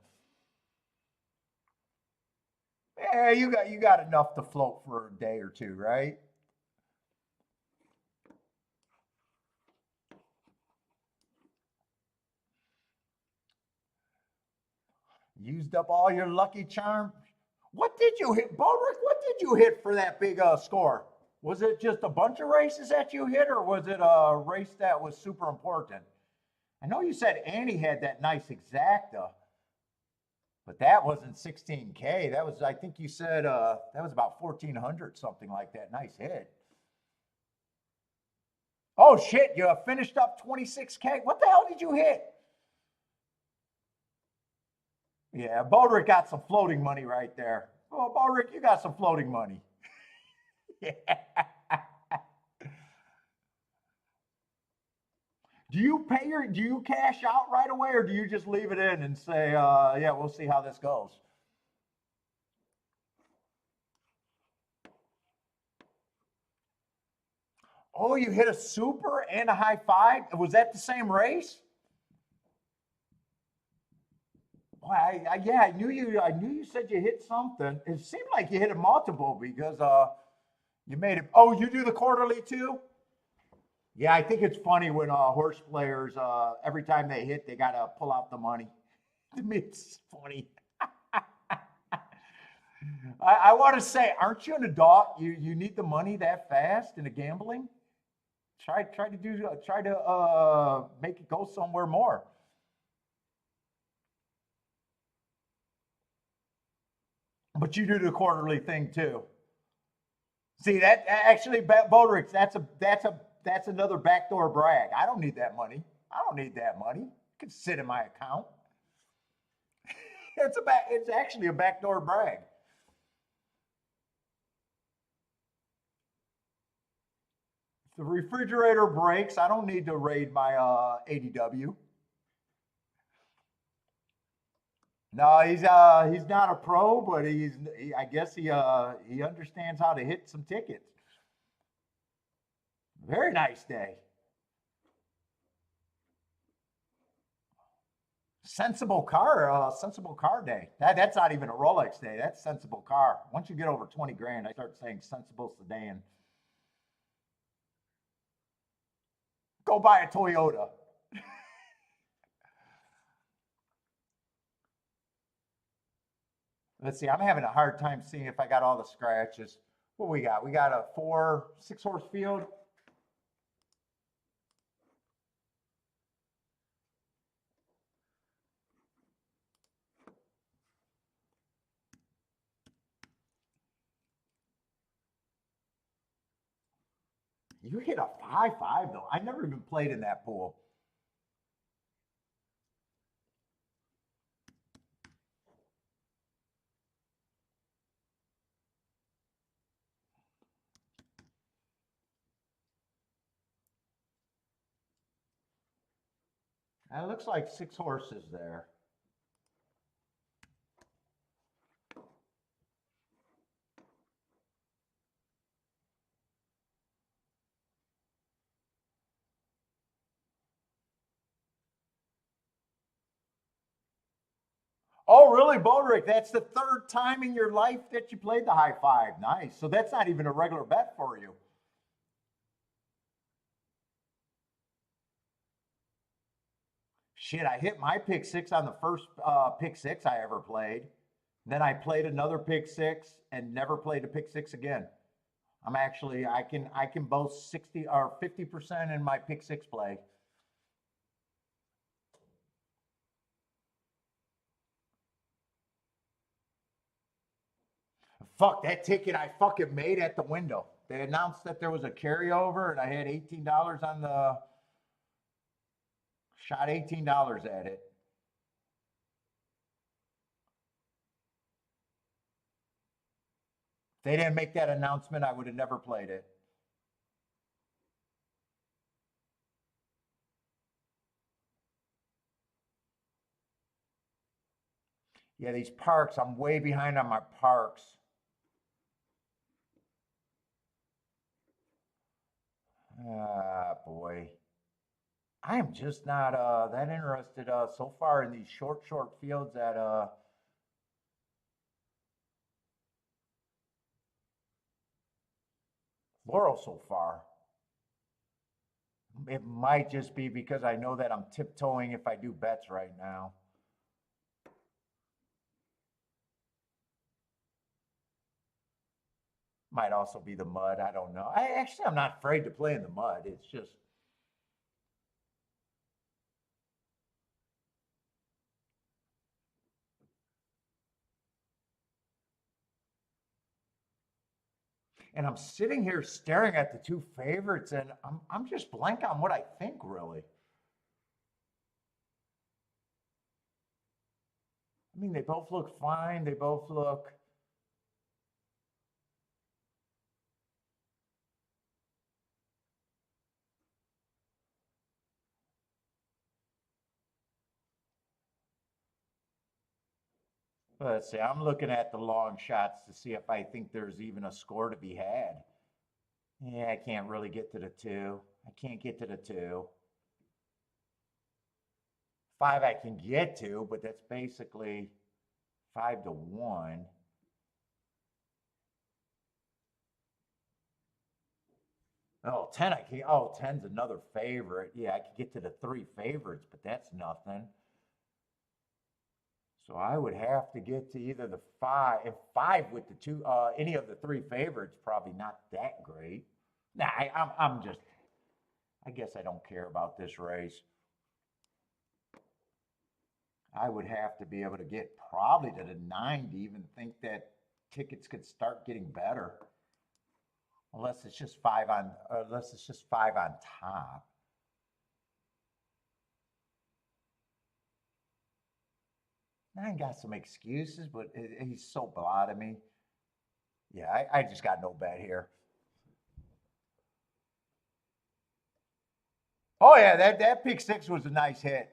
Yeah, you got enough to float for a day or two, right? Used up all your lucky charm. What did you hit, Baldrick? What did you hit for that big score? Was it just a bunch of races that you hit, or was it a race that was super important? I know you said Annie had that nice exacta, but that wasn't 16K. That was, I think you said that was about 1,400, something like that. Nice hit. Oh shit! You finished up 26K. What the hell did you hit? Yeah, Baldrick got some floating money right there. Oh, Baldrick, you got some floating money. Yeah. Do you cash out right away, or do you just leave it in and say, yeah, we'll see how this goes? Oh, you hit a super and a high five? Was that the same race? Boy, yeah, I knew you said you hit something. It seemed like you hit a multiple because you made it. Oh, you do the quarterly too? Yeah, I think it's funny when horse players every time they hit, they gotta pull out the money. To me, it's funny. I want to say, aren't you an adult? You need the money that fast in a gambling? Try to make it go somewhere more. But you do the quarterly thing too. See that actually, Bodrix, that's another backdoor brag. I don't need that money. I don't need that money. It can sit in my account. It's actually a backdoor brag. If the refrigerator breaks, I don't need to raid my ADW. No, he's not a pro, but I guess he understands how to hit some tickets. Very nice day. Sensible car day. That's not even a Rolex day. That's sensible car. Once you get over 20 grand, I start saying sensible sedan. Go buy a Toyota. Let's see. I'm having a hard time seeing if I got all the scratches. What we got? We got a 6 horse field. You hit a high five though. I never even played in that pool. And it looks like 6 horses there. Oh, really, Bodrick? That's the third time in your life that you played the high five. Nice. So that's not even a regular bet for you. Shit, I hit my pick six on the first pick six I ever played. Then I played another pick six and never played a pick six again. I can boast 60 or 50% in my pick six play. Fuck that ticket I fucking made at the window. They announced that there was a carryover and I had $18 on the shot $18 at it. If they didn't make that announcement, I would have never played it. Yeah, these parks, I'm way behind on my parks. Ah, boy. I am just not that interested so far in these short fields at Laurel so far. It might just be because I know that I'm tiptoeing if I do bets right now. Might also be the mud. I don't know. I'm not afraid to play in the mud. It's just, and I'm sitting here staring at the two favorites, and I'm just blank on what I think really. I mean, they both look fine. They both look. Let's see. I'm looking at the long shots to see if I think there's even a score to be had. Yeah, I can't really get to the two. I can't get to the two. Five I can get to, but that's basically 5 to 1. Oh, 10 I can. Oh, 10's another favorite. Yeah, I could get to the three favorites, but that's nothing. So I would have to get to either the five. If five with the two, any of the three favorites, probably not that great. Nah, I'm just. I guess I don't care about this race. I would have to be able to get probably to the 9 to even think that tickets could start getting better. Unless it's just five on top. I got some excuses, but he's so blah to me. Yeah, I just got no bet here. Oh yeah, that pick six was a nice hit.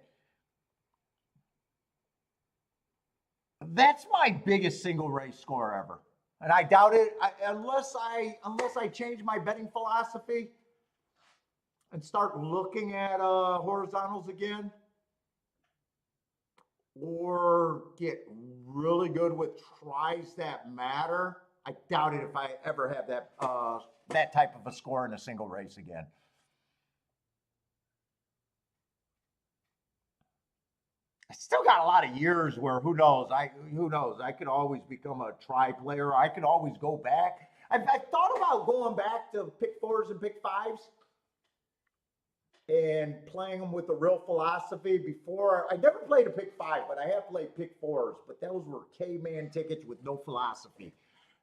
That's my biggest single race score ever, and I doubt it unless I change my betting philosophy and start looking at horizontals again, or get really good with tries that matter. I doubt it if I ever have that type of a score in a single race again. I still got a lot of years where who knows? I could always become a try player. I could always go back. I've thought about going back to pick fours and pick fives and playing them with the real philosophy. Before I never played a pick five, but I have played pick fours. But those were caveman tickets with no philosophy.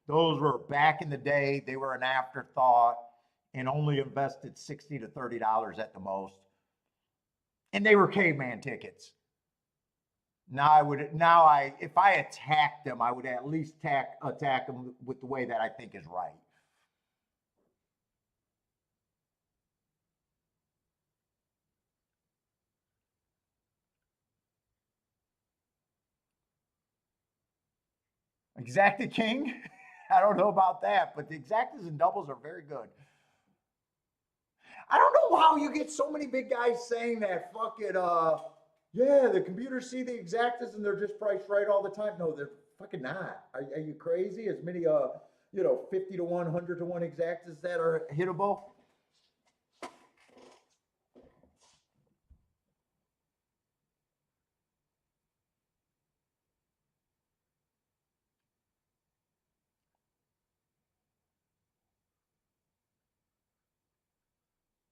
Those were back in the day. They were an afterthought and only invested $60 to $30 at the most. And they were caveman tickets. Now, if I attacked them, I would at least attack them with the way that I think is right. Exacta King, I don't know about that, but the exactas and doubles are very good. I don't know how you get so many big guys saying that. Fuck it, yeah, the computers see the exactas and they're just priced right all the time. No, they're fucking not. Are you crazy? As many 50 to 100 to 1 exactas that are hittable.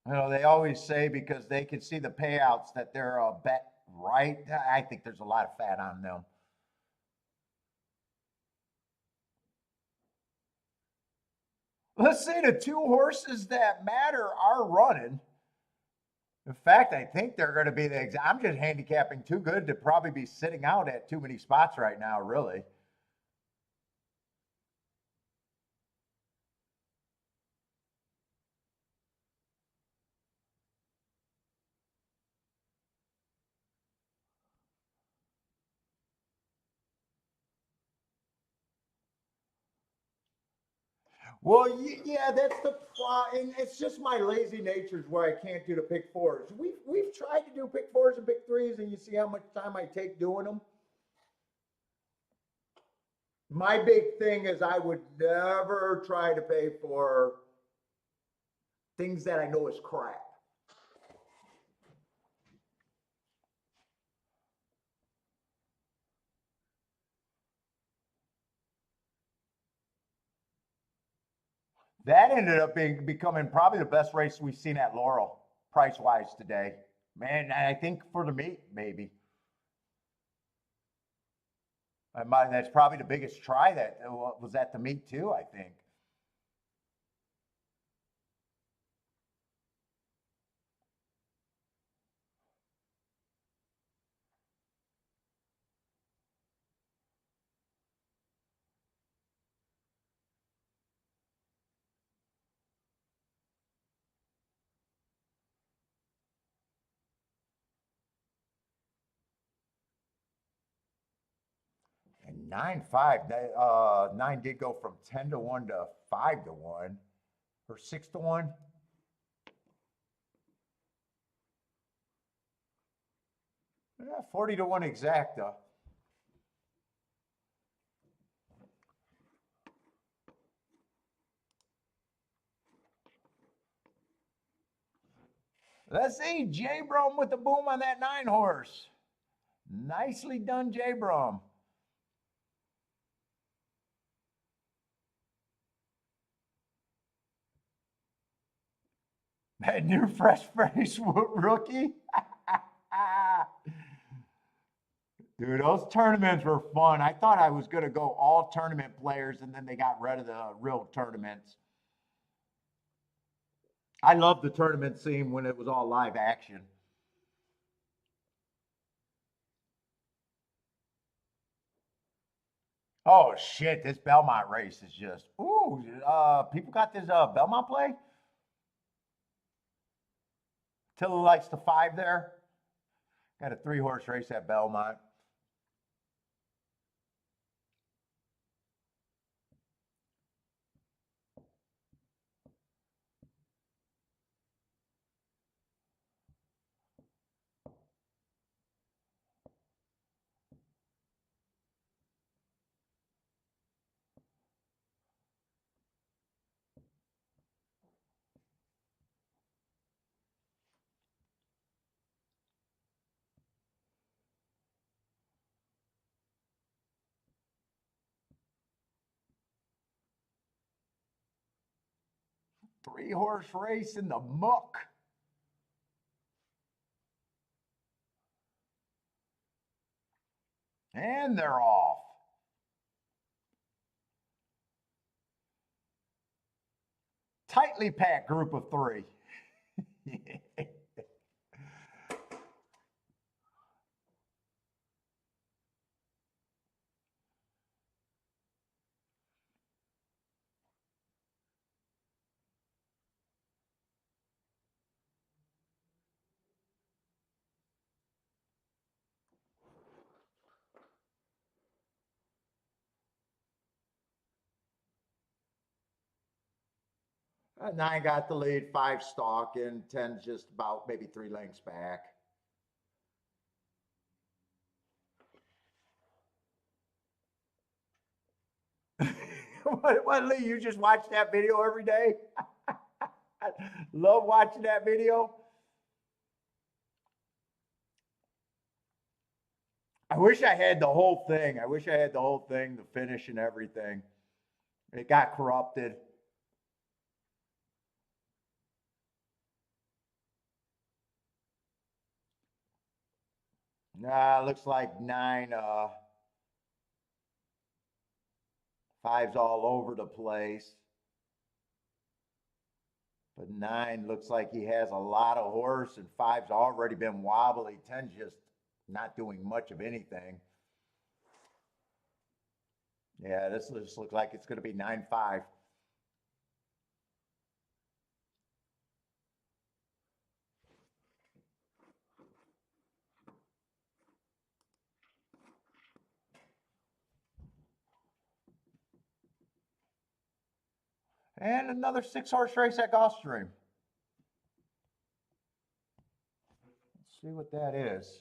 They always say because they can see the payouts that they're a bet right. I think there's a lot of fat on them. Let's say the two horses that matter are running. In fact, I think they're going to be the. I'm just handicapping too good to probably be sitting out at too many spots right now, really. Well, yeah, that's the problem, and it's just my lazy natures where I can't do the pick fours. We've tried to do pick fours and pick threes, and you see how much time I take doing them. My big thing is I would never try to pay for things that I know is crap. That ended up becoming probably the best race we've seen at Laurel, price-wise today. Man, I think for the meet, maybe. That's probably the biggest try that was at the meet too, I think. And 9-5, nine did go from 10-1 to 5-1 or 6-1. Yeah, 40-1 exacta. Let's see, J Brom with the boom on that 9 horse. Nicely done, J Brom. That new fresh face rookie. Dude, those tournaments were fun. I thought I was going to go all tournament players, and then they got rid of the real tournaments. I loved the tournament scene when it was all live action. Oh shit! This Belmont race is just ooh. People got this Belmont play. Tilly likes the 5 there. Got a 3-horse race at Belmont. Three-horse race in the muck. And they're off. Tightly packed group of 3. Nine got the lead, 5 stalking, 10 just about maybe 3 lengths back. What, Lee? You just watch that video every day? Love watching that video. I wish I had the whole thing. I wish I had the whole thing, the finish and everything. It got corrupted. Nah, looks like 9. Five's all over the place. But 9 looks like he has a lot of horse, and 5's already been wobbly. 10's just not doing much of anything. Yeah, this just looks like it's going to be 9-5. And another 6-horse race at Gulfstream. Let's see what that is.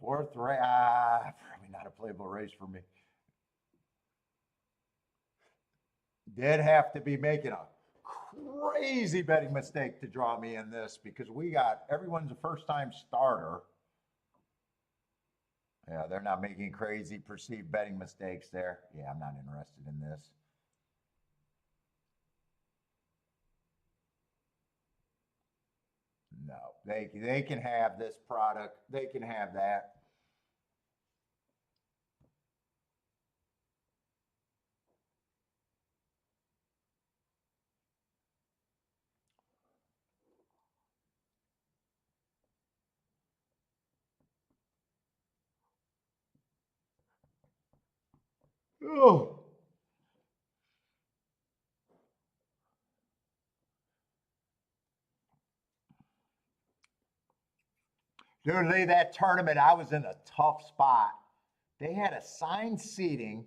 Fourth race, probably not a playable race for me. Did have to be making a crazy betting mistake to draw me in this because we got everyone's a first time starter. Yeah, they're not making crazy perceived betting mistakes there. Yeah, I'm not interested in this. No, they can have this product. They can have that. Oh, literally that tournament, I was in a tough spot. They had assigned seating.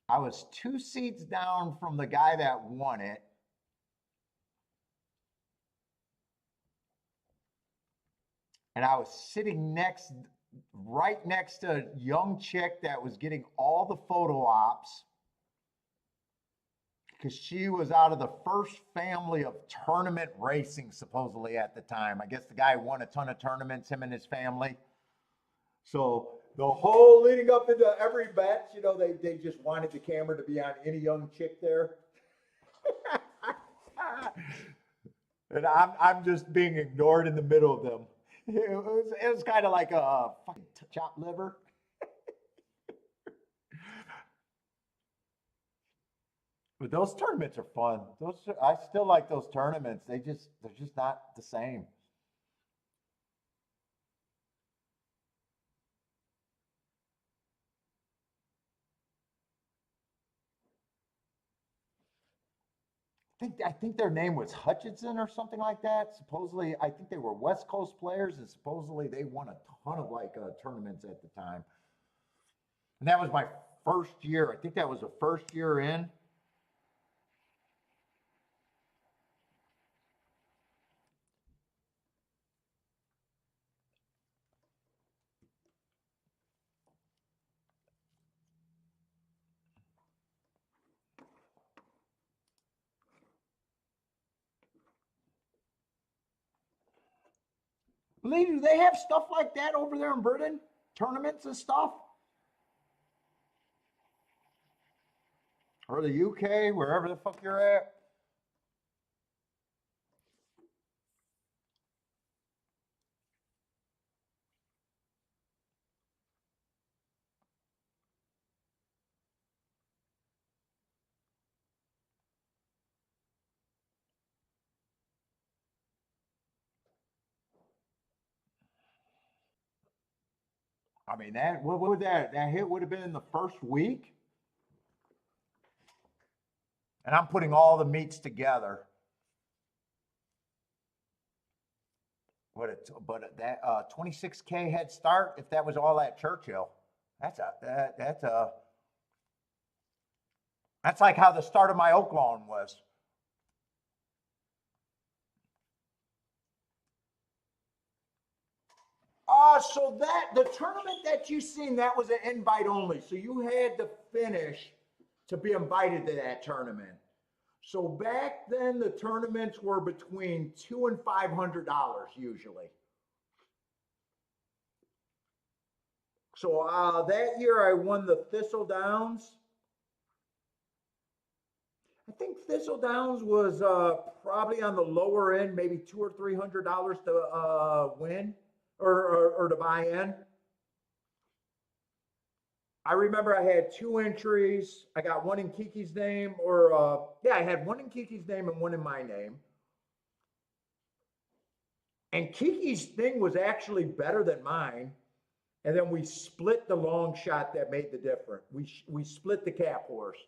I was 2 seats down from the guy that won it. And I was sitting right next to a young chick that was getting all the photo ops because she was out of the first family of tournament racing, supposedly at the time. I guess the guy won a ton of tournaments, him and his family. So the whole leading up into every bet, they just wanted the camera to be on any young chick there. And I'm just being ignored in the middle of them. It was kind of like a fucking chopped liver. But those tournaments are fun. I still like those tournaments. They're just not the same. I think their name was Hutchinson or something like that. Supposedly, I think they were West Coast players, and supposedly they won a ton of tournaments at the time. And that was my first year. I think that was the first year in. Lee, do they have stuff like that over there in Britain? Tournaments and stuff? Or the UK, wherever the fuck you're at? I mean, what would that hit would have been in the first week? And I'm putting all the meets together. But that 26K head start, if that was all at Churchill, that's like how the start of my Oaklawn was. So that the tournament that you seen, that was an invite only. So you had to finish to be invited to that tournament. So back then, the tournaments were between $200 and $500 usually. So that year, I won the Thistle Downs. I think Thistle Downs was probably on the lower end, maybe $200 or $300 to win or to buy in. I remember I had 2 entries. I got one in Kiki's name, I had one in Kiki's name and one in my name. And Kiki's thing was actually better than mine. And then we split the long shot that made the difference. We split the cap horse.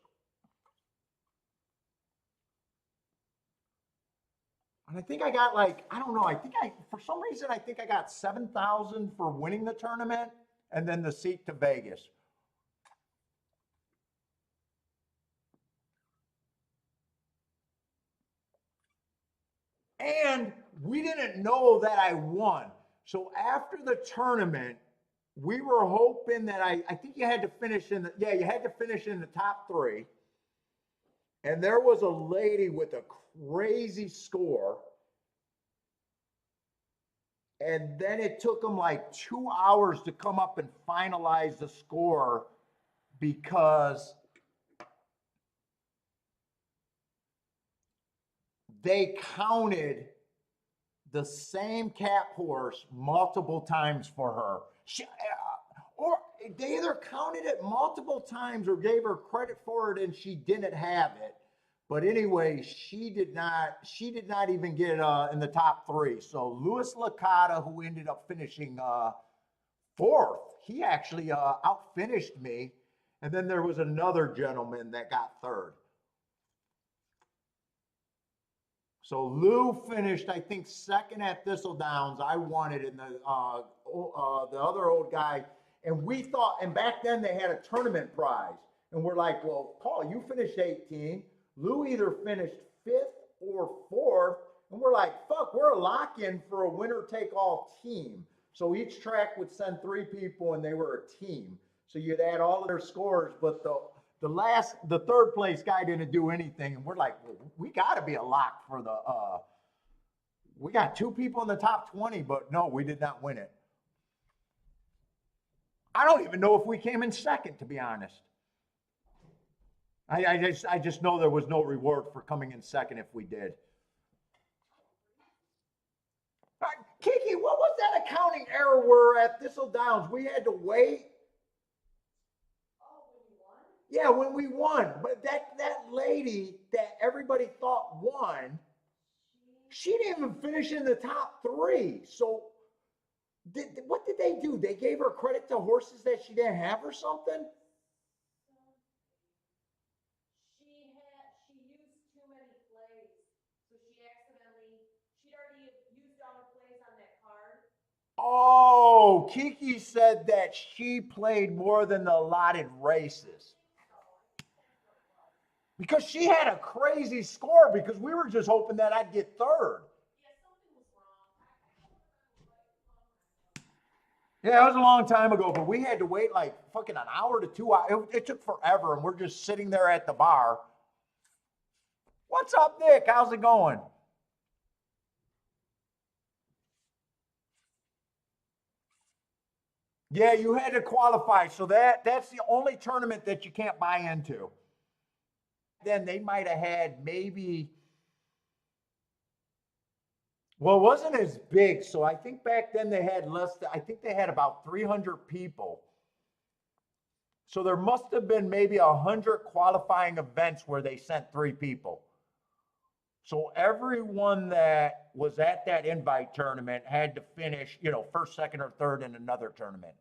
And I think I got I don't know, for some reason, I think I got 7,000 for winning the tournament and then the seat to Vegas. And we didn't know that I won. So after the tournament, we were hoping that I think you had to finish you had to finish in the top 3. And there was a lady with a crazy score. And then it took them like 2 hours to come up and finalize the score because they counted the same cab horse multiple times for her. Or they either counted it multiple times or gave her credit for it and she didn't have it. But anyway, she did not even get in the top three. So Louis Licata, who ended up finishing fourth, he actually outfinished me. And then there was another gentleman that got third. So Lou finished, I think, second at Thistle Downs. I won it in the other old guy. And we thought, and back then they had a tournament prize. And we're like, well, Paul, you finished 18. Lou either finished fifth or fourth. And we're like, fuck, we're a lock-in for a winner-take-all team. So each track would send 3 people and they were a team. So you'd add all of their scores, but the third place guy didn't do anything. And we're like, well, we got to be a lock for we got 2 people in the top 20, but no, we did not win it. I don't even know if we came in second, to be honest. I just know there was no reward for coming in second if we did. Kiki, what was that accounting error where at Thistle Downs we had to wait? Yeah, when we won. But that lady that everybody thought won, she didn't even finish in the top 3. So what did they do? They gave her credit to horses that she didn't have or something? She used too many plays. So she'd already used all the plays on that card. Oh, Kiki said that she played more than the allotted races. Because she had a crazy score because we were just hoping that I'd get third. Yeah, something was wrong. Yeah, it was a long time ago, but we had to wait like fucking an hour to 2 hours. It took forever, and we're just sitting there at the bar. What's up, Nick? How's it going? Yeah, you had to qualify, so that's the only tournament that you can't buy into. Then they might have had maybe, well, it wasn't as big, so I think back then they had I think they had about 300 people. So there must have been maybe 100 qualifying events where they sent 3 people. So everyone that was at that invite tournament had to finish, first, second, or third in another tournament.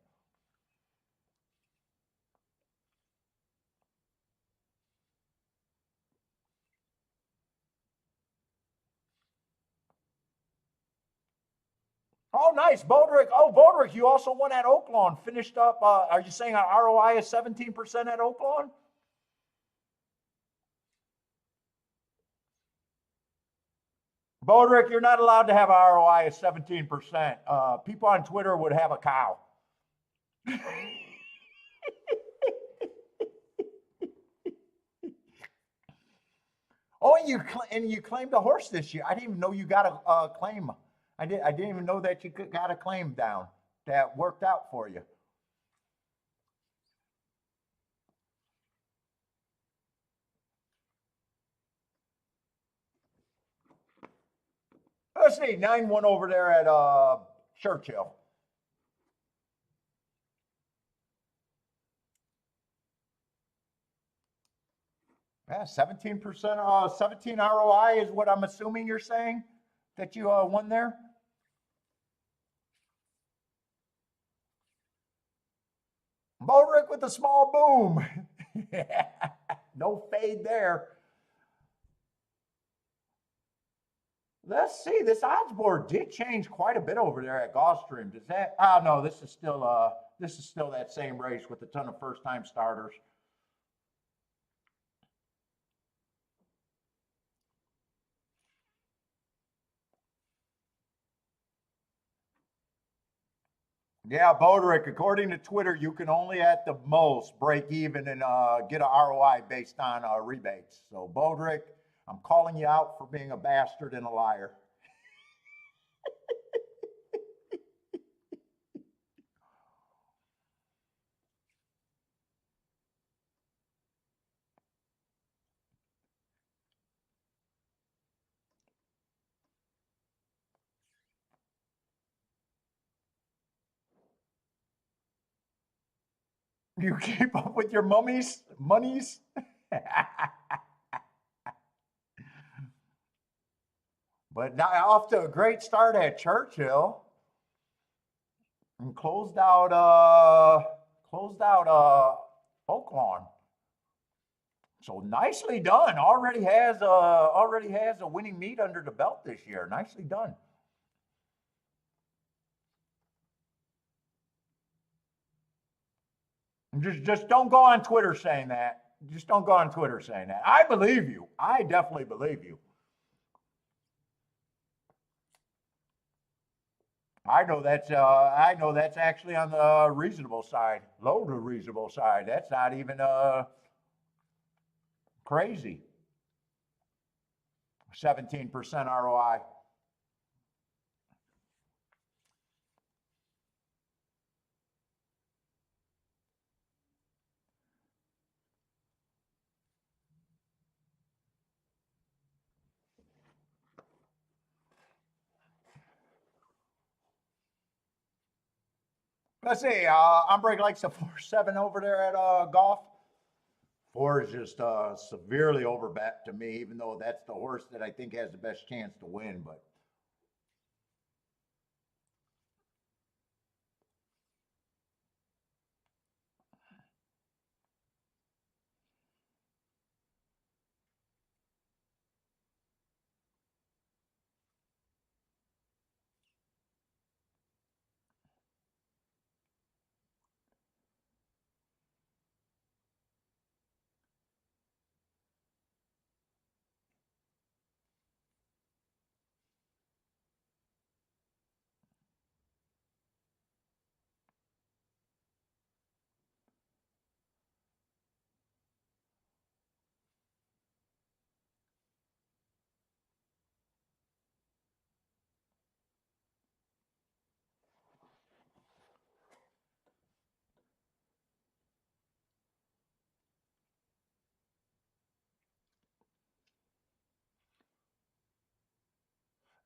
Oh, nice. Bodrick. Oh, Bodrick, you also won at Oaklawn. Finished up, are you saying our ROI is 17% at Oaklawn? Bodrick, you're not allowed to have an ROI of 17%. People on Twitter would have a cow. Oh, and you claimed a horse this year. I didn't even know you got a claim. I didn't even know that you got a claim down that worked out for you. Let's see, 9-1 over there at Churchill. Yeah, 17%, 17 ROI is what I'm assuming you're saying that you won there. Bodrick with the small boom. No fade there. Let's see. This odds board did change quite a bit over there at Gulfstream. Does that? Oh no, this is still that same race with a ton of first-time starters. Yeah, Boderick, according to Twitter, you can only at the most break even and get a ROI based on rebates. So, Boderick, I'm calling you out for being a bastard and a liar. You keep up with your monies? But now off to a great start at Churchill and closed out Oaklawn. So nicely done. Already has a winning meet under the belt this year. Nicely done. Just don't go on Twitter saying that. Just don't go on Twitter saying that. I believe you. I definitely believe you. I know that's actually on the reasonable side, low to reasonable side. That's not even crazy. 17% ROI. Let's see. Umbreg likes a 4-7 over there at golf. Four is just severely overbet to me, even though that's the horse that I think has the best chance to win. But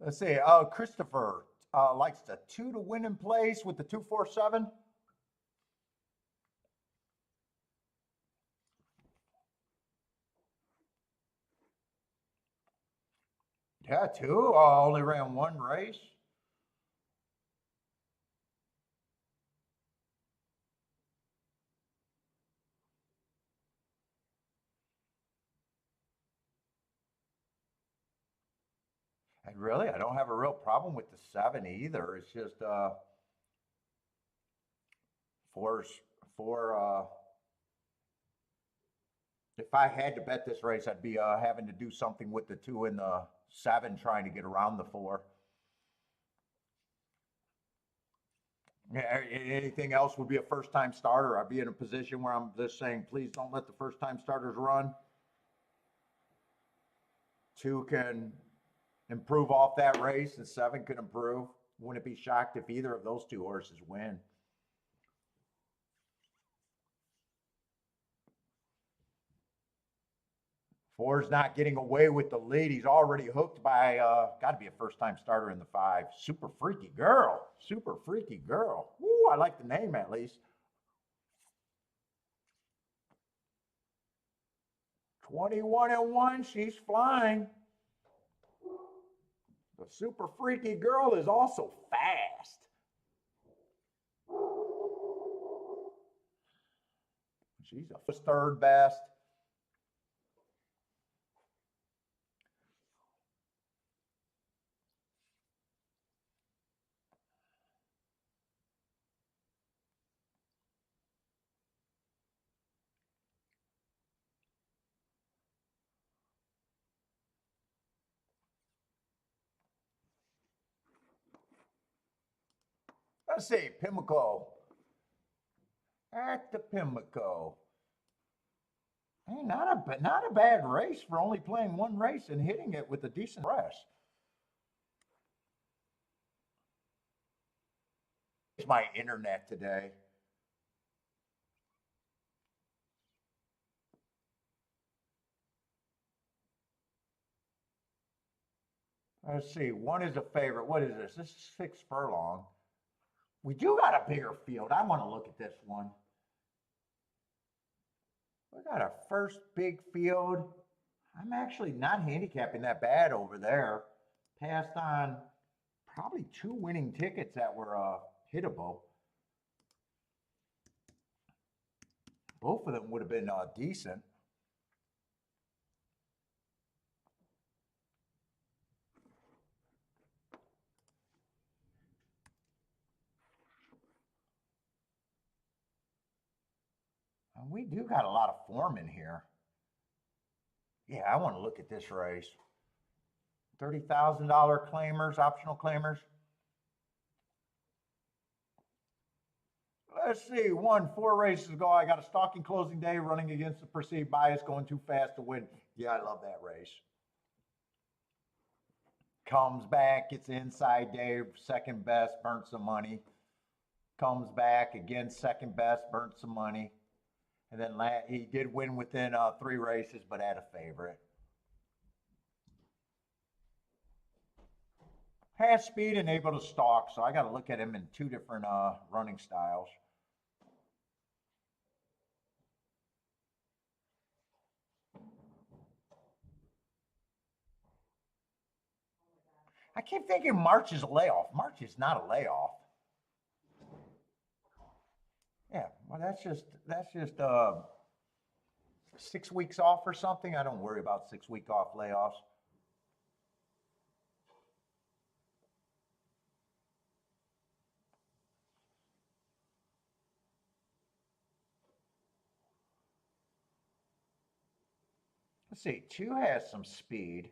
let's see. Christopher likes the 2 to win in place with the 2-4-7. Yeah, 2. Only ran one race. And really, I don't have a real problem with the 7 either. It's just four, four. If I had to bet this race, I'd be having to do something with the 2 and the 7, trying to get around the 4. Yeah, anything else would be a first time starter. I'd be in a position where I'm just saying, please don't let the first time starters run. 2 can improve off that race, and 7 can improve. Wouldn't be shocked if either of those 2 horses win. Four's not getting away with the lead. He's already hooked by, got to be a first time starter in the 5. Super Freaky Girl. Super Freaky Girl. Woo, I like the name at least. 21-1. She's flying. The Super Freaky Girl is also fast. She's a third best. Let's see, Pimlico. At the Pimlico. Hey, not a bad race for only playing one race and hitting it with a decent press. It's my internet today. Let's see, one is a favorite. What is this? This is 6 furlong. We do got a bigger field. I want to look at this one. We got our first big field. I'm actually not handicapping that bad over there. Passed on probably 2 winning tickets that were hittable. Both of them would have been decent. And we do got a lot of form in here. Yeah, I want to look at this race. $30,000 claimers, optional claimers. Let's see, 4 races ago, I got a stalking closing day running against the perceived bias, going too fast to win. Yeah, I love that race. Comes back, gets inside day, second best, burnt some money. Comes back again, second best, burnt some money. And then he did win within 3 races, but had a favorite. Has speed and able to stalk, so I got to look at him in 2 different running styles. I keep thinking March is a layoff. March is not a layoff. Yeah, well, that's just 6 weeks off or something. I don't worry about 6-week off layoffs. Let's see, 2 has some speed.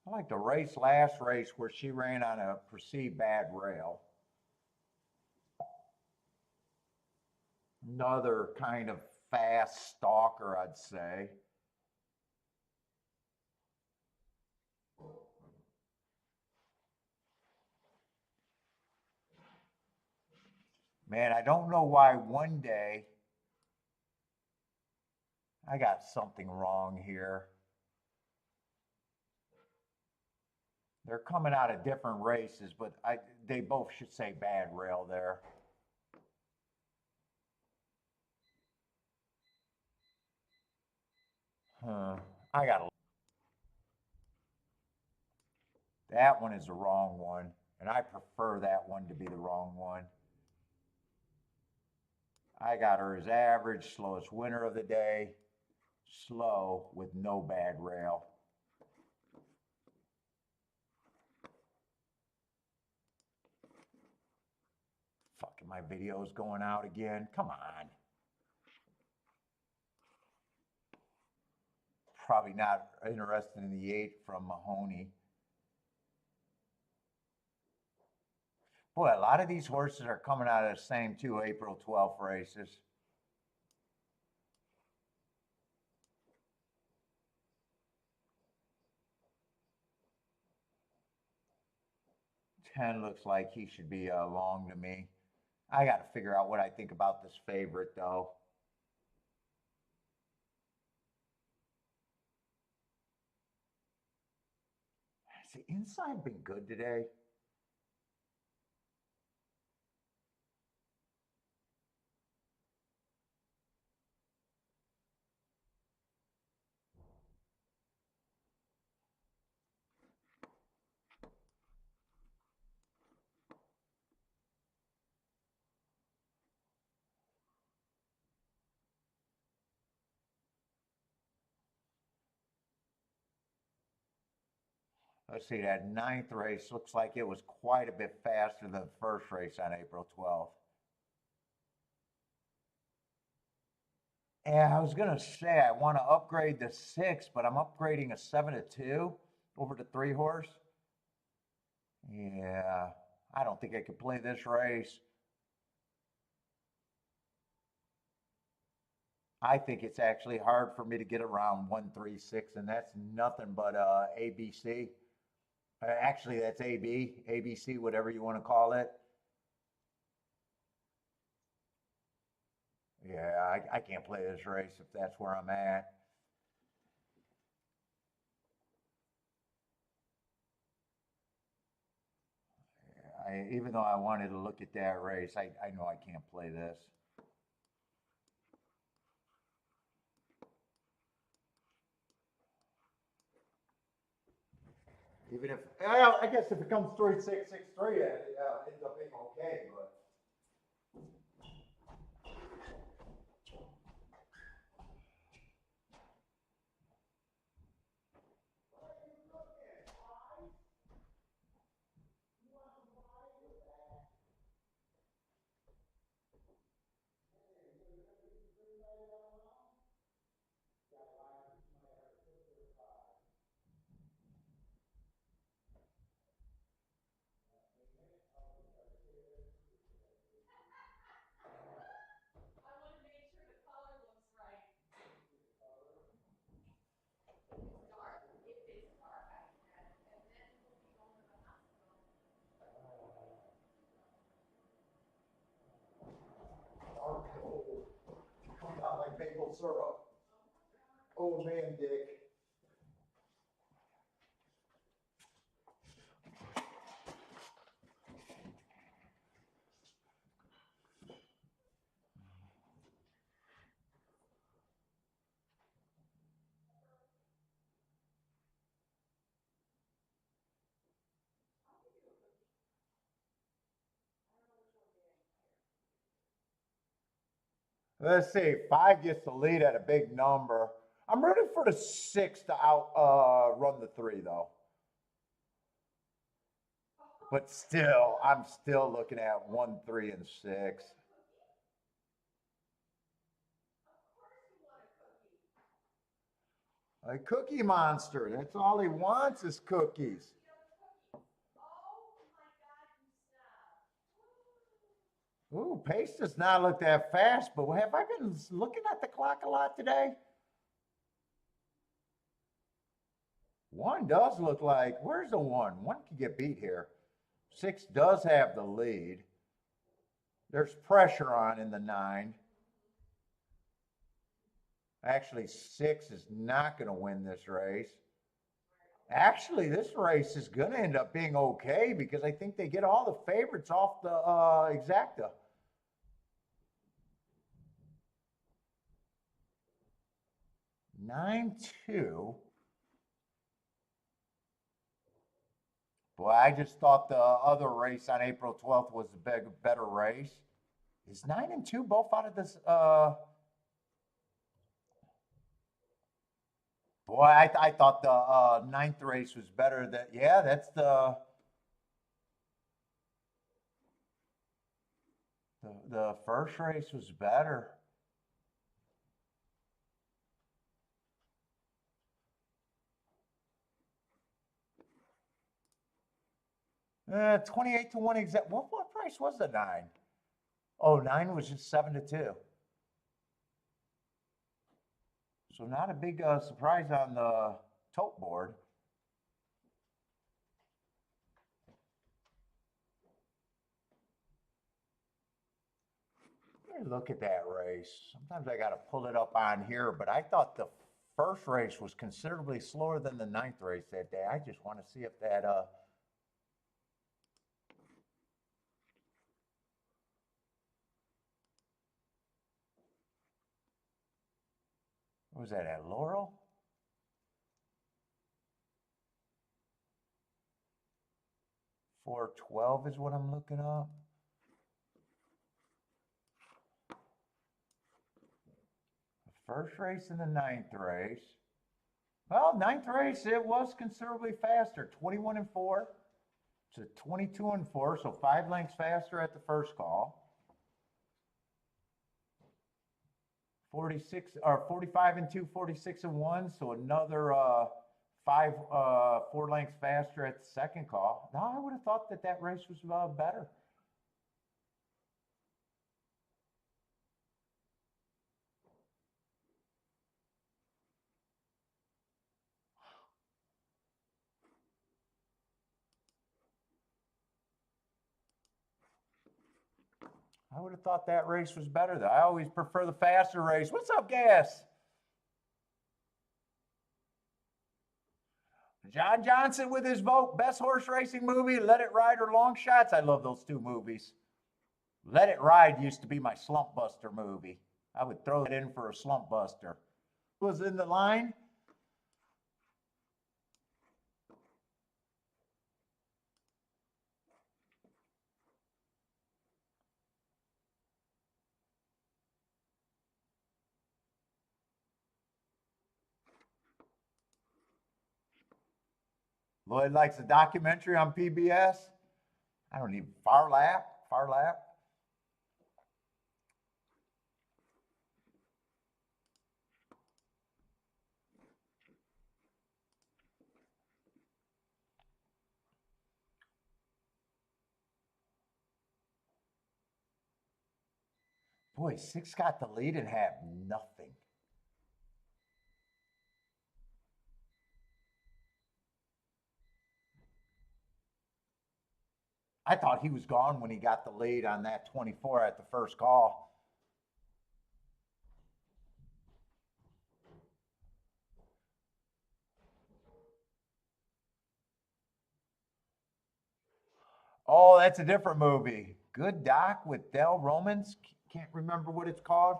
I like the last race where she ran on a perceived bad rail. Another kind of fast stalker, I'd say. Man, I don't know why one day I got something wrong here. They're coming out of different races, but they both should say bad rail there. I got that one is the wrong one, and I prefer that one to be the wrong one. I got her as average, slowest winner of the day, slow with no bad rail. Fucking my video's going out again. Come on. Probably not interested in the 8 from Mahoney. Boy, a lot of these horses are coming out of the same 2 April 12th races. Ten looks like he should be long to me. I got to figure out what I think about this favorite, though. Has the inside been good today? Let's see, that 9th race looks like it was quite a bit faster than the first race on April 12th. And I was going to say, I want to upgrade the 6, but I'm upgrading a 7-2 over to 3 horse. Yeah, I don't think I could play this race. I think it's actually hard for me to get around 136, and that's nothing but ABC. Actually, that's AB, ABC, whatever you want to call it. Yeah, I can't play this race if that's where I'm at. Even though I wanted to look at that race, I know I can't play this. Even if, well, I guess if it comes 3663, it ends up being okay, but. I want to make sure the color looks right. It's dark. If it's dark, I can, and then we'll be going to the hospital. Oh, comes out like maple syrup. Oh man, Dick. Let's see. Five gets the lead at a big number. I'm rooting for the six to out run the three though. But still, I'm still looking at 1, 3, and 6. A Cookie Monster. That's all he wants is cookies. Ooh, pace does not look that fast, but have I been looking at the clock a lot today? One does look like, where's the one? One can get beat here. Six does have the lead. There's pressure on in the 9. Actually, 6 is not going to win this race. Actually, this race is going to end up being okay because I think they get all the favorites off the exacta. Nine two. Boy, I just thought the other race on April 12th was the better race. Is 9 and 2 both out of this? Boy, I thought the ninth race was better. Yeah, that's the first race was better. 28 to 1 exact. What price was the 9? Oh, 9 was just 7 to 2. So not a big surprise on the tote board. Look at that race. Sometimes I got to pull it up on here, but I thought the first race was considerably slower than the ninth race that day. I just want to see if that what was that at Laurel? $4.12 is what I'm looking up. The first race and the ninth race. Well, ninth race, it was considerably faster, 21 and 4 to 22 and 4, so 5 lengths faster at the first call. 46 or 45 and 2, 46 and 1, so another 4 lengths faster at the second call. No, I would have thought that that race was better. I would have thought that race was better, though. I always prefer the faster race. What's up, Gas? John Johnson with his vote. Best horse racing movie, Let It Ride or Long Shots. I love those two movies. Let It Ride used to be my slump buster movie. I would throw it in for a slump buster. Was in the line? Lloyd likes a documentary on PBS. I don't need Far Lap. Boy, 6 got the lead and had nothing. I thought he was gone when he got the lead on that 24 at the first call. Oh, that's a different movie. Good Doc with Del Romans. Can't remember what it's called.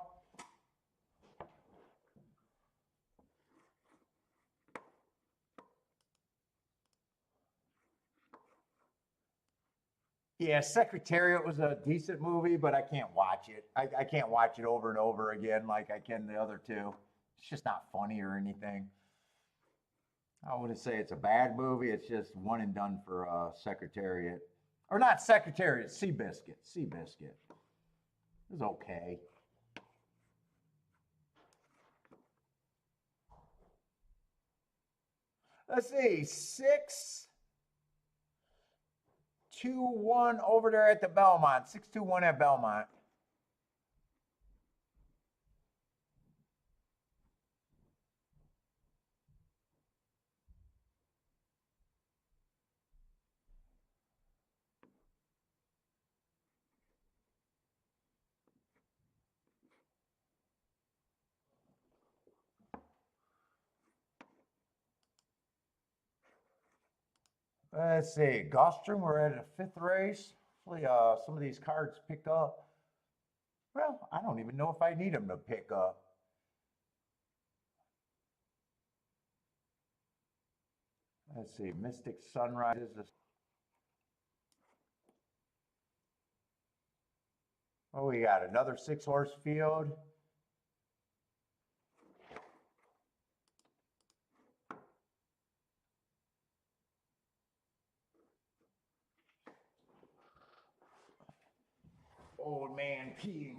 Yeah, Secretariat was a decent movie, but I can't watch it. I can't watch it over and over again like I can the other two. It's just not funny or anything. I wouldn't say it's a bad movie. It's just one and done for Secretariat. Or not Secretariat, Seabiscuit. Seabiscuit. It was okay. Let's see, 6-2-1 over there at the Belmont. 6-2-1 at Belmont. Let's see, Gulfstream, we're at a 5th race. Hopefully some of these cards pick up. Well, I don't even know if I need them to pick up. Let's see, Mystic Sunrise is oh, we got another 6-horse field. Old man peeing.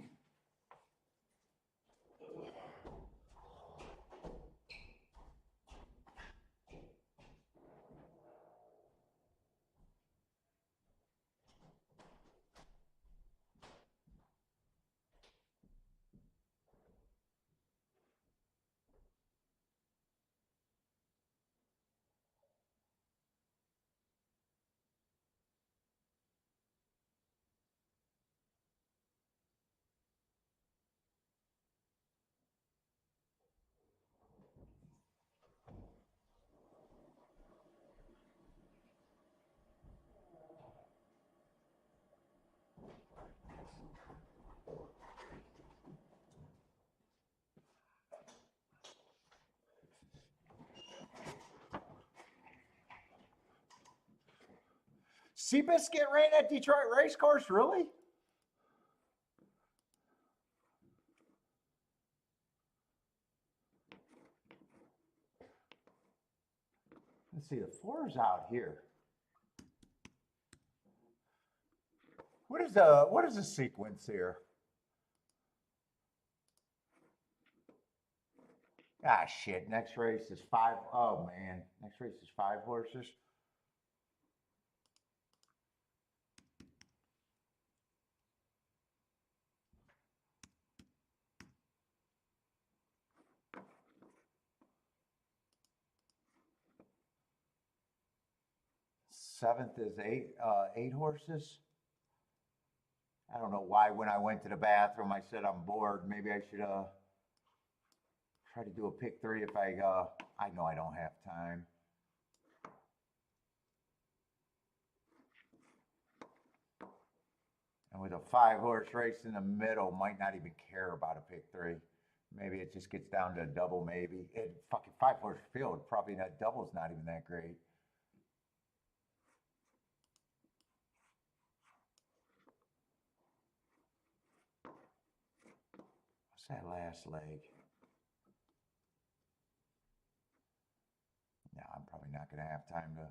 Seabiscuit ran at Detroit Racecourse, really? Let's see, the 4's out here. What is the sequence here? Ah, shit. Next race is five. Oh, man. Next race is 5 horses. Seventh is 8 horses. I don't know why when I went to the bathroom I said I'm bored. Maybe I should try to do a pick three if I know I don't have time. And with a 5 horse race in the middle, might not even care about a pick three. Maybe it just gets down to a double, maybe. Fucking 5 horse field, probably that double's not even that great. What's that last leg? No, I'm probably not going to have time to.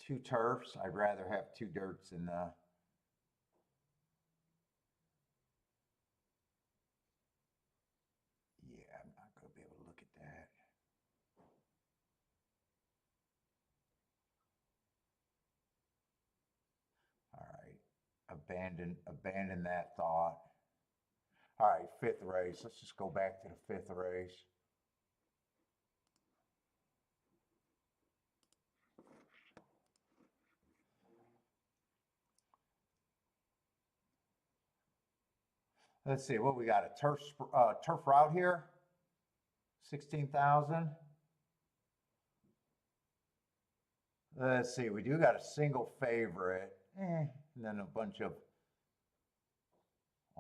2 turfs. I'd rather have 2 dirts than yeah, I'm not going to be able to look at that. All right. Abandon that thought. All right, 5th race. Let's just go back to the 5th race. Let's see what we got. A turf route here. 16,000. Let's see. We do got a single favorite, and then a bunch of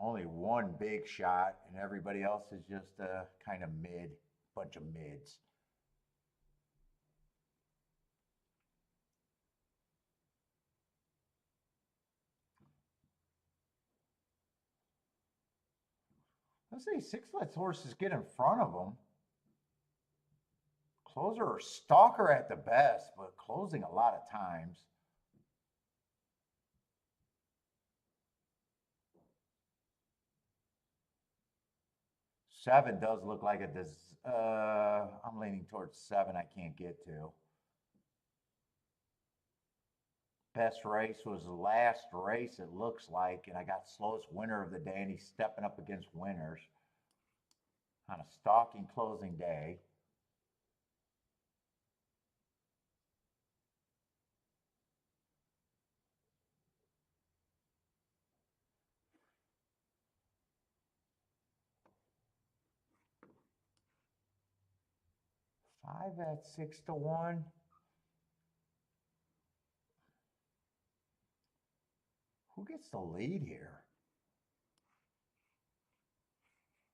only one big shot, and everybody else is just kind of mid, bunch of mids. Let's see, 6 lets horses get in front of them. Closer or stalker at the best, but closing a lot of times. Seven does look like I'm leaning towards 7. I can't get to. Best race was the last race, it looks like, and I got slowest winner of the day, and he's stepping up against winners on a stalking closing day. Five at 6-1. Who gets the lead here?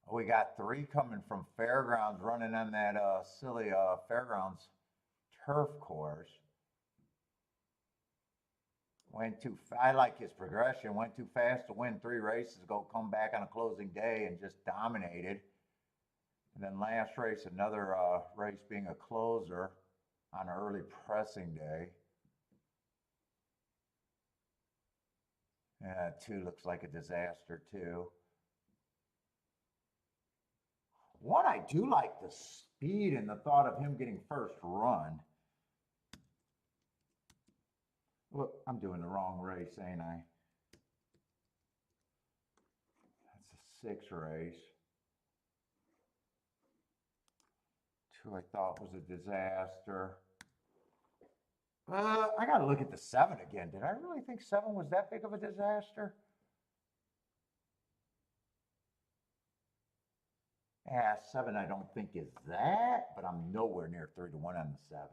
Oh, we got 3 coming from Fairgrounds running on that silly Fairgrounds turf course. I like his progression. Went too fast to win 3 races ago, come back on a closing day and just dominated. And then last race, another race being a closer on an early pressing day. Yeah, 2 looks like a disaster too. 1, I do like the speed and the thought of him getting first run. Look, I'm doing the wrong race, ain't I? That's a 6 race. 2 I thought was a disaster. I got to look at the 7 again. Did I really think 7 was that big of a disaster? Yeah, 7 I don't think is that, but I'm nowhere near 3-1 on the 7.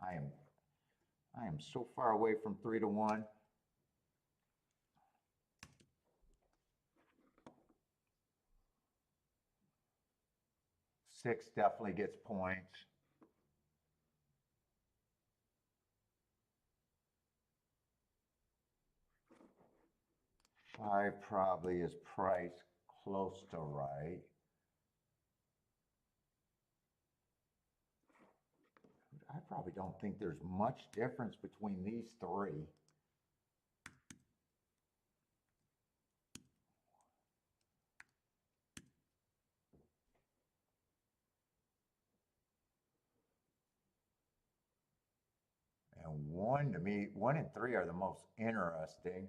I am so far away from 3-1. Six definitely gets points. Five probably is priced close to right. I probably don't think there's much difference between these 3. 1 to me, 1 and 3 are the most interesting.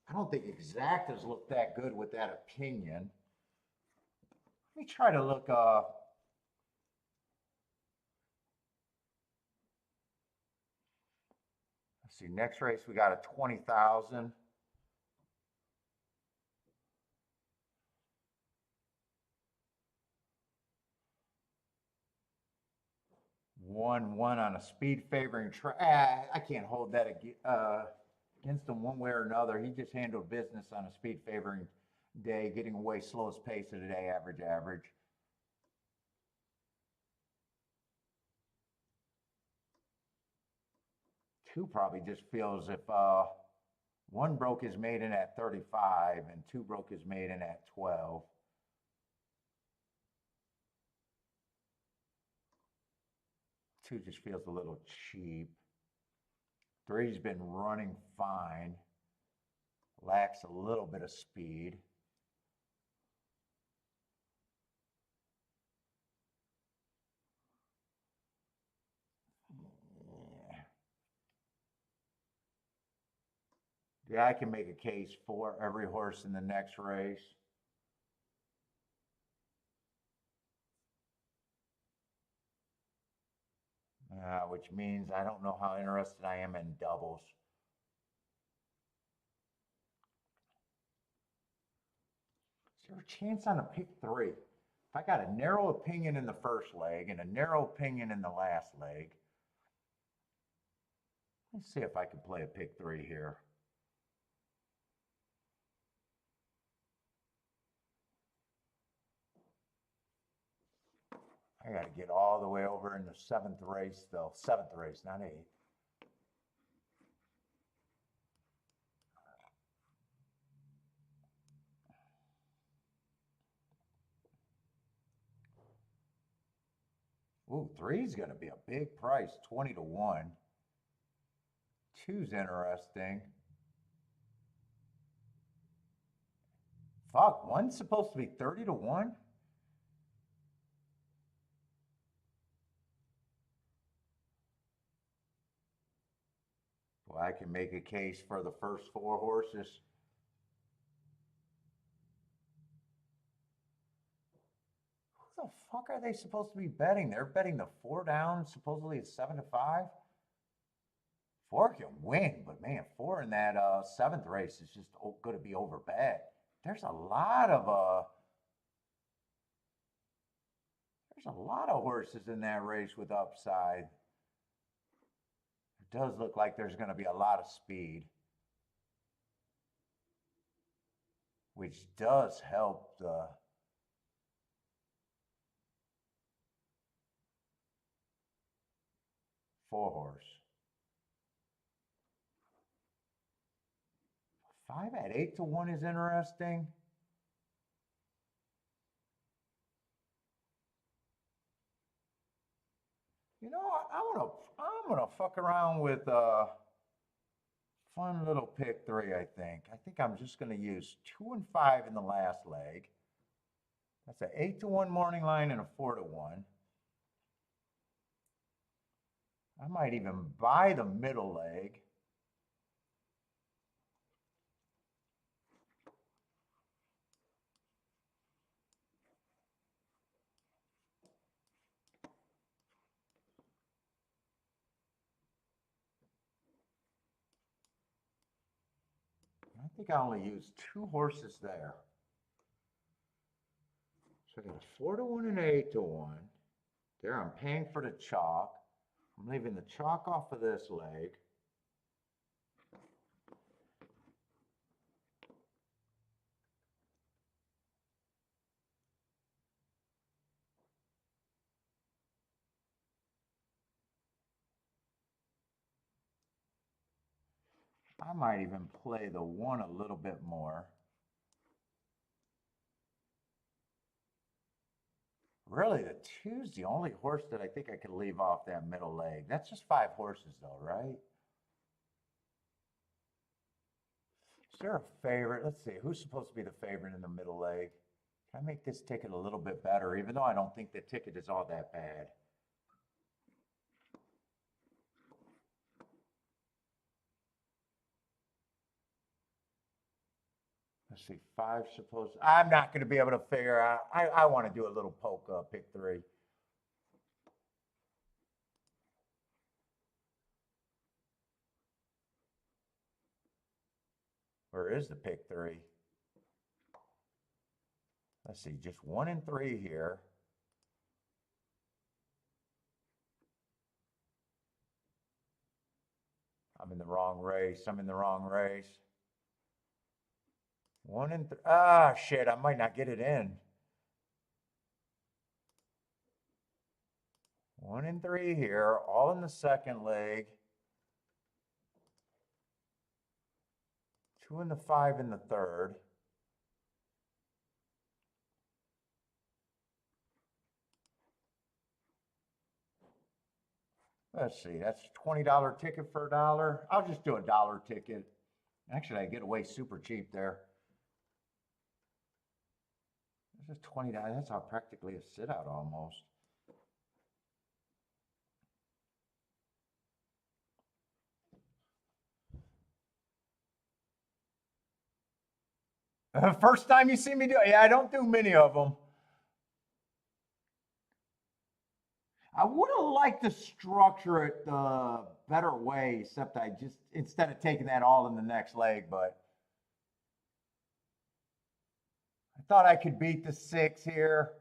I don't think exactas look that good with that opinion. Let me try to look, let's see, next race we got a 20,000. One on a speed favoring track. I can't hold that against him one way or another. He just handled business on a speed favoring day, getting away slowest pace of the day, average. Two probably just feels if one broke his maiden at 35 and two broke his maiden at 12. Two just feels a little cheap. Three's been running fine. Lacks a little bit of speed. Yeah, I can make a case for every horse in the next race. Which means I don't know how interested I am in doubles. Is there a chance on a pick three? If I got a narrow opinion in the first leg and a narrow opinion in the last leg, let's see if I can play a pick three here. I got to get all the way over in the seventh race, though. Seventh race, not eighth. Ooh, three's going to be a big price, 20 to 1. Two's interesting. Fuck, one's supposed to be 30 to 1? Well, I can make a case for the first four horses. Who the fuck are they supposed to be betting? They're betting the 4 down, supposedly it's 7 to 5. 4 can win, but man, 4 in that seventh race is just going to be over bet. There's a lot of horses in that race with upside. It does look like there's going to be a lot of speed, which does help the four horse. 5 at 8 to 1 is interesting. You know, I'm gonna fuck around with a fun little pick three, I think. I think I'm just gonna use 2 and 5 in the last leg. That's an 8 to 1 morning line and a 4 to 1. I might even buy the middle leg. I think I only used 2 horses there. So I got a 4 to 1 and an 8 to 1. There, I'm paying for the chalk. I'm leaving the chalk off of this leg. I might even play the 1 a little bit more. Really, the 2's the only horse that I think I could leave off that middle leg. That's just 5 horses though, right? Is there a favorite? Let's see, who's supposed to be the favorite in the middle leg? Can I make this ticket a little bit better, even though I don't think the ticket is all that bad? Let's see, five supposed. I'm not going to be able to figure out. I want to do a little poke pick three. Where is the pick three? Let's see, just 1 and 3 here. I'm in the wrong race. I'm in the wrong race. 1 and 3. Ah, shit, I might not get it in. 1 and 3 here, all in the second leg. 2 and the 5 in the third. Let's see, that's a $20 ticket for $1. I'll just do a $1 ticket. Actually, I get away super cheap there. This is $20. That's practically a sit out almost. First time you see me do it. Yeah, I don't do many of them. I would have liked to structure it the better way, except I just, instead of taking that all in the next leg, but I thought I could beat the 6 here.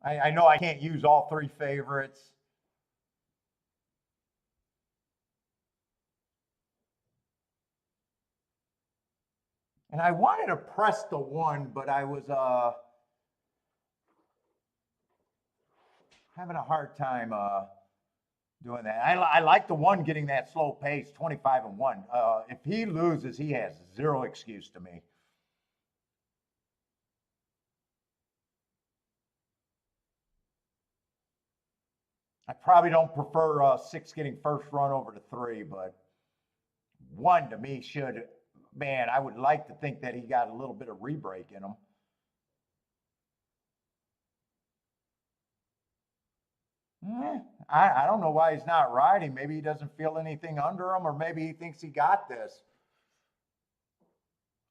I know I can't use all 3 favorites. And I wanted to press the 1, but I was having a hard time doing that. I like the 1 getting that slow pace, 25 and 1. If he loses, he has 0 excuse to me. I probably don't prefer 6 getting first run over to 3, but 1 to me should. Man, I would like to think that he got a little bit of re-break in him. I don't know why he's not riding. Maybe he doesn't feel anything under him, or maybe he thinks he got this.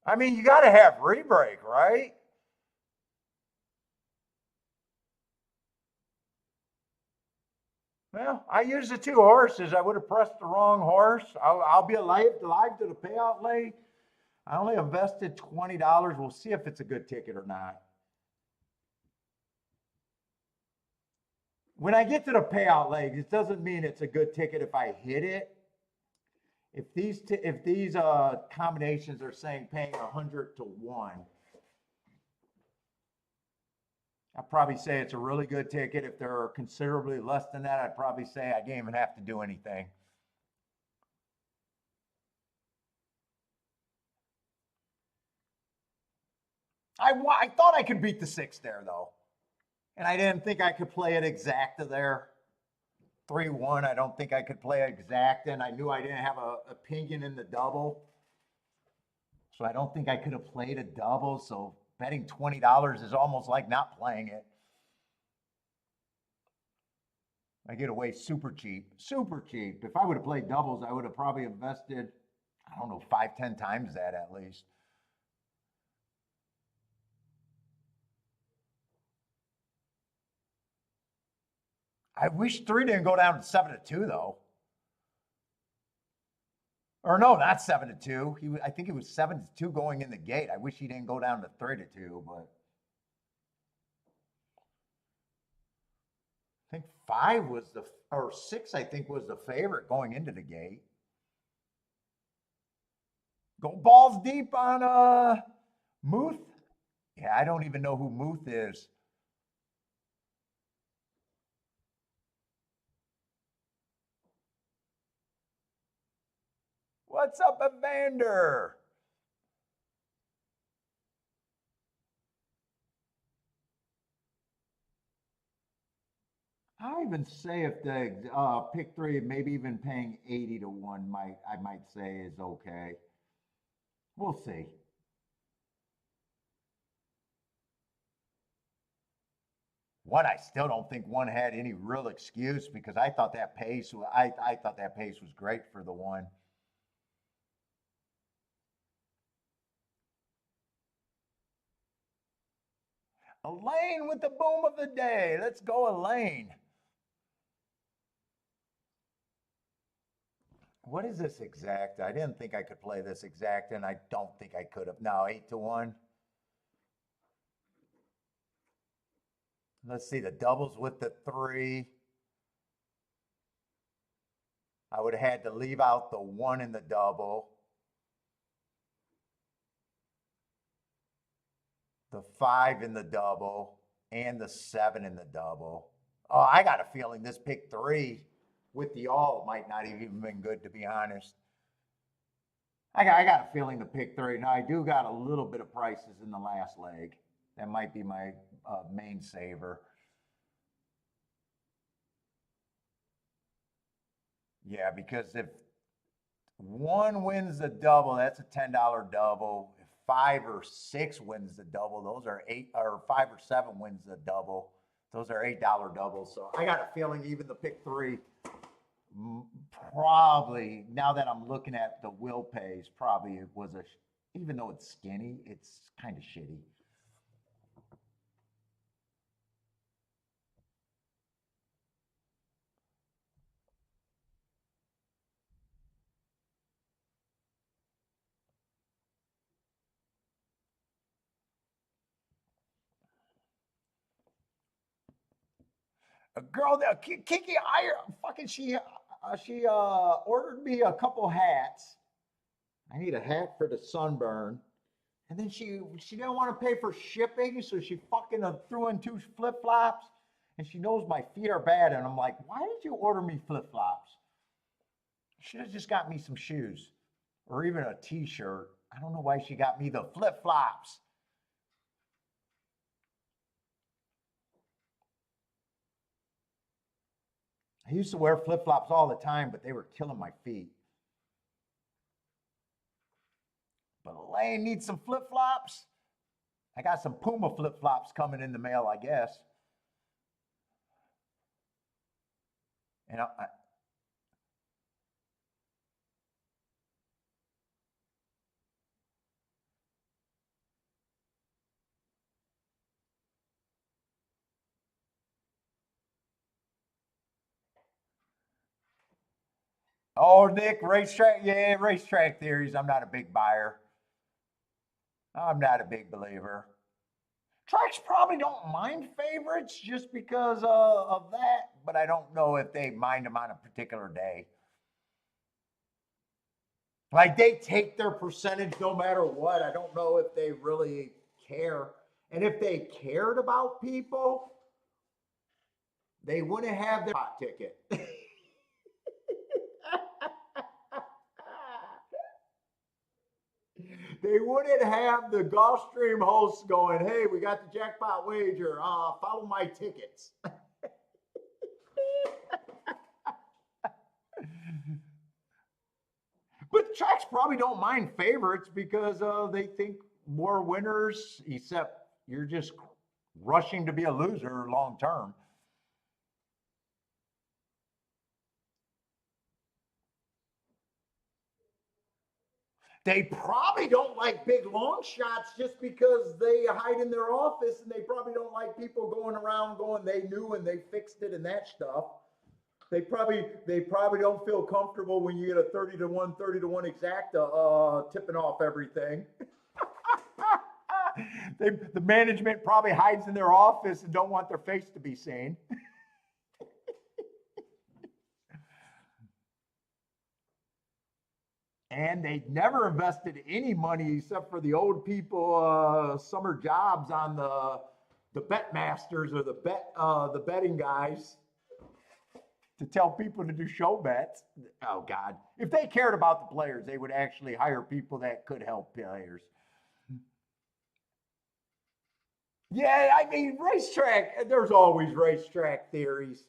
I mean, you got to have re-break, right? Well, I used the 2 horses. I would have pressed the wrong horse. I'll be alive to the payout leg. I only invested $20. We'll see if it's a good ticket or not. When I get to the payout leg, it doesn't mean it's a good ticket if I hit it. If these combinations are saying paying 100 to 1, I'd probably say it's a really good ticket. If they're considerably less than that, I'd probably say I didn't even have to do anything. I thought I could beat the 6 there, though. And I didn't think I could play it exacta there. 3-1, I don't think I could play exacta, and I knew I didn't have a opinion in the double. So I don't think I could have played a double, so betting $20 is almost like not playing it. I get away super cheap, super cheap. If I would have played doubles, I would have probably invested, I don't know, 5-10 times that at least. I wish 3 didn't go down to 7-2 though. Or no, not 7-2. I think it was 7-2 going in the gate. I wish he didn't go down to 3-2, but I think 5 was or 6, I think, was the favorite going into the gate. Go balls deep on Muth. Yeah, I don't even know who Muth is. What's up, Evander? I even say if the pick 3, maybe even paying 80 to 1, I might say is okay. We'll see. One, I still don't think 1 had any real excuse because I thought that pace. I thought that pace was great for the 1. Elaine with the boom of the day. Let's go, Elaine. What is this exact? I didn't think I could play this exact, and I don't think I could have. No, 8-1. Let's see the doubles with the 3. I would have had to leave out the 1 in the double. The 5 in the double and the 7 in the double. Oh, I got a feeling this pick 3 with the all might not have even been good, to be honest. I got a feeling the pick 3. Now, I do got a little bit of prices in the last leg. That might be my main saver. Yeah, because if 1 wins the double, that's a $10 double. If 5 or 6 wins the double, those are 8, or 5 or 7 wins the double, those are $8 doubles. So I got a feeling even the pick 3 probably, now that I'm looking at the will pays, probably it was even though it's skinny, it's kind of shitty. A girl, Kiki, she ordered me a couple hats. I need a hat for the sunburn. And then she didn't want to pay for shipping, so she fucking threw in 2 flip-flops. And she knows my feet are bad, and I'm like, why did you order me flip-flops? Should have just got me some shoes or even a t-shirt. I don't know why she got me the flip-flops. I used to wear flip-flops all the time, but they were killing my feet. But Elaine needs some flip-flops. I got some Puma flip-flops coming in the mail, I guess. And oh, Nick, racetrack, yeah, racetrack theories. I'm not a big buyer. I'm not a big believer. Tracks probably don't mind favorites just because of that, but I don't know if they mind them on a particular day. Like they take their percentage no matter what. I don't know if they really care. And if they cared about people, they wouldn't have their hot ticket. They wouldn't have the Gulfstream hosts going, hey, we got the jackpot wager. Follow my tickets. But tracks probably don't mind favorites because they think more winners, except you're just rushing to be a loser long term. They probably don't like big long shots just because they hide in their office, and they probably don't like people going around going, they knew and they fixed it and that stuff. They probably don't feel comfortable when you get a 30-1, 30-1 exacta tipping off everything. The management probably hides in their office and don't want their face to be seen. And they never invested any money except for the old people summer jobs on the bet masters or the betting guys to tell people to do show bets. Oh God. If they cared about the players, they would actually hire people that could help players. Yeah, I mean, racetrack, there's always racetrack theories.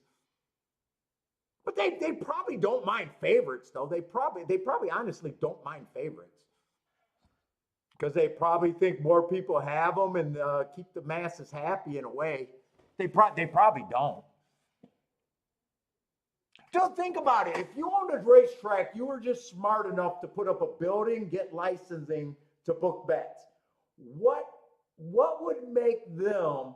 But they probably don't mind favorites, though. They probably honestly don't mind favorites. Because they probably think more people have them and keep the masses happy in a way. They probably don't. Just think about it. If you owned a racetrack, you were just smart enough to put up a building, get licensing to book bets. What would make them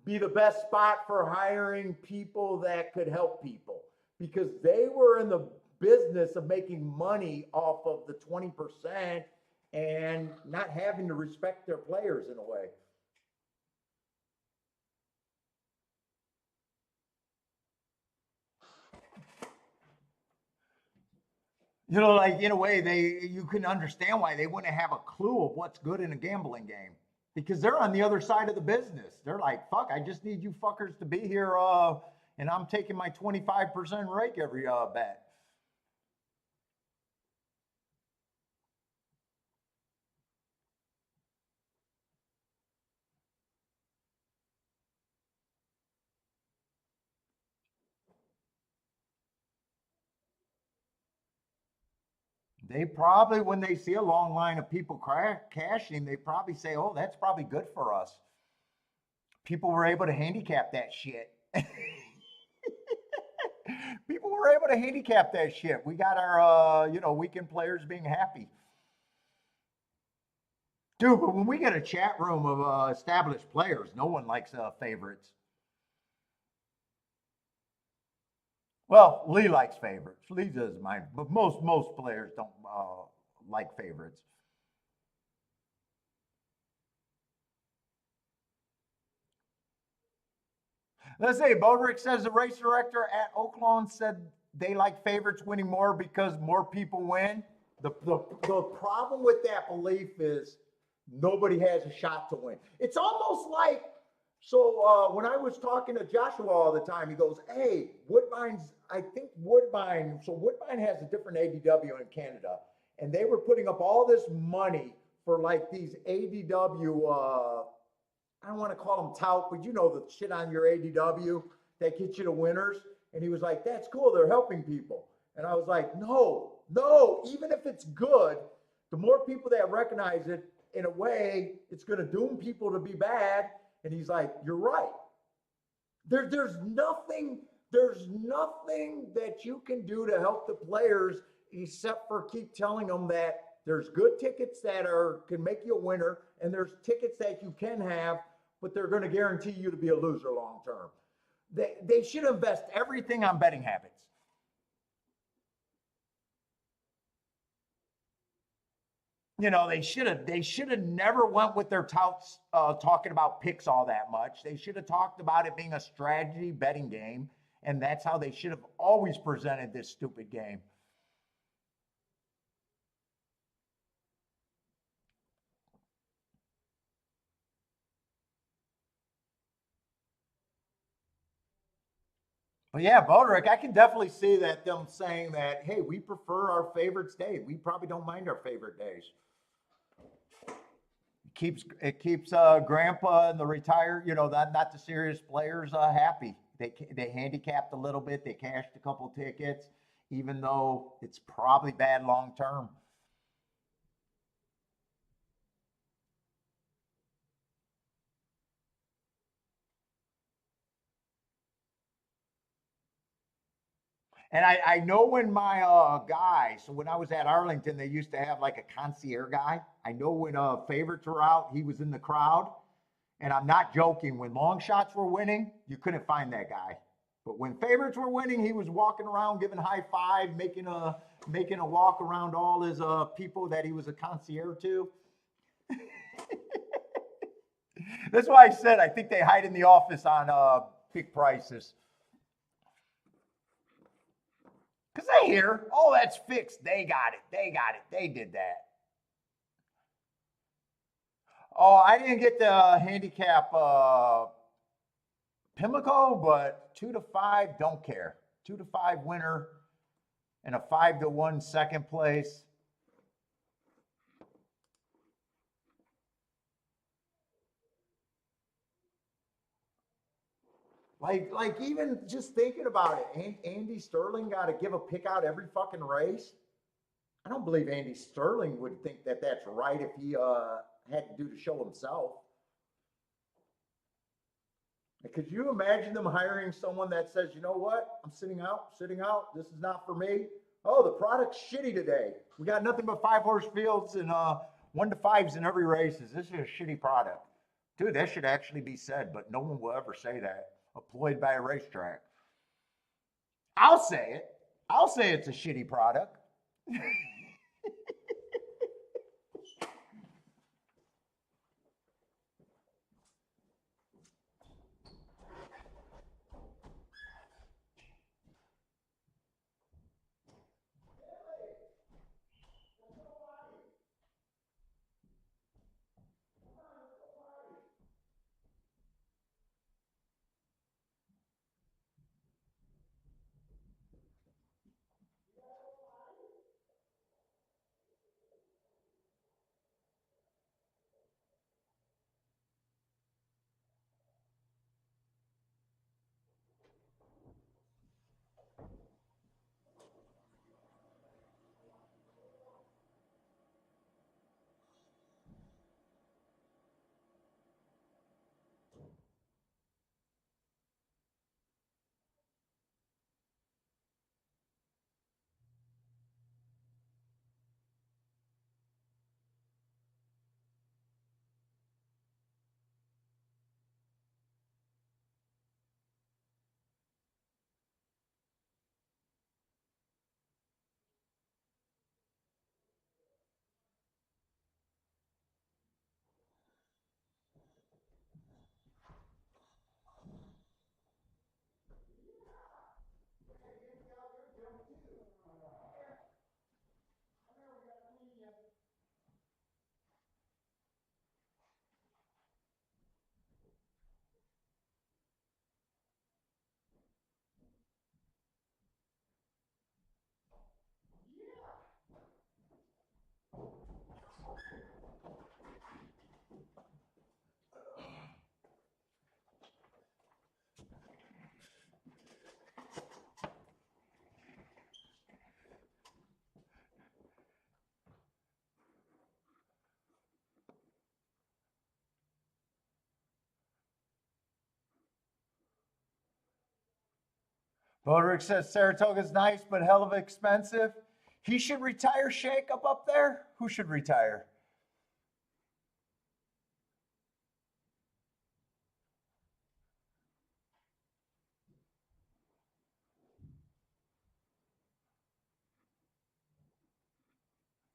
be the best spot for hiring people that could help people because they were in the business of making money off of the 20% and not having to respect their players in a way. You know, like in a way, you can understand why they wouldn't have a clue of what's good in a gambling game because they're on the other side of the business. They're like, fuck, I just need you fuckers to be here, and I'm taking my 25% rake every bet. They probably, when they see a long line of people cashing, they probably say, oh, that's probably good for us. People were able to handicap that shit. People were able to handicap that shit. We got our, weekend players being happy. Dude, but when we get a chat room of established players, no one likes favorites. Well, Lee likes favorites. Lee doesn't mind, but most players don't like favorites. Let's say Bodrick says the race director at Oaklawn said they like favorites winning more because more people win. The problem with that belief is nobody has a shot to win. It's almost like, so when I was talking to Joshua all the time, he goes, hey, I think Woodbine, so Woodbine has a different ADW in Canada, and they were putting up all this money for like these ADW, I don't want to call them tout, but you know the shit on your ADW that gets you to winners. And he was like, that's cool, they're helping people. And I was like, no, even if it's good, the more people that recognize it, in a way, it's going to doom people to be bad. And he's like, you're right. There's nothing that you can do to help the players except for keep telling them that there's good tickets that can make you a winner, and there's tickets that you can have, but they're going to guarantee you to be a loser long term. They should invest everything on betting habits. You know, they should have never went with their touts talking about picks all that much. They should have talked about it being a strategy betting game, and that's how they should have always presented this stupid game. But yeah, Bodrick, I can definitely see that them saying that, hey, we prefer our favorites day. We probably don't mind our favorite days. It keeps Grandpa and the retired, not the serious players happy. They handicapped a little bit. They cashed a couple tickets, even though it's probably bad long term. And I know when my guy, so when I was at Arlington, they used to have like a concierge guy. I know when favorites were out, he was in the crowd. And I'm not joking, when long shots were winning, you couldn't find that guy. But when favorites were winning, he was walking around giving high five, making a walk around all his people that he was a concierge to. That's why I said I think they hide in the office on big prices. Because they hear, oh, that's fixed. They got it. They did that. Oh, I didn't get the handicap Pimlico, but 2-5, don't care. 2-5 winner and a 5-1 second place. Like even just thinking about it, Andy Sterling got to give a pick out every fucking race. I don't believe Andy Sterling would think that that's right if he had to do to show himself. Could you imagine them hiring someone that says, you know what, I'm sitting out, this is not for me. Oh, the product's shitty today. We got nothing but 5-horse fields and 1-5s in every race. This is a shitty product. Dude, that should actually be said, but no one will ever say that. Employed by a racetrack. I'll say it. I'll say it's a shitty product. Boderick says Saratoga's nice, but hell of expensive. He should retire. Shake up there. Who should retire?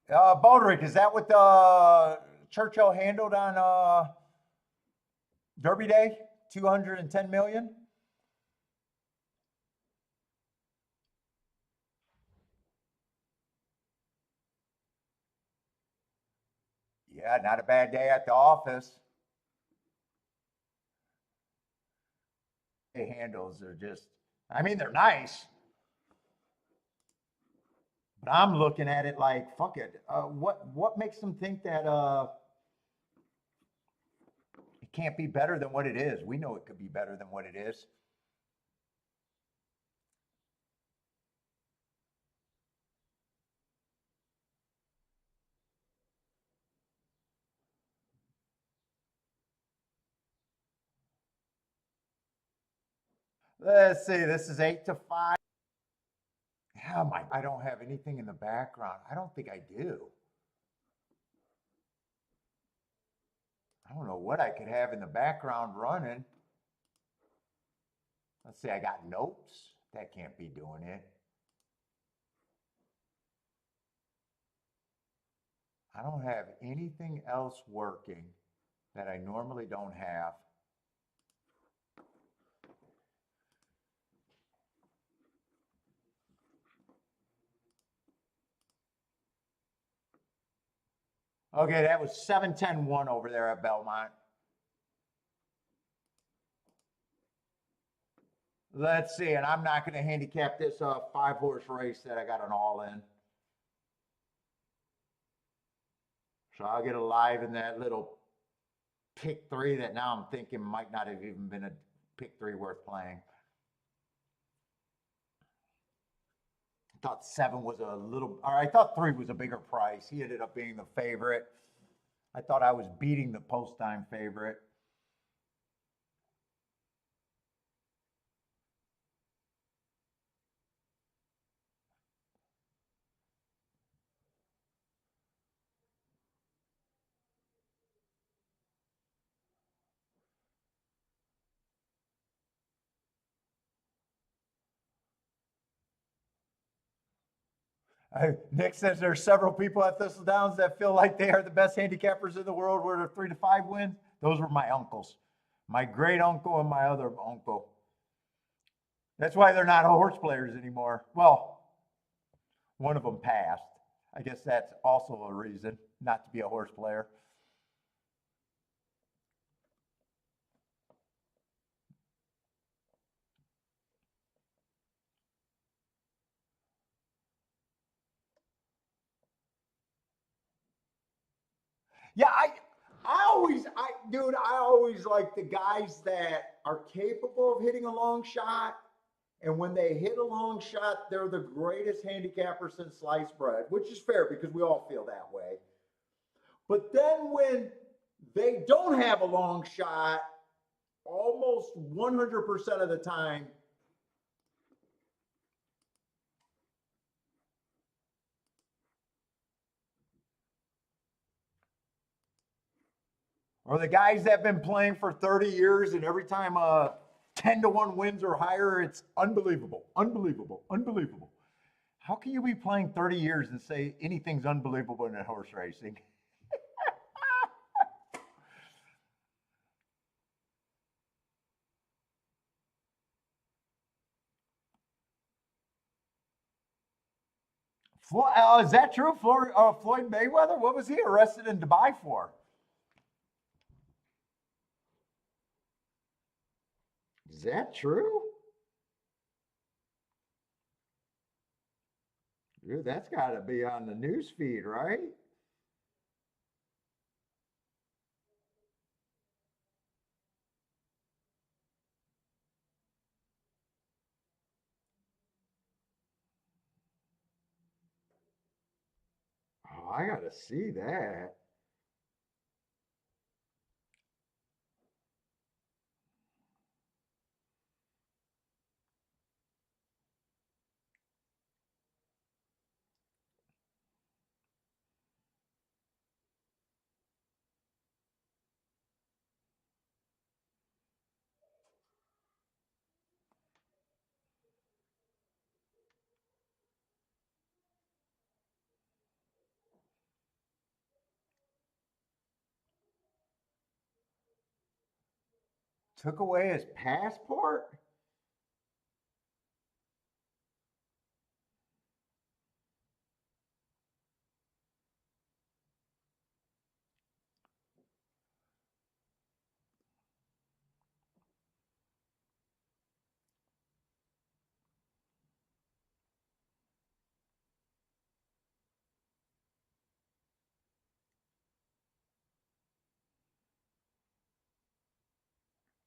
Boderick, is that what the Churchill handled on Derby Day? 210 million? Yeah, not a bad day at the office. Handles are just, I mean, they're nice, but I'm looking at it like, fuck it. What makes them think that it can't be better than what it is? We know it could be better than what it is. Let's see. This is 8 to 5. Yeah, I don't have anything in the background. I don't think I do. I don't know what I could have in the background running. Let's see. I got notes. That can't be doing it. I don't have anything else working that I normally don't have. Okay, that was 7-10-1 over there at Belmont. Let's see, and I'm not going to handicap this 5-horse race that I got an all in. So I'll get a live in that little pick 3 that now I'm thinking might not have even been a pick 3 worth playing. I thought 7 was a little, or I thought 3 was a bigger price. He ended up being the favorite. I thought I was beating the post time favorite. Nick says there's several people at Thistle Downs that feel like they are the best handicappers in the world where they're 3 to 5 wins. Those were my uncles, my great uncle and my other uncle. That's why they're not horse players anymore. Well, one of them passed. I guess that's also a reason not to be a horse player. Yeah, I always like the guys that are capable of hitting a long shot. And when they hit a long shot, they're the greatest handicapper since sliced bread, which is fair because we all feel that way. But then when they don't have a long shot, almost 100% of the time, or the guys that have been playing for 30 years and every time 10 to 1 wins or higher, it's unbelievable, unbelievable, unbelievable. How can you be playing 30 years and say anything's unbelievable in horse racing? Is that true? Floyd Mayweather? What was he arrested in Dubai for? Is that true? Dude, that's got to be on the news feed, right? Oh, I got to see that. Took away his passport?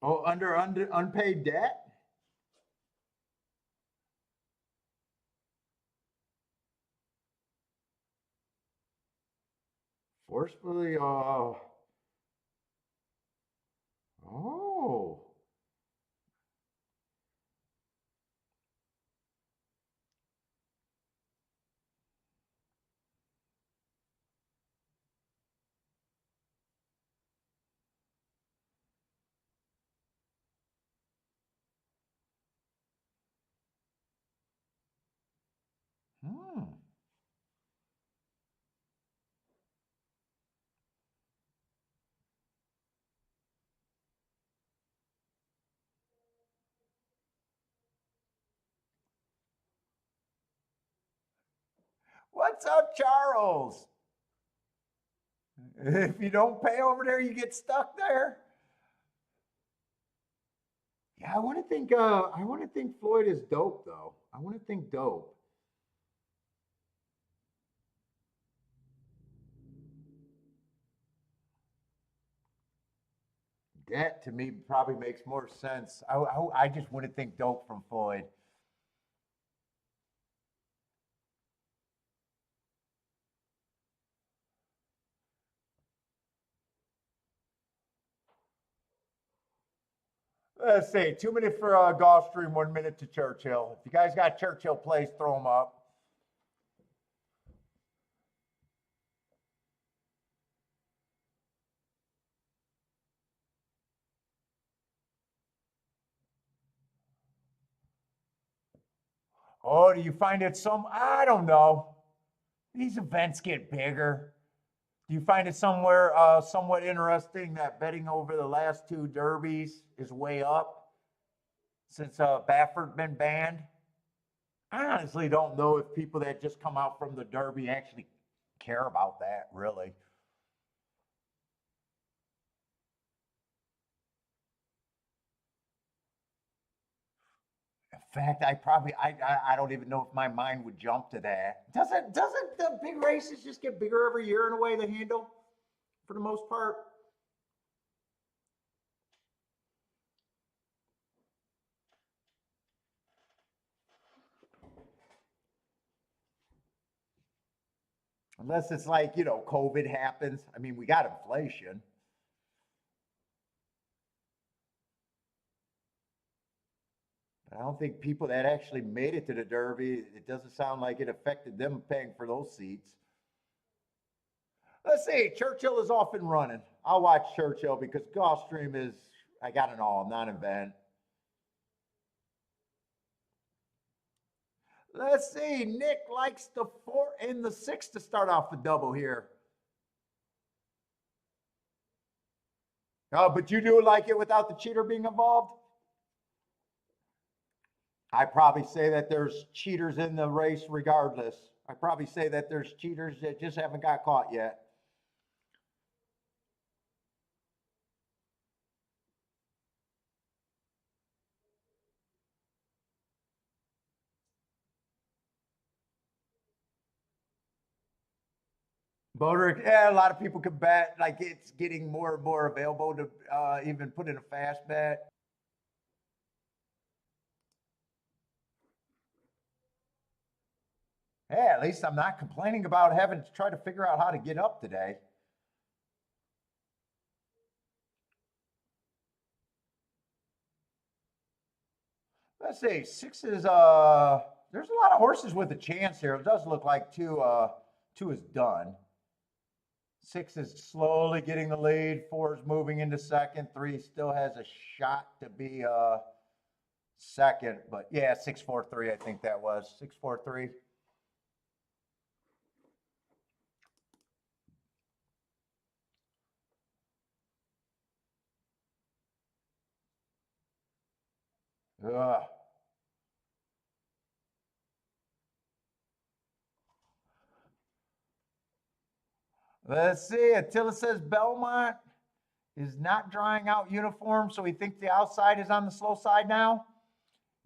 Oh, under unpaid debt? Forcefully, oh. Hmm. What's up, Charles? If you don't pay over there, you get stuck there. Yeah, I want to think. I want to think Floyd is dope, though. I want to think dope. That to me probably makes more sense. I just want to think dope from Floyd. Let's see. 2 minutes for Gulfstream, 1 minute to Churchill. If you guys got Churchill plays, throw them up. Oh, do you find it some? I don't know. these events get bigger. Do you find it somewhat interesting that betting over the last two derbies is way up since Baffert been banned? I honestly don't know if people that just come out from the derby actually care about that, really. In fact, I don't even know if my mind would jump to that. Doesn't the big races just get bigger every year in a way they handle for the most part? Unless it's like, COVID happens. I mean, we got inflation. But I don't think people that actually made it to the Derby, it doesn't sound like it affected them paying for those seats. Let's see, Churchill is off and running. I'll watch Churchill because Gulfstream is, I got an all, non-event. Let's see, Nick likes the 4 and the 6 to start off the double here. Oh, but you do like it without the cheater being involved? I probably say that there's cheaters in the race regardless. I probably say that there's cheaters that just haven't got caught yet. Boater, yeah, a lot of people can bet. Like it's getting more and more available to even put in a fast bet. Hey, at least I'm not complaining about having to try to figure out how to get up today. Let's see, 6 is there's a lot of horses with a chance here. It does look like 2 is done. 6 is slowly getting the lead. 4 is moving into second. 3 still has a shot to be second, but yeah, 6-4-3. I think that was 6-4-3. Ugh. Let's see. Attila says Belmont is not drying out uniform, so he thinks the outside is on the slow side now.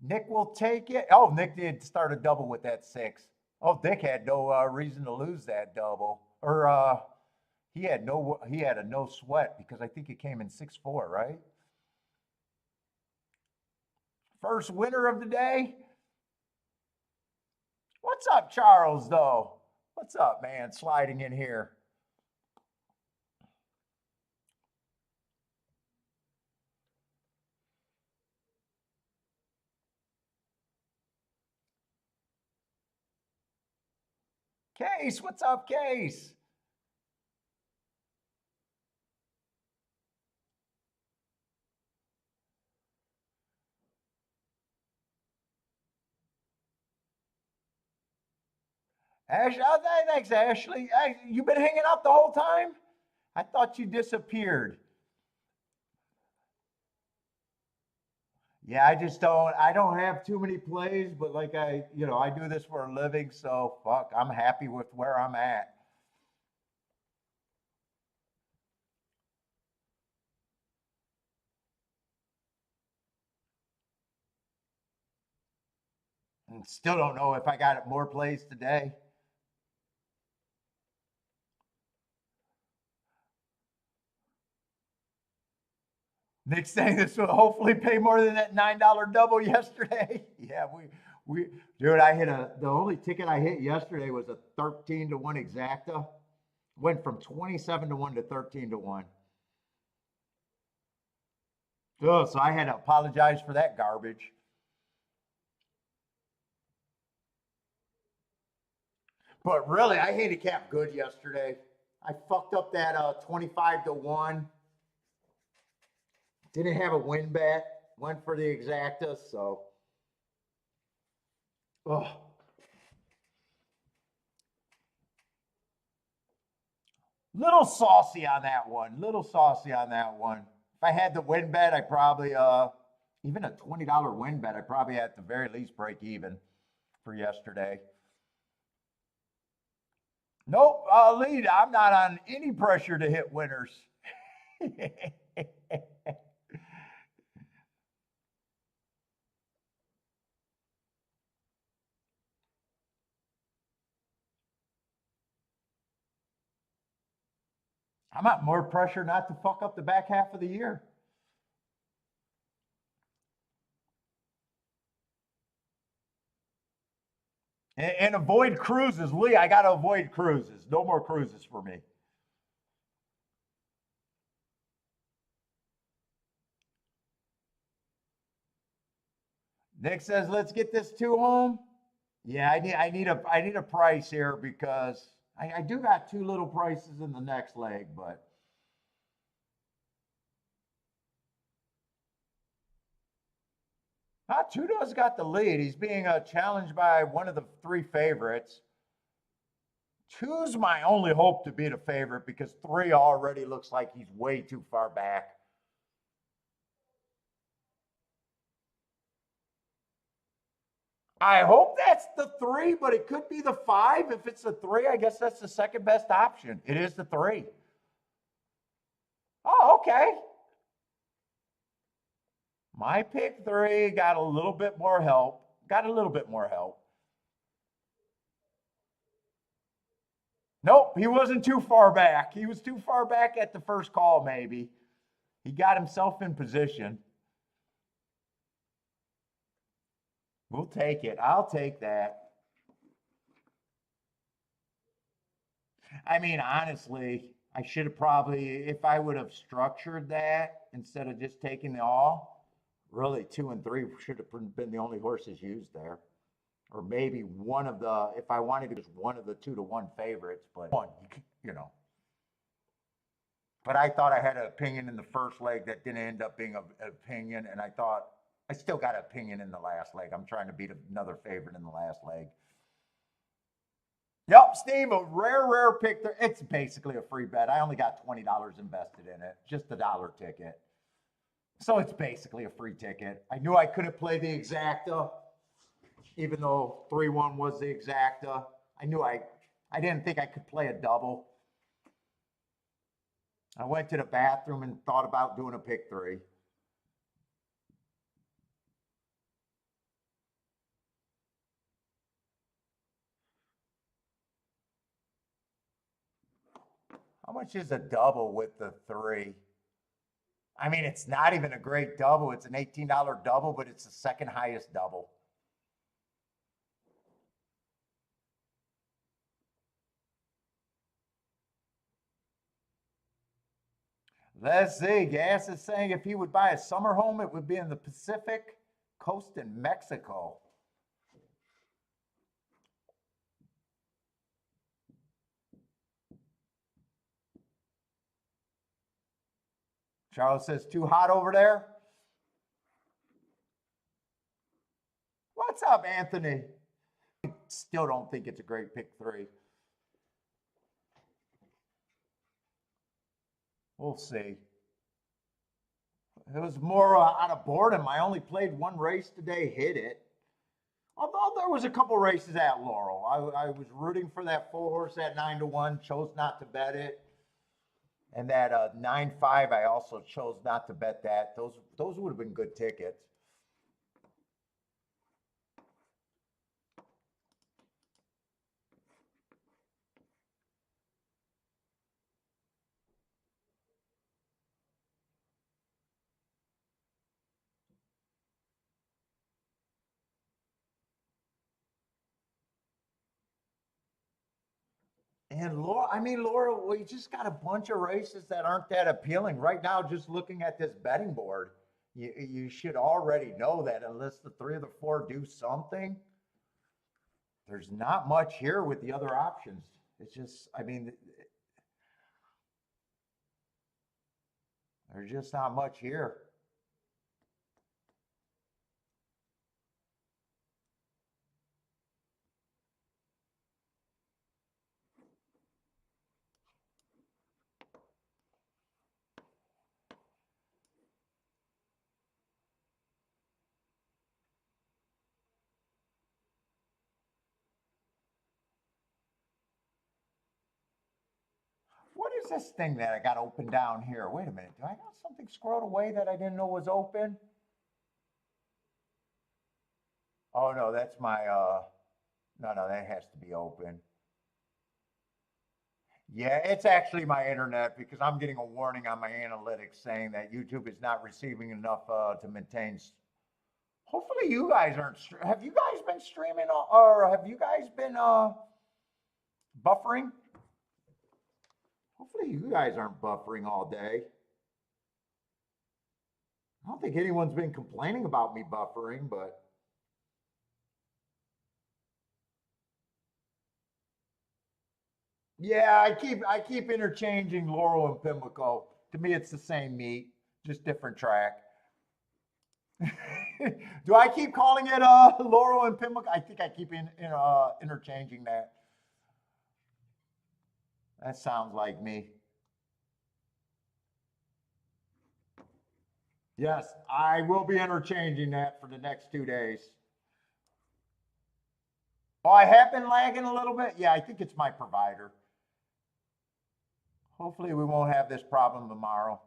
Nick will take it. Oh, Nick did start a double with that 6. Oh, Dick had no reason to lose that double, or he had a no sweat because I think it came in 6-4, right? First winner of the day. What's up, Charles? Though, what's up, man? Sliding in here. Case, what's up, Case? Ash, oh, thanks, Ashley. You been hanging out the whole time? I thought you disappeared. Yeah, I don't have too many plays, but like I do this for a living, so fuck, I'm happy with where I'm at. And still don't know if I got more plays today. Nick's saying this will hopefully pay more than that $9 double yesterday. Yeah, we dude, the only ticket I hit yesterday was a 13-1 exacta. Went from 27-1 to 13-1. Oh, so I had to apologize for that garbage. But really, I handicapped good yesterday. I fucked up that 25-1. Didn't have a win bet. Went for the exacta, so. Oh. Little saucy on that one. Little saucy on that one. If I had the win bet, I probably even a $20 win bet, I probably at the very least break even for yesterday. Nope, lead. I'm not on any pressure to hit winners. I'm at more pressure not to fuck up the back half of the year. And avoid cruises. Lee, I got to avoid cruises. No more cruises for me. Nick says, let's get this 2 home. Yeah, I need a price here because I do got 2 little prices in the next leg, but Tudo's got the lead. He's being challenged by one of the 3 favorites. 2's my only hope to beat a favorite because 3 already looks like he's way too far back. I hope that's the 3, but it could be the 5. If it's the 3, I guess that's the second best option. It is the 3. Oh, okay. My pick 3 got a little bit more help. Nope, he wasn't too far back. He was too far back at the first call, maybe. He got himself in position. We'll take it. I'll take that. I mean, honestly, I should have probably, if I would have structured that instead of just taking the all, really 2 and 3 should have been the only horses used there. Or maybe one of the, if I wanted to, just one of the 2-to-1 favorites, but one, you know. But I thought I had an opinion in the first leg that didn't end up being an opinion, and I thought I still got an opinion in the last leg. I'm trying to beat another favorite in the last leg. Yep, Steve, a rare pick there. It's basically a free bet. I only got $20 invested in it, just a $1 ticket. So it's basically a free ticket. I knew I couldn't play the exacta, even though 3-1 was the exacta. I didn't think I could play a double. I went to the bathroom and thought about doing a pick 3. How much is a double with the 3? I mean, it's not even a great double. It's an $18 double, but it's the second highest double. Let's see. Gas is saying if he would buy a summer home, it would be in the Pacific Coast in Mexico. Charles says, too hot over there? What's up, Anthony? I still don't think it's a great pick 3. We'll see. It was more out of boredom. I only played 1 race today, hit it. Although there was a couple races at Laurel. I was rooting for that 4 horse at 9-1, chose not to bet it. And that 9-5, I also chose not to bet that. Those would have been good tickets. And Laura, we just got a bunch of races that aren't that appealing. Right now, just looking at this betting board, you should already know that unless the 3 or the 4 do something, there's not much here with the other options. It's just, I mean, there's just not much here. What's this thing that I got open down here? Wait a minute. Do I got something scrolled away that I didn't know was open? Oh no, that's my no, that has to be open. Yeah, it's actually my internet because I'm getting a warning on my analytics saying that YouTube is not receiving enough to maintain. Hopefully, you guys aren't. Have you guys been streaming or have you guys been buffering? Hopefully, you guys aren't buffering all day. I don't think anyone's been complaining about me buffering, but yeah, I keep interchanging Laurel and Pimlico. To me, it's the same meat, just different track. Do I keep calling it Laurel and Pimlico? I think I keep interchanging that. That sounds like me. Yes, I will be interchanging that for the next 2 days. Oh, I have been lagging a little bit. Yeah, I think it's my provider. Hopefully, we won't have this problem tomorrow.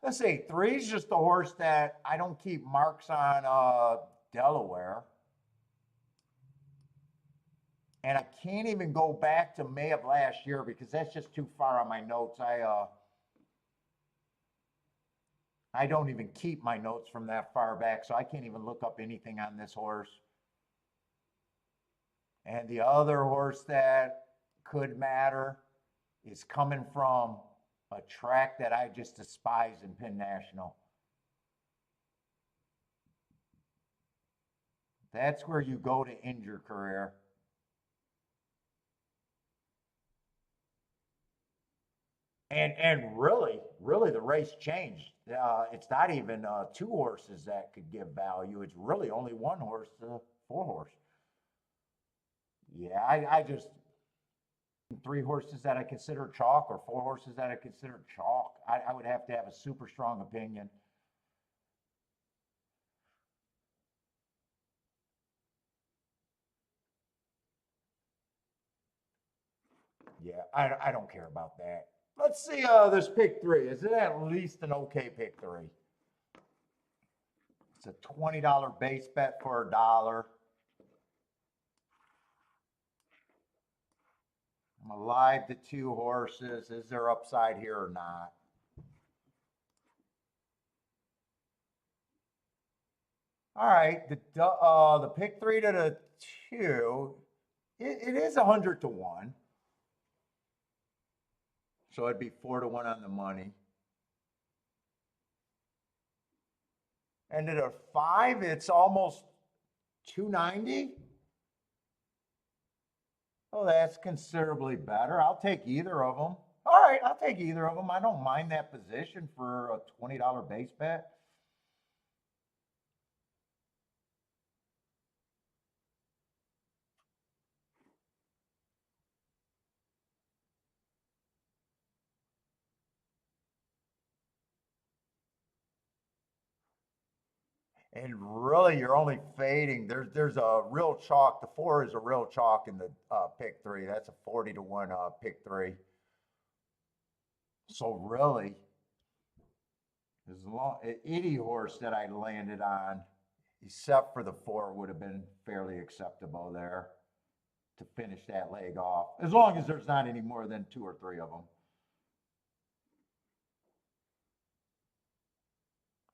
Let's see, three's just the horse that I don't keep marks on Delaware. And I can't even go back to May of last year because that's just too far on my notes. I don't even keep my notes from that far back, so I can't even look up anything on this horse. And the other horse that could matter is coming from a track that I just despise in Penn National. That's where you go to end your career. And really, the race changed. It's not even two horses that could give value. It's really only one horse to four horse. Yeah, I just three horses that I consider chalk or four horses that I consider chalk. I would have to have a super strong opinion. Yeah, I don't care about that. Let's see this pick three. Is it at least an okay pick three? It's a $20 base bet for $1. I'm alive to two horses. Is there upside here or not? All right, the pick three to the two, it is 100 to 1. So it'd be 4 to 1 on the money. And at a five, it's almost 290. Oh, that's considerably better. I'll take either of them. All right, I'll take either of them. I don't mind that position for a $20 base bet. And really, you're only fading. There's a real chalk. The four is a real chalk in the pick three. That's a 40 to 1 pick three. So really, as long any horse that I landed on, except for the four, would have been fairly acceptable there to finish that leg off. As long as there's not any more than two or three of them.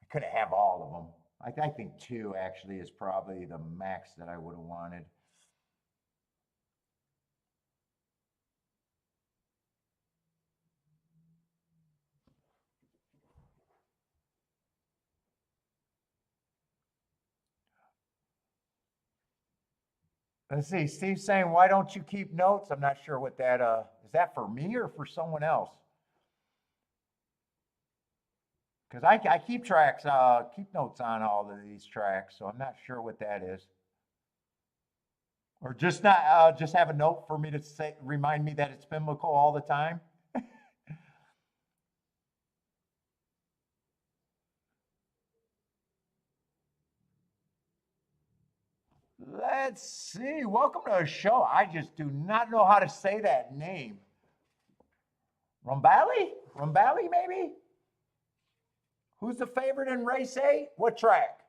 I could have all of them. I think two actually is probably the max that I would have wanted. Let's see. Steve's saying, why don't you keep notes? I'm not sure what that is that for me or for someone else? Because I keep tracks, keep notes on all of these tracks, so I'm not sure what that is. Or just not just have a note for me to say remind me that it's Pimlico all the time. Let's see. Welcome to the show. I just do not know how to say that name. Rumbali? Rumbali, maybe? Who's the favorite in race 8? What track?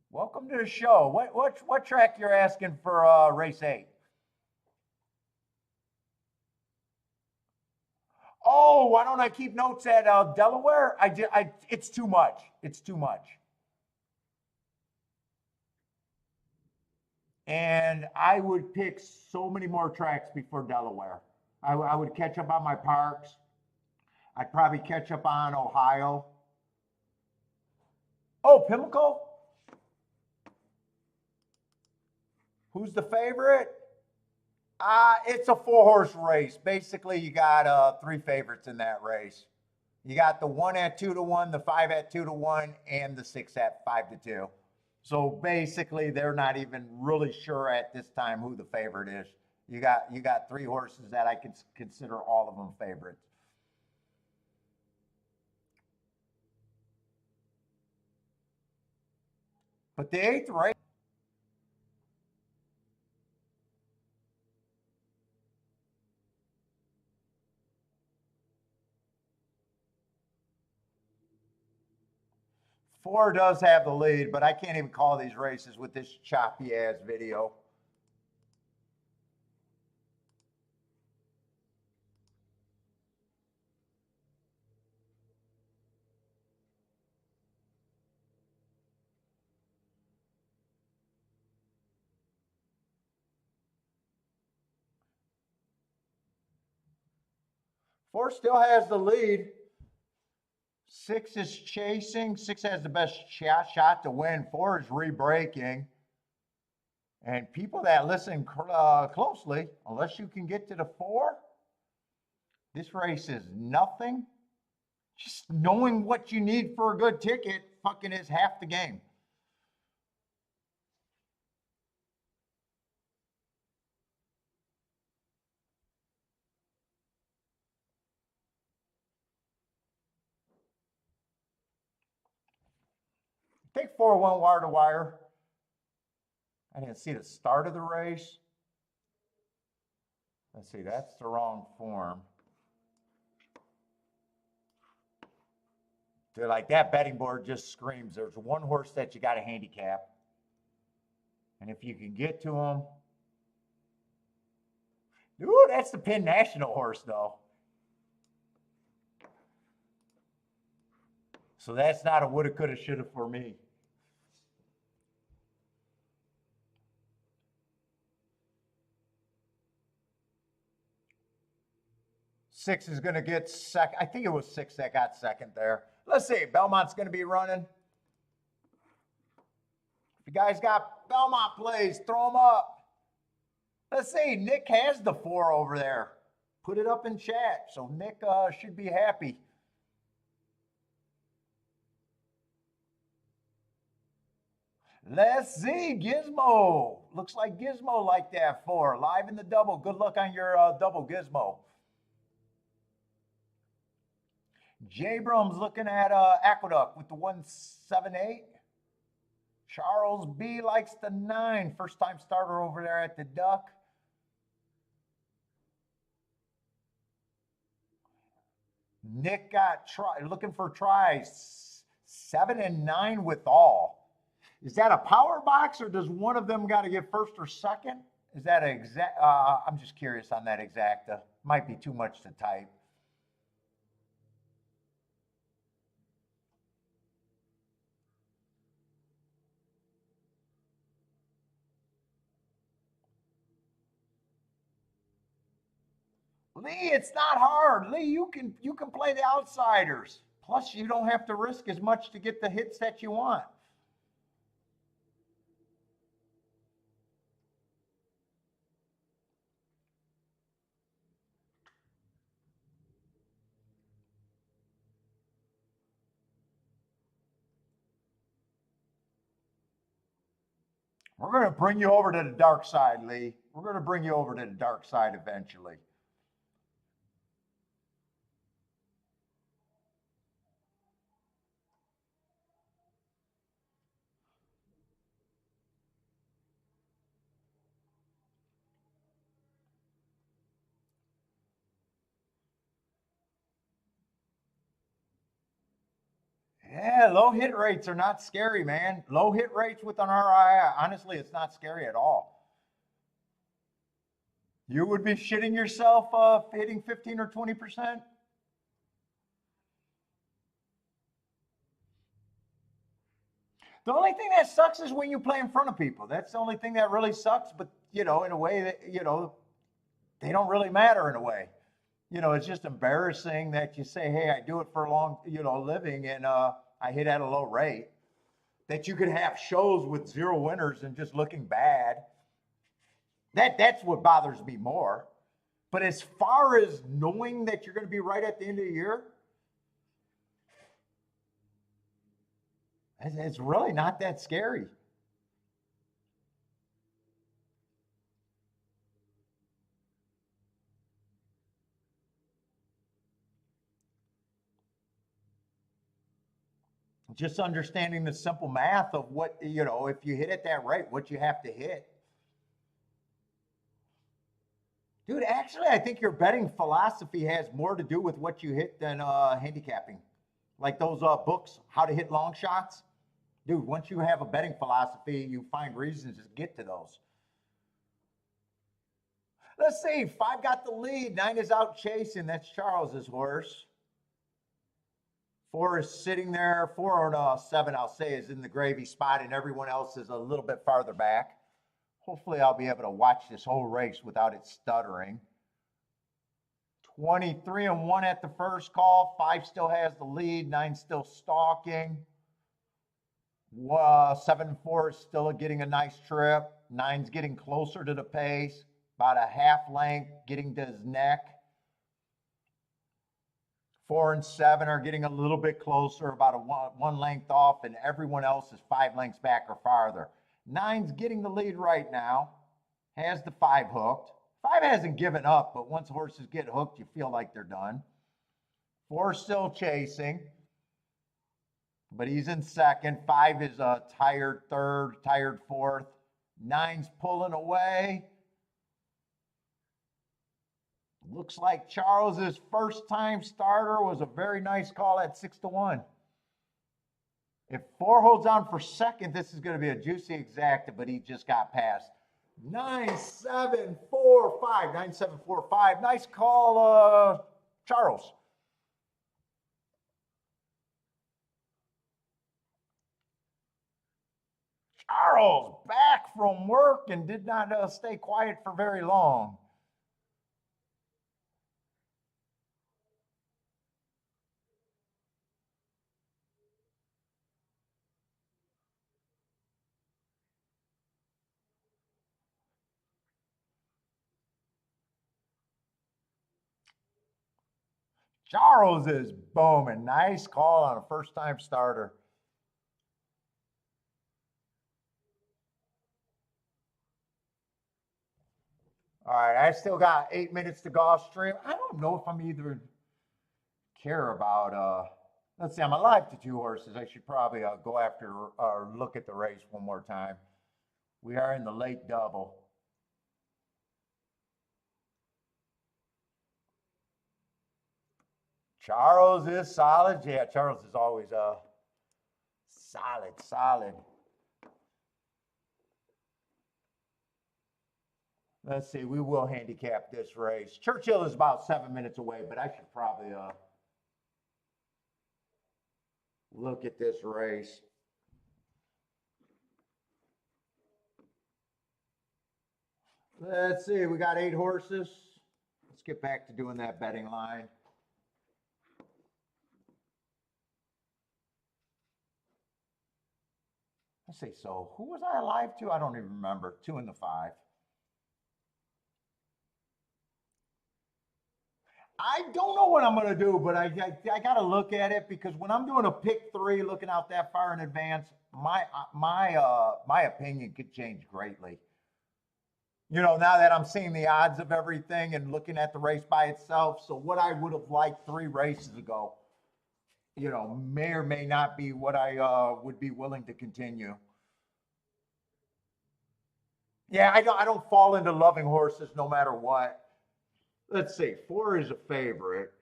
Welcome to the show. What track you're asking for race 8? Oh, why don't I keep notes at Delaware? It's too much. It's too much. And I would pick so many more tracks before Delaware. I would catch up on my parks. I'd probably catch up on Ohio. Oh, Pimlico? Who's the favorite? It's a 4-horse race. Basically, you got 3 favorites in that race. You got the 1 at 2-1, the 5 at 2-1, and the 6 at 5-2. So basically, they're not even really sure at this time who the favorite is. You got 3 horses that I can consider all of them favorites. But the 8th race. Four does have the lead, but I can't even call these races with this choppy ass video. Four still has the lead. 6 is chasing. 6 has the best shot to win. 4 is re-braking. And people that listen closely, unless you can get to the 4, this race is nothing. Just knowing what you need for a good ticket fucking is half the game. Take 4 1 wire to wire. I didn't see the start of the race. Let's see, that's the wrong form. They're like, that betting board just screams. There's 1 horse that you got to handicap. And if you can get to him. Ooh, that's the Penn National horse, though. So that's not a woulda, coulda, shoulda for me. Six is going to get second. I think it was 6 that got second there. Let's see. Belmont's going to be running. If you guys got Belmont plays, throw them up. Let's see. Nick has the 4 over there. Put it up in chat. So Nick should be happy. Let's see. Gizmo. Looks like Gizmo like that 4. Live in the double. Good luck on your double, Gizmo. J-Brum's looking at Aqueduct with the 178. Charles B likes the 9. First time starter over there at the Duck. Nick got looking for tries. 7 and 9 with all. Is that a power box or does one of them got to get first or second? Is that an exact? I'm just curious on that exacta. Might be too much to type. Lee, it's not hard. Lee, you can play the outsiders. Plus, you don't have to risk as much to get the hits that you want. We're going to bring you over to the dark side, Lee. We're going to bring you over to the dark side eventually. Yeah, low hit rates are not scary, man. Low hit rates with an RII, honestly, it's not scary at all. You would be shitting yourself hitting 15 or 20%. The only thing that sucks is when you play in front of people. That's the only thing that really sucks. But, in a way that, they don't really matter in a way. It's just embarrassing that you say, hey, I do it for a long, living, and I hit at a low rate. That you could have shows with 0 winners and just looking bad. That's what bothers me more. But as far as knowing that you're going to be right at the end of the year, it's really not that scary. Just understanding the simple math of what, if you hit at that rate, what you have to hit. Dude, actually, I think your betting philosophy has more to do with what you hit than handicapping. Like those books, How to Hit Long Shots. Dude, once you have a betting philosophy, you find reasons to get to those. Let's see, 5 got the lead, 9 is out chasing. That's Charles's horse. 4 is sitting there. 4 and 7, I'll say, is in the gravy spot, and everyone else is a little bit farther back. Hopefully, I'll be able to watch this whole race without it stuttering. 23 and 1 at the first call. 5 still has the lead. 9 still stalking. 7 and 4 is still getting a nice trip. 9's getting closer to the pace, about a half length, getting to his neck. 4 and 7 are getting a little bit closer, about a one length off, and everyone else is 5 lengths back or farther. 9's getting the lead right now, has the 5 hooked. 5 hasn't given up, but once horses get hooked, you feel like they're done. 4 still chasing, but he's in second. 5 is a tired third, tired fourth. 9's pulling away. Looks like Charles's first time starter was a very nice call at 6-1. If 4 holds on for second, this is going to be a juicy exacta, but he just got past. 9-7-4-5. 9-7-4-5. Nice call, Charles. Charles back from work and did not stay quiet for very long. Charles is booming. Nice call on a first-time starter. All right, I still got 8 minutes to Gulfstream. I don't know if I'm either care about, let's see, I'm alive to 2 horses. I should probably go after or look at the race one more time. We are in the late double. Charles is solid. Yeah, Charles is always solid. Let's see, we will handicap this race. Churchill is about 7 minutes away, but I should probably look at this race. Let's see, we got 8 horses. Let's get back to doing that betting line. Let's see, so who was I alive to? I don't even remember. 2 and the 5. I don't know what I'm going to do, but I got to look at it because when I'm doing a pick 3, looking out that far in advance, my opinion could change greatly. Now that I'm seeing the odds of everything and looking at the race by itself, so what I would have liked 3 races ago, may or may not be what I would be willing to continue. Yeah, I don't fall into loving horses no matter what. Let's see, 4 is a favorite.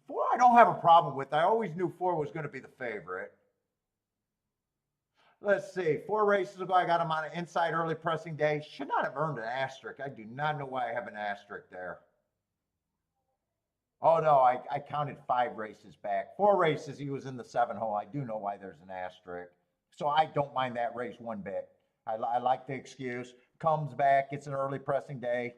4 I don't have a problem with. I always knew 4 was going to be the favorite. Let's see, 4 races ago, I got him on an inside early pressing day. Should not have earned an asterisk. I do not know why I have an asterisk there. Oh no, I counted 5 races back. 4 races, he was in the 7 hole. I do know why there's an asterisk. So I don't mind that race one bit. I like the excuse. Comes back, it's an early pressing day,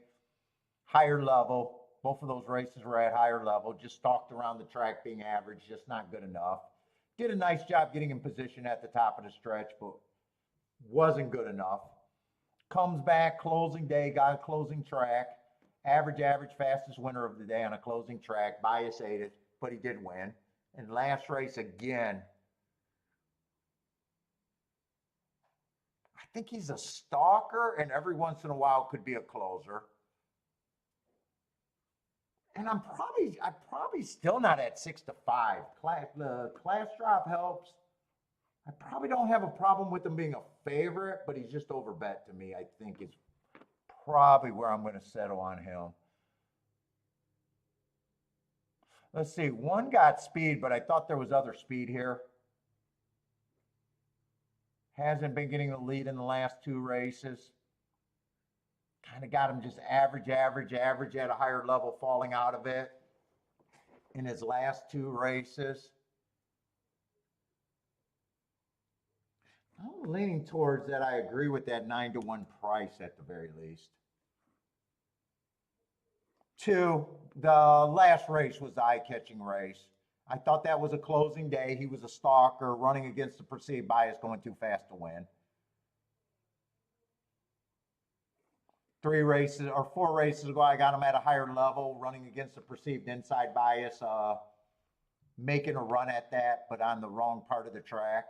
higher level. Both of those races were at higher level. Just stalked around the track being average, just not good enough. Did a nice job getting in position at the top of the stretch, but wasn't good enough. Comes back, closing day, got a closing track. Average, fastest winner of the day on a closing track. Bias aided, but he did win. And last race again, I think he's a stalker and every once in a while could be a closer. And I'm probably still not at 6-5. The class drop helps. I probably don't have a problem with him being a favorite, but he's just overbet to me. I think is probably where I'm going to settle on him. Let's see, 1 got speed, but I thought there was other speed here. Hasn't been getting the lead in the last 2 races. Kind of got him just average at a higher level, falling out of it in his last 2 races. I'm leaning towards that. I agree with that 9-1 price at the very least. 2, the last race was the eye-catching race. I thought that was a closing day. He was a stalker running against the perceived bias, going too fast to win. 4 races ago, I got him at a higher level, running against the perceived inside bias, making a run at that, but on the wrong part of the track.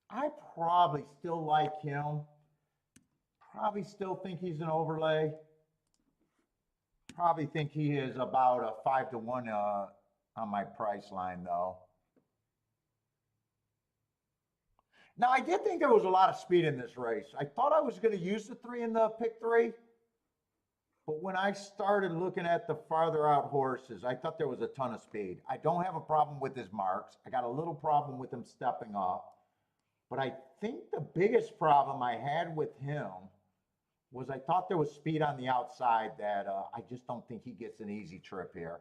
I probably still like him. Probably still think he's an overlay. Probably think he is about a 5-1 on my price line, though. Now, I did think there was a lot of speed in this race. I thought I was going to use the 3 in the pick 3. But when I started looking at the farther out horses, I thought there was a ton of speed. I don't have a problem with his marks. I got a little problem with him stepping up. But I think the biggest problem I had with him was I thought there was speed on the outside that I just don't think he gets an easy trip here.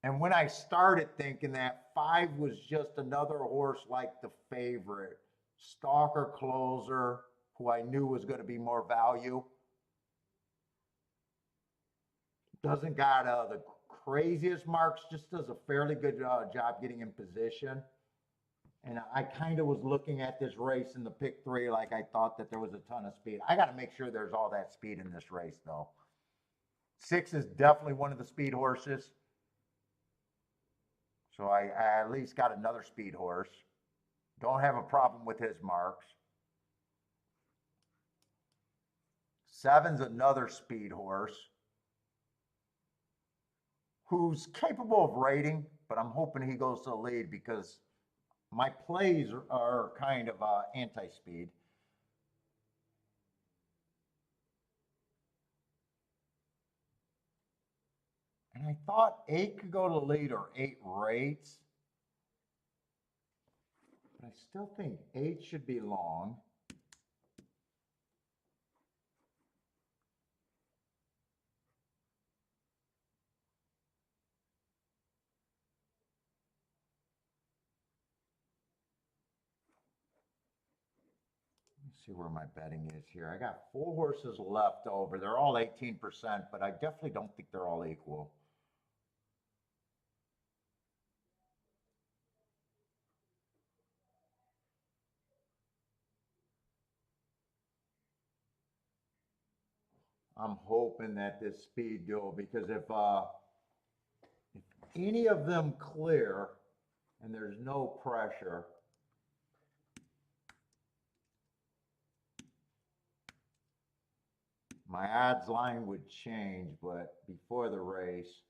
And when I started thinking that 5 was just another horse like the favorite, stalker closer, who I knew was going to be more value. Doesn't got the craziest marks, just does a fairly good job getting in position. And I kind of was looking at this race in the pick 3 like I thought that there was a ton of speed. I got to make sure there's all that speed in this race, though. 6 is definitely one of the speed horses. So I at least got another speed horse. Don't have a problem with his marks. 7's another speed horse who's capable of rating, but I'm hoping he goes to the lead because my plays are kind of anti-speed. And I thought 8 could go to the lead or 8 rates. But I still think 8 should be long. See where my betting is here. I got 4 horses left over. They're all 18%, but I definitely don't think they're all equal. I'm hoping that this speed duel, because if any of them clear and there's no pressure, my odds line would change, but before the race,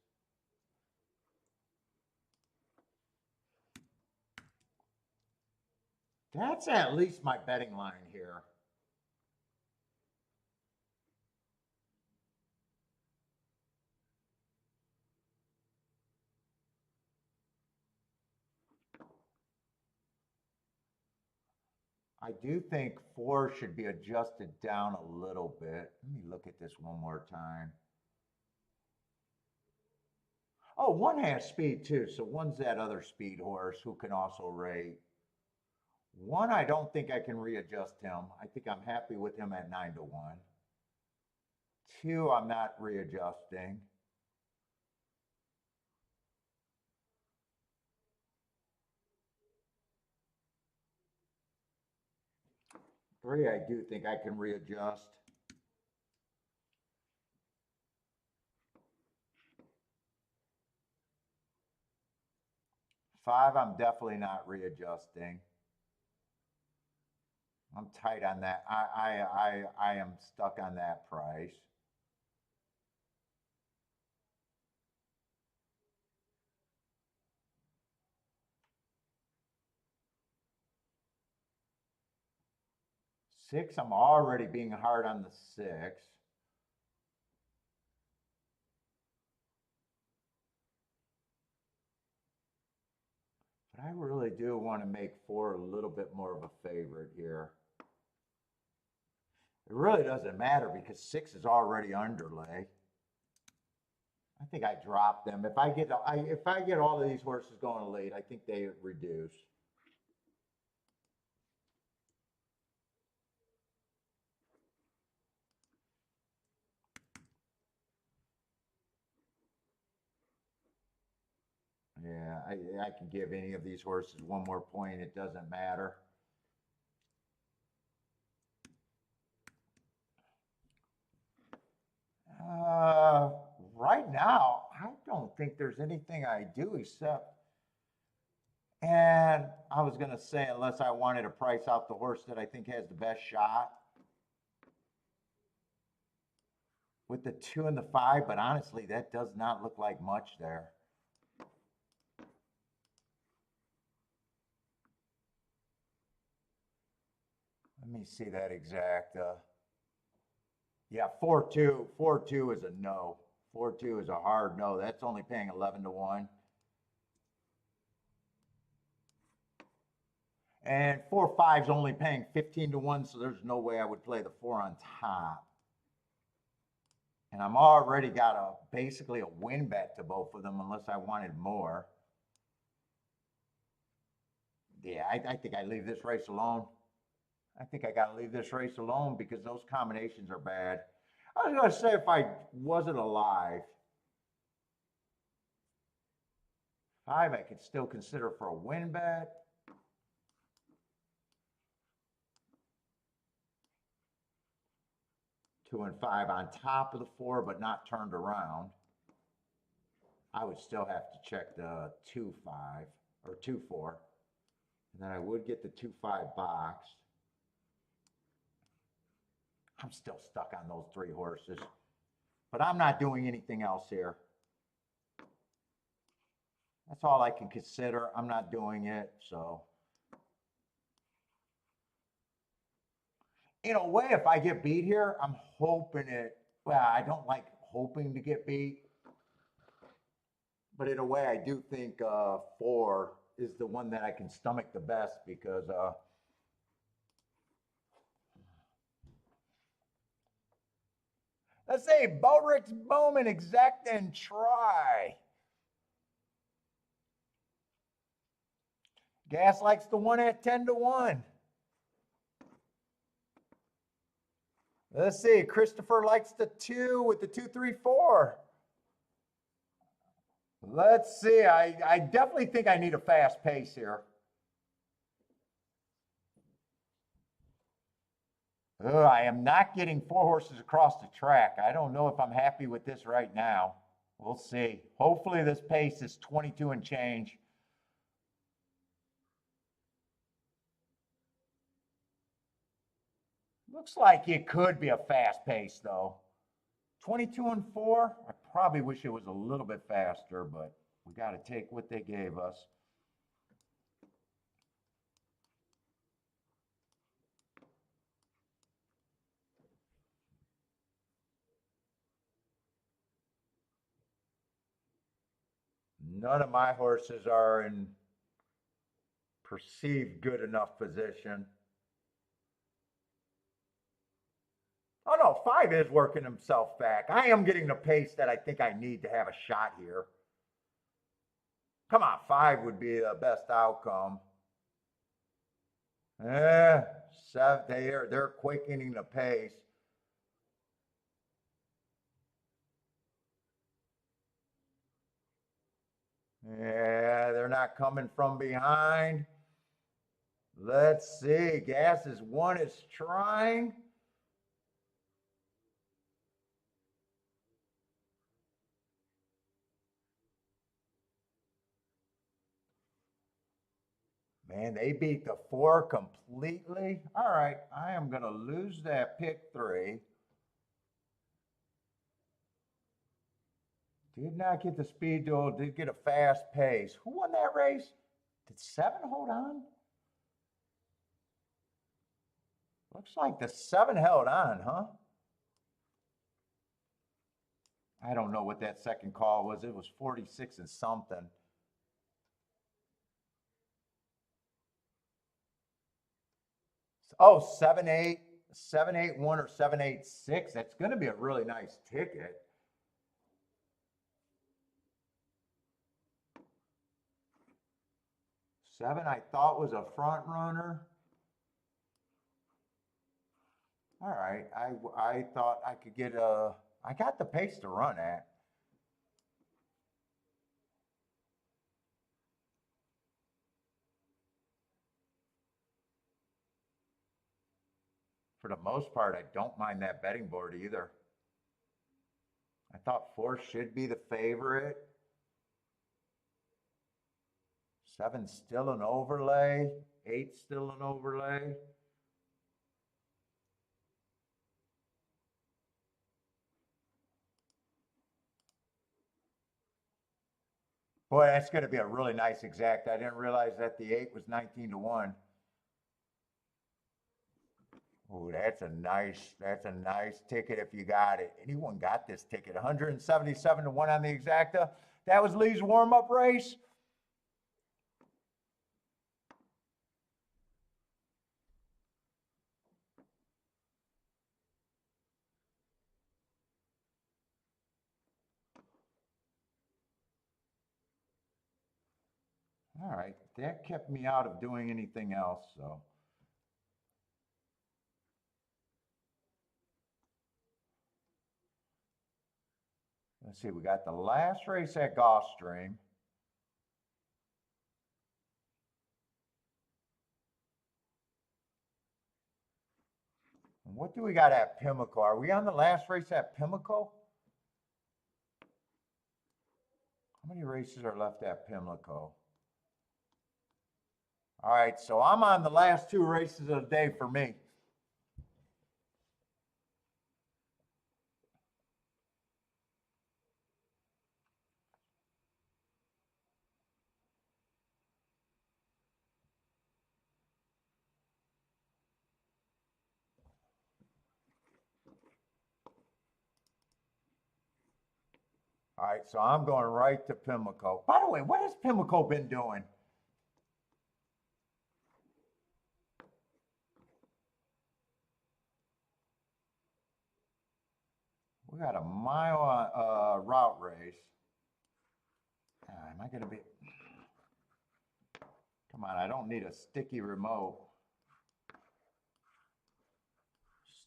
that's at least my betting line here. I do think 4 should be adjusted down a little bit. Let me look at this one more time. Oh, 1 has speed too, so 1's that other speed horse who can also rate. 1, I don't think I can readjust him. I think I'm happy with him at 9-1. 2, I'm not readjusting. 3, I do think I can readjust. 5, I'm definitely not readjusting. I'm tight on that. I am stuck on that price. Six, I'm already being hard on the 6. But I really do want to make 4 a little bit more of a favorite here. It really doesn't matter because 6 is already underlay. I think I drop them. If I get all of these horses going late, I think they reduce. Yeah, I can give any of these horses 1 more point. It doesn't matter. Right now, I don't think there's anything I do except, and I was going to say, unless I wanted to price out the horse that I think has the best shot with the 2 and the 5, but honestly, that does not look like much there. Let me see that exact. Yeah, 4-2. 4-2 is a no. 4-2 is a hard no. That's only paying 11-1. And 4-5 is only paying 15-1, so there's no way I would play the 4 on top. And I'm already got basically a win bet to both of them unless I wanted more. Yeah, I think I leave this race alone. I think I got to leave this race alone because those combinations are bad. I was going to say if I wasn't alive, 5 I could still consider for a win bet. Two and 5 on top of the 4, but not turned around. I would still have to check the 2-5 or 2-4. And then I would get the 2-5 box. I'm still stuck on those 3 horses. But I'm not doing anything else here. That's all I can consider. I'm not doing it, so. In a way, if I get beat here, I'm hoping it, well, I don't like hoping to get beat. But in a way, I do think 4 is the one that I can stomach the best because let's see, Bodrick's Bowman, exact and try. Gas likes the 1 at 10-1. Let's see, Christopher likes the 2 with the 2-3-4. Let's see, I definitely think I need a fast pace here. I am not getting 4 horses across the track. I don't know if I'm happy with this right now. We'll see. Hopefully this pace is 22 and change. Looks like it could be a fast pace though. 22 and 4. I probably wish it was a little bit faster, but we got to take what they gave us. None of my horses are in perceived good enough position. 5 is working himself back. I am getting the pace that I think I need to have a shot here. Come on, 5 would be the best outcome. Yeah, 7, they're quickening the pace. Yeah, they're not coming from behind. Let's see. Gas is 1 is trying. Man, they beat the 4 completely. All right, I am going to lose that pick 3. Did not get the speed duel, did get a fast pace. Who won that race? Did 7 hold on? Looks like the 7 held on, huh? I don't know what that second call was. It was 46 and something. Oh, 7-8, 7-8-1 or 7-8-6. That's going to be a really nice ticket. Seven, I thought was a front runner. All right, I thought I could get I got the pace to run at. For the most part, I don't mind that betting board either. I thought 4 should be the favorite. 7 still an overlay. 8 still an overlay. Boy, that's going to be a really nice exact. I didn't realize that the 8 was 19-1. Oh, that's a nice ticket if you got it. Anyone got this ticket? 177-1 on the exacta. That was Lee's warm-up race. All right, that kept me out of doing anything else, so. Let's see, we got the last race at Gulfstream. And what do we got at Pimlico? Are we on the last race at Pimlico? How many races are left at Pimlico? All right, so I'm on the last 2 races of the day for me. All right, so I'm going right to Pimlico. By the way, what has Pimlico been doing? We got a mile route race. Am I going to be? Come on, I don't need a sticky remote.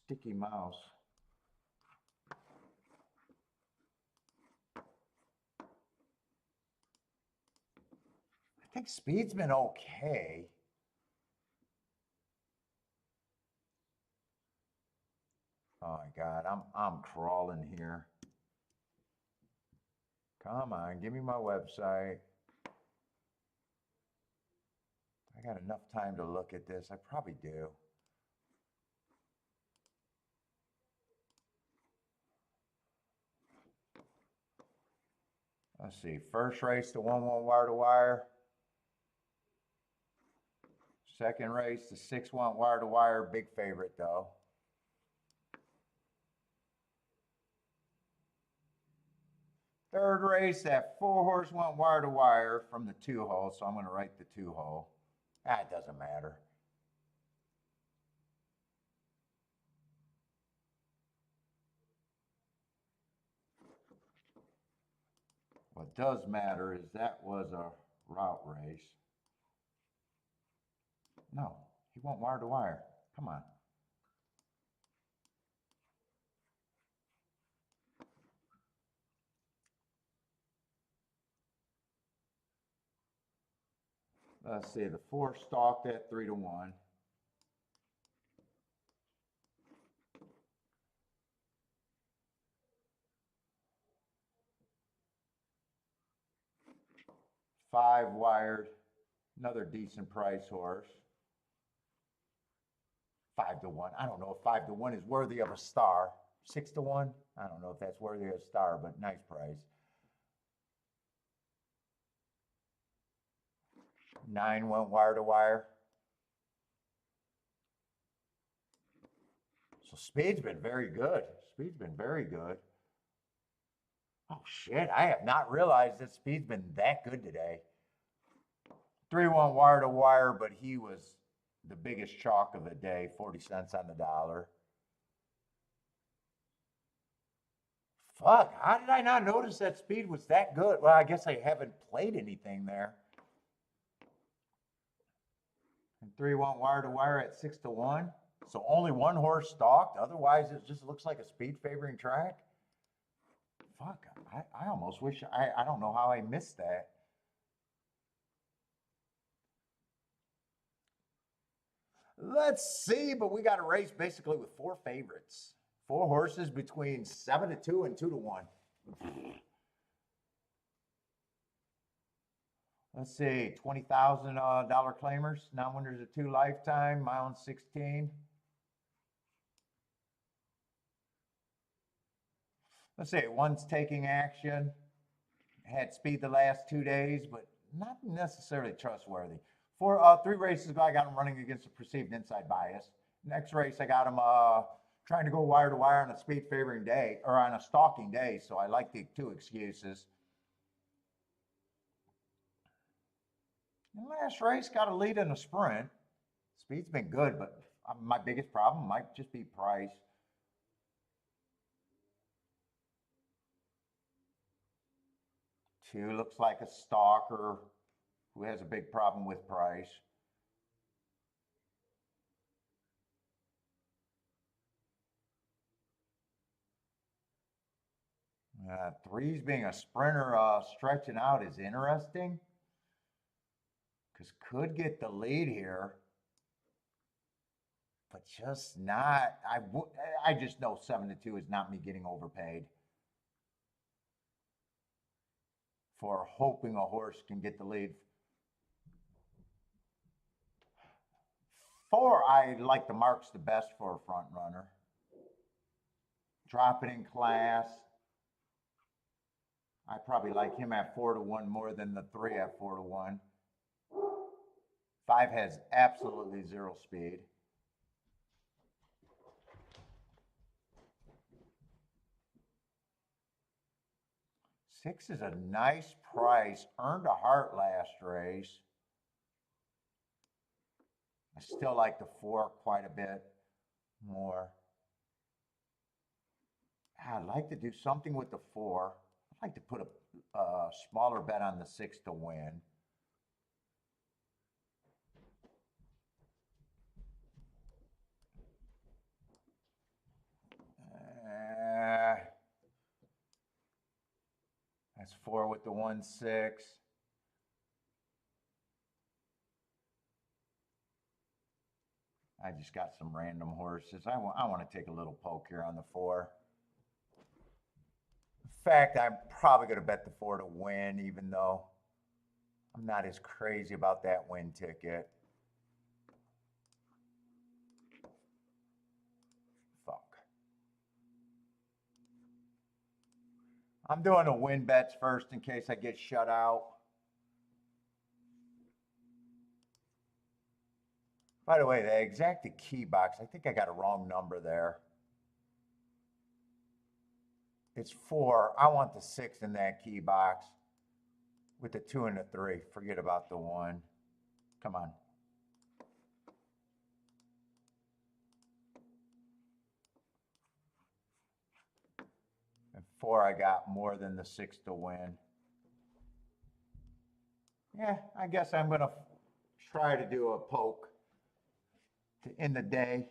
Sticky mouse. I think speed's been okay. Oh my God, I'm crawling here. Come on, give me my website. I got enough time to look at this. I probably do. Let's see, first race, the 1-1 wire to wire. Second race, the 6-1 wire to wire, big favorite though. Third race, that 4-horse went wire to wire from the 2-hole, so I'm going to write the 2-hole. It doesn't matter. does matter is that was a route race. No, he went wire to wire. Come on. Let's see, the 4 stalked at 3-1. Five wired, another decent price horse. 5-1. I don't know if 5-1 is worthy of a star. 6-1. I don't know if that's worthy of a star, but nice price. 9 went wire to wire. So speed's been very good. Speed's been very good. Oh shit, I have not realized that speed's been that good today. 3 went wire to wire, but he was the biggest chalk of the day, 40 cents on the dollar. Fuck, how did I not notice that speed was that good? Well, I guess I haven't played anything there. And 3 went wire to wire at 6-1. So only one horse stalked. Otherwise, it just looks like a speed favoring track. Fuck, I almost wish, I don't know how I missed that. Let's see, but we got a race basically with 4 favorites. 4 horses between 7-2 and 2-1. Let's see, $20,000 claimers, non-winners of 2 lifetime, my own 16. Let's see, one's taking action, had speed the last 2 days, but not necessarily trustworthy. 3 races ago, I got him running against a perceived inside bias. Next race, I got him trying to go wire to wire on a speed favoring day, or on a stalking day, so I like the 2 excuses. And last race, got a lead in a sprint. Speed's been good, but my biggest problem might just be price. Two looks like a stalker who has a big problem with price. Three's being a sprinter, stretching out is interesting. Because could get the lead here, but just not. I just know 7-2 is not me getting overpaid for hoping a horse can get the lead. 4, I like the marks the best for a front runner. Drop it in class. I probably like him at 4-1 more than the 3 at 4-1. 5 has absolutely 0 speed. Six is a nice price. Earned a heart last race. I still like the 4 quite a bit more. I'd like to do something with the 4. I'd like to put a smaller bet on the 6 to win. That's 4 with the 1-6. I just got some random horses. I want to take a little poke here on the 4. In fact, I'm probably going to bet the 4 to win, even though I'm not as crazy about that win ticket. Fuck. I'm doing the win bets first in case I get shut out. By the way, the exacted key box, I think I got a wrong number there. It's 4. I want the 6 in that key box with the 2 and the 3. Forget about the 1. Come on. And 4, I got more than the 6 to win. Yeah, I guess I'm gonna try to do a poke to end the day.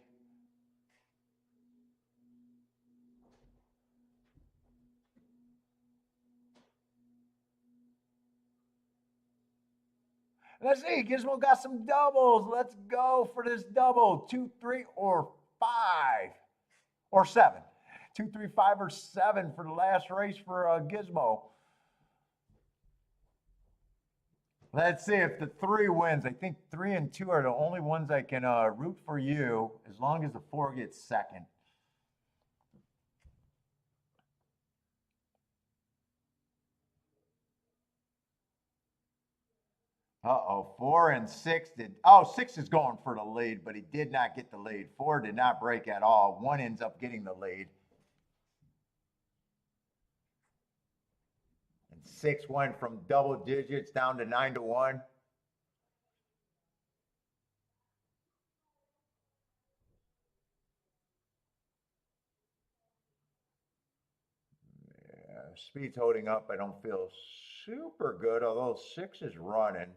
Let's see, Gizmo got some doubles. Let's go for this double. 2, 3, or 5, or 7. 2, 3, 5, or 7 for the last race for Gizmo. Let's see if the 3 wins. I think 3 and 2 are the only ones I can root for you, as long as the 4 gets second. Uh-oh, 4 and 6 did. Oh, 6 is going for the lead, but he did not get the lead. 4 did not break at all. 1 ends up getting the lead. And 6 went from double digits down to 9-1. Yeah, speed's holding up. I don't feel super good, although 6 is running.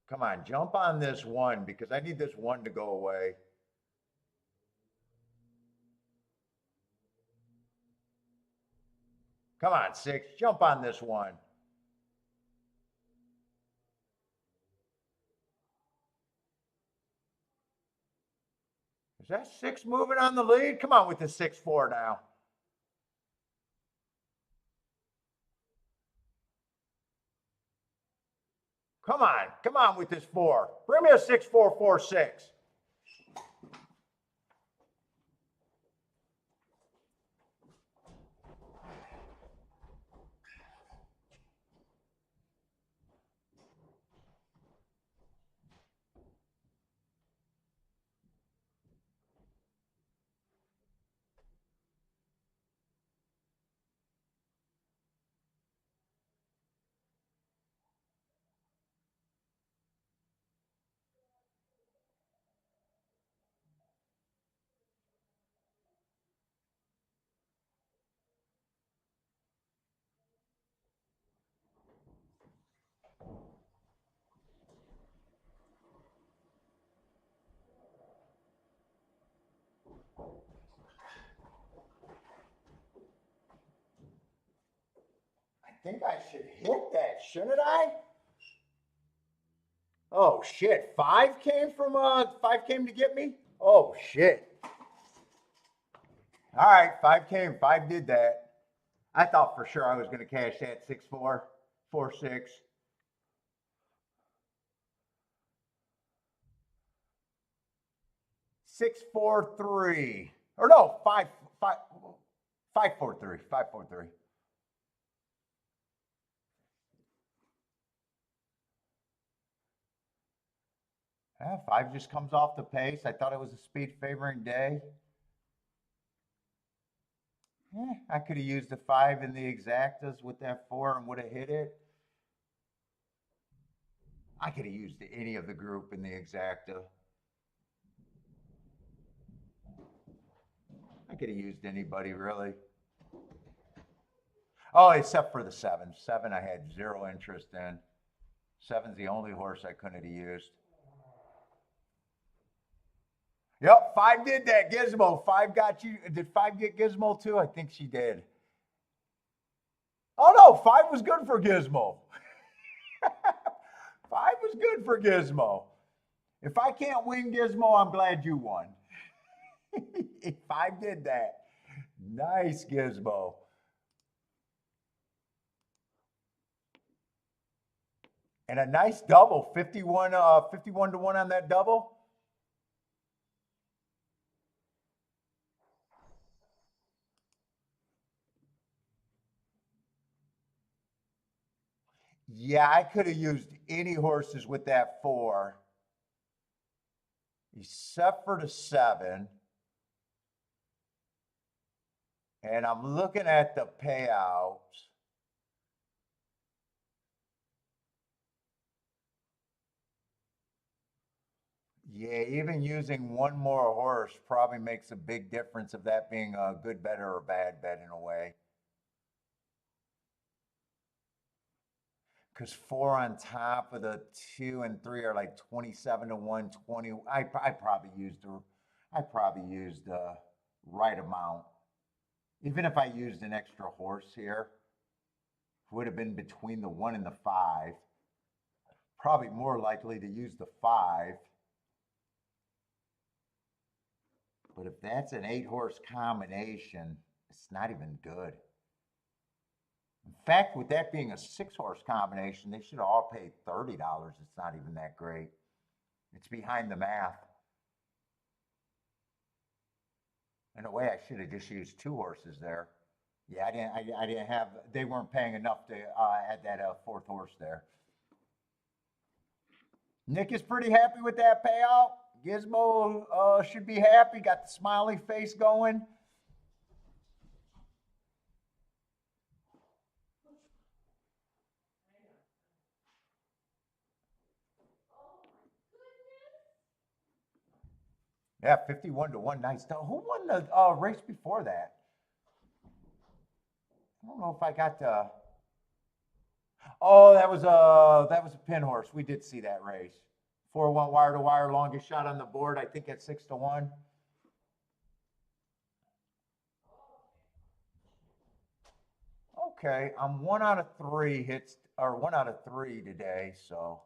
Come on, jump on this 1 because I need this 1 to go away. Come on, 6, jump on this 1. Is that 6 moving on the lead? Come on with the 6-4 now. Come on with this 4. Bring me a 6-4-4-6. I think I should hit that, shouldn't I? Oh shit! 5 came from 5 came to get me. Oh shit! All right, 5 came. 5 did that. I thought for sure I was going to cash that 6-4, 4-6. 6-4-3. Or no, 5-5. 5-4-3. 5-4-3. Yeah, 5 just comes off the pace. I thought it was a speed favoring day. Yeah, I could have used the 5 in the exactas with that 4 and would have hit it. I could have used any of the group in the exacta. I could have used anybody really. Oh, except for the 7. 7 I had 0 interest in. 7's the only horse I couldn't have used. Yep, 5 did that. Gizmo. 5 got you. Did 5 get Gizmo too? I think she did. Oh no, 5 was good for Gizmo. 5 was good for Gizmo. If I can't win Gizmo, I'm glad you won. 5 did that. Nice, Gizmo. And a nice double, 51 to 1 on that double. Yeah, I could have used any horses with that 4, except for the 7. And I'm looking at the payouts. Yeah, even using 1 more horse probably makes a big difference of that being a good bet or a bad bet in a way. Because 4 on top of the 2 and 3 are like 27 to 120. I probably used the right amount. Even if I used an extra horse here, would have been between the 1 and the 5. Probably more likely to use the 5. But if that's an 8-horse combination, it's not even good. In fact, with that being a 6-horse combination, they should all pay $30. It's not even that great. It's behind the math. In a way, I should have just used 2 horses there. Yeah, I didn't have. They weren't paying enough to add that 4th horse there. Nick is pretty happy with that payout. Gizmo should be happy. Got the smiley face going. Yeah, 51 to 1. Nice. Who won the race before that? I don't know if I got to. Oh, that was a pin horse. We did see that race. 4-1 wire to wire, longest shot on the board. I think at 6 to 1. Okay, I'm 1 out of 3 hits, or 1 out of 3 today, so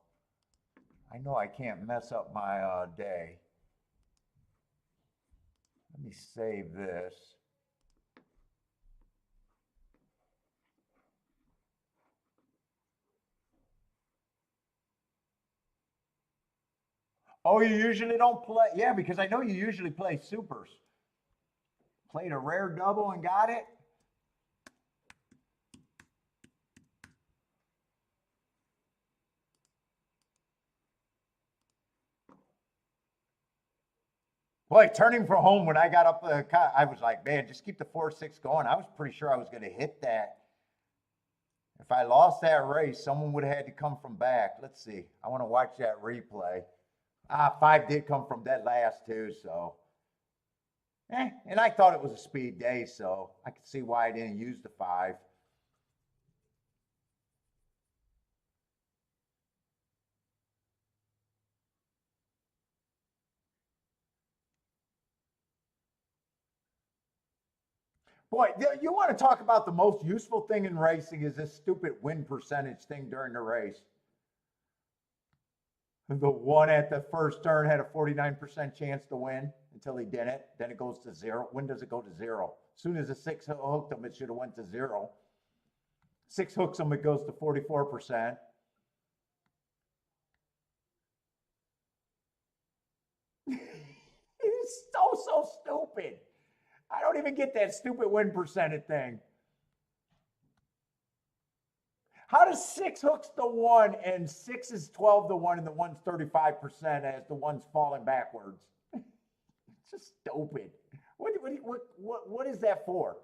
I know I can't mess up my day. Let me save this. Oh, you usually don't play? Yeah, because I know you usually play supers. Played a rare double and got it? Boy, turning for home when I got up, I was like, man, just keep the 4-6 going. I was pretty sure I was going to hit that. If I lost that race, someone would have had to come from back. Let's see. I want to watch that replay. 5 did come from dead last too, so. And I thought it was a speed day, so I could see why I didn't use the 5. Boy, you want to talk about the most useful thing in racing is this stupid win percentage thing during the race. The one at the first turn had a 49% chance to win until he didn't. Then it goes to 0. When does it go to 0? As soon as the 6 hooked him, it should have went to 0. 6 hooks him, it goes to 44%. It's so stupid. I don't even get that stupid win percentage thing. How does 6 hooks to 1 and 6 is 12 to 1 and the 1's 35% as the 1's falling backwards? It's just stupid. What is that for?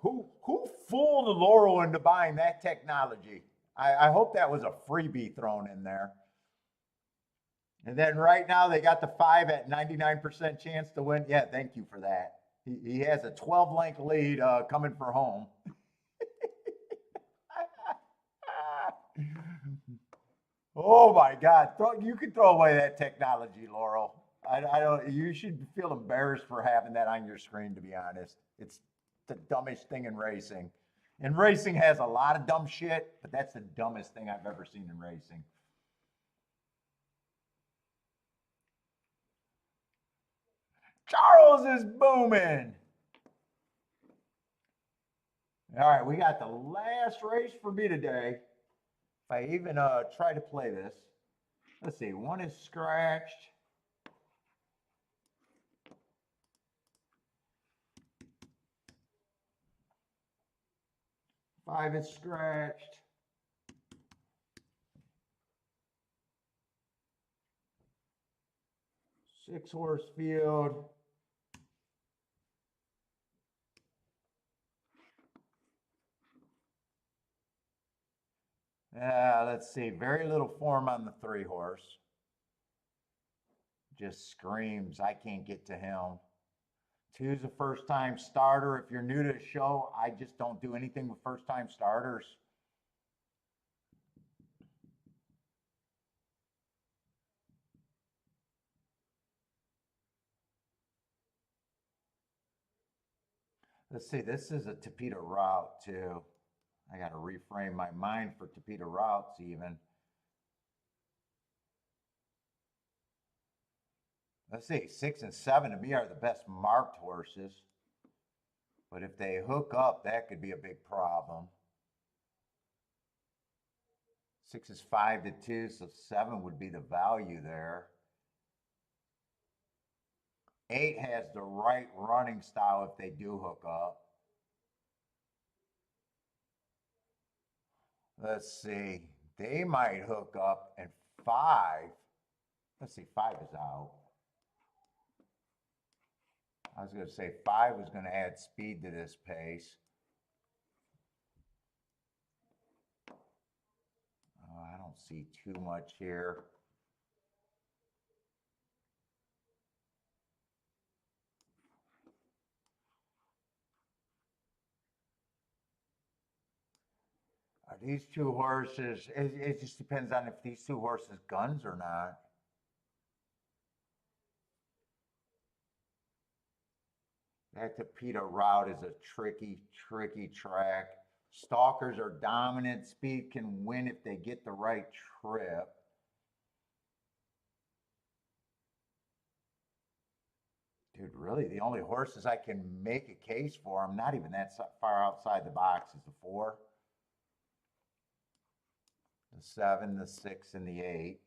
Who fooled Laurel into buying that technology? I hope that was a freebie thrown in there. And then right now they got the 5 at 99% chance to win. Yeah, thank you for that. He has a 12-length lead coming for home. Oh my God! You can throw away that technology, Laurel. I don't. You should feel embarrassed for having that on your screen. To be honest, it's the dumbest thing in racing. And racing has a lot of dumb shit, but that's the dumbest thing I've ever seen in racing. Charles is booming. All right, we got the last race for me today. If I even try to play this, let's see, 1 is scratched. 5 is scratched. 6-horse field. Let's see. Very little form on the 3-horse. Just screams, I can't get to him. 2's a first-time starter. If you're new to the show, I just don't do anything with first-time starters. Let's see, this is a Tapeta route too. I got to reframe my mind for Tapeta routes even. Let's see, 6 and 7 to me are the best marked horses. But if they hook up, that could be a big problem. 6 is 5 to 2, so 7 would be the value there. 8 has the right running style if they do hook up. Let's see, they might hook up, and 5, let's see, 5 is out. I was going to say 5 was going to add speed to this pace. I don't see too much here. Are these 2 horses, it just depends on if these 2 horses guns or not. That Tapeta route is a tricky track. Stalkers are dominant. Speed can win if they get the right trip. Dude, really, the only horses I can make a case for, I'm not even that far outside the box, is the 4, the 7, the 6, and the 8.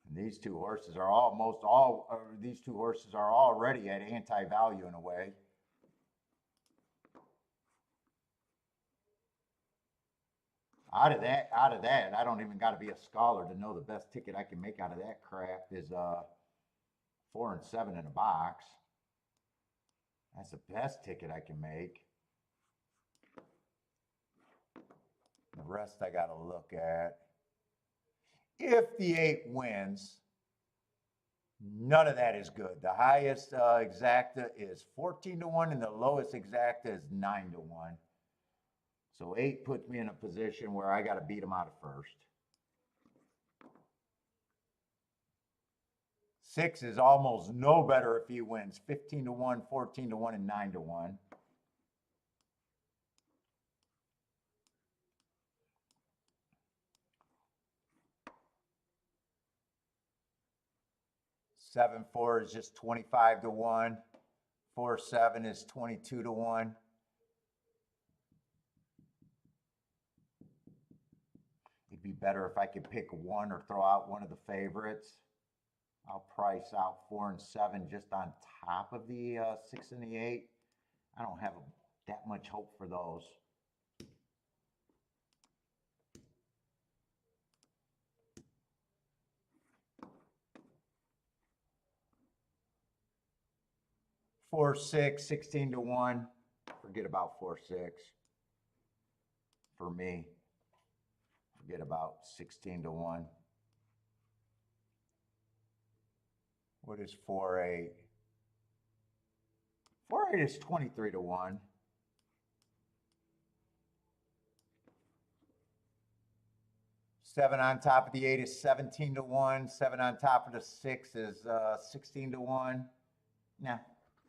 And these 2 horses are these 2 horses are already at anti-value in a way. Out of that, I don't even got to be a scholar to know the best ticket I can make out of that crap is 4 and 7 in a box. That's the best ticket I can make. The rest I got to look at. If the 8 wins, none of that is good. The highest exacta is 14 to 1 and the lowest exacta is 9 to 1. So 8 puts me in a position where I got to beat him out of first. 6 is almost no better if he wins. 15 to 1, 14 to 1, and 9 to 1. Seven four is just 25 to 1. 4-7 is 22 to 1. It'd be better if I could pick one or throw out one of the favorites. I'll price out 4 and 7 just on top of the 6 and the 8. I don't have that much hope for those. Four, 6, 16 to 1. Forget about 4-6. For me, forget about 16 to 1. What is 4-8? 4-8 is 23 to 1. Seven on top of the 8 is 17 to 1. 7 on top of the 6 is 16 to 1. Nah,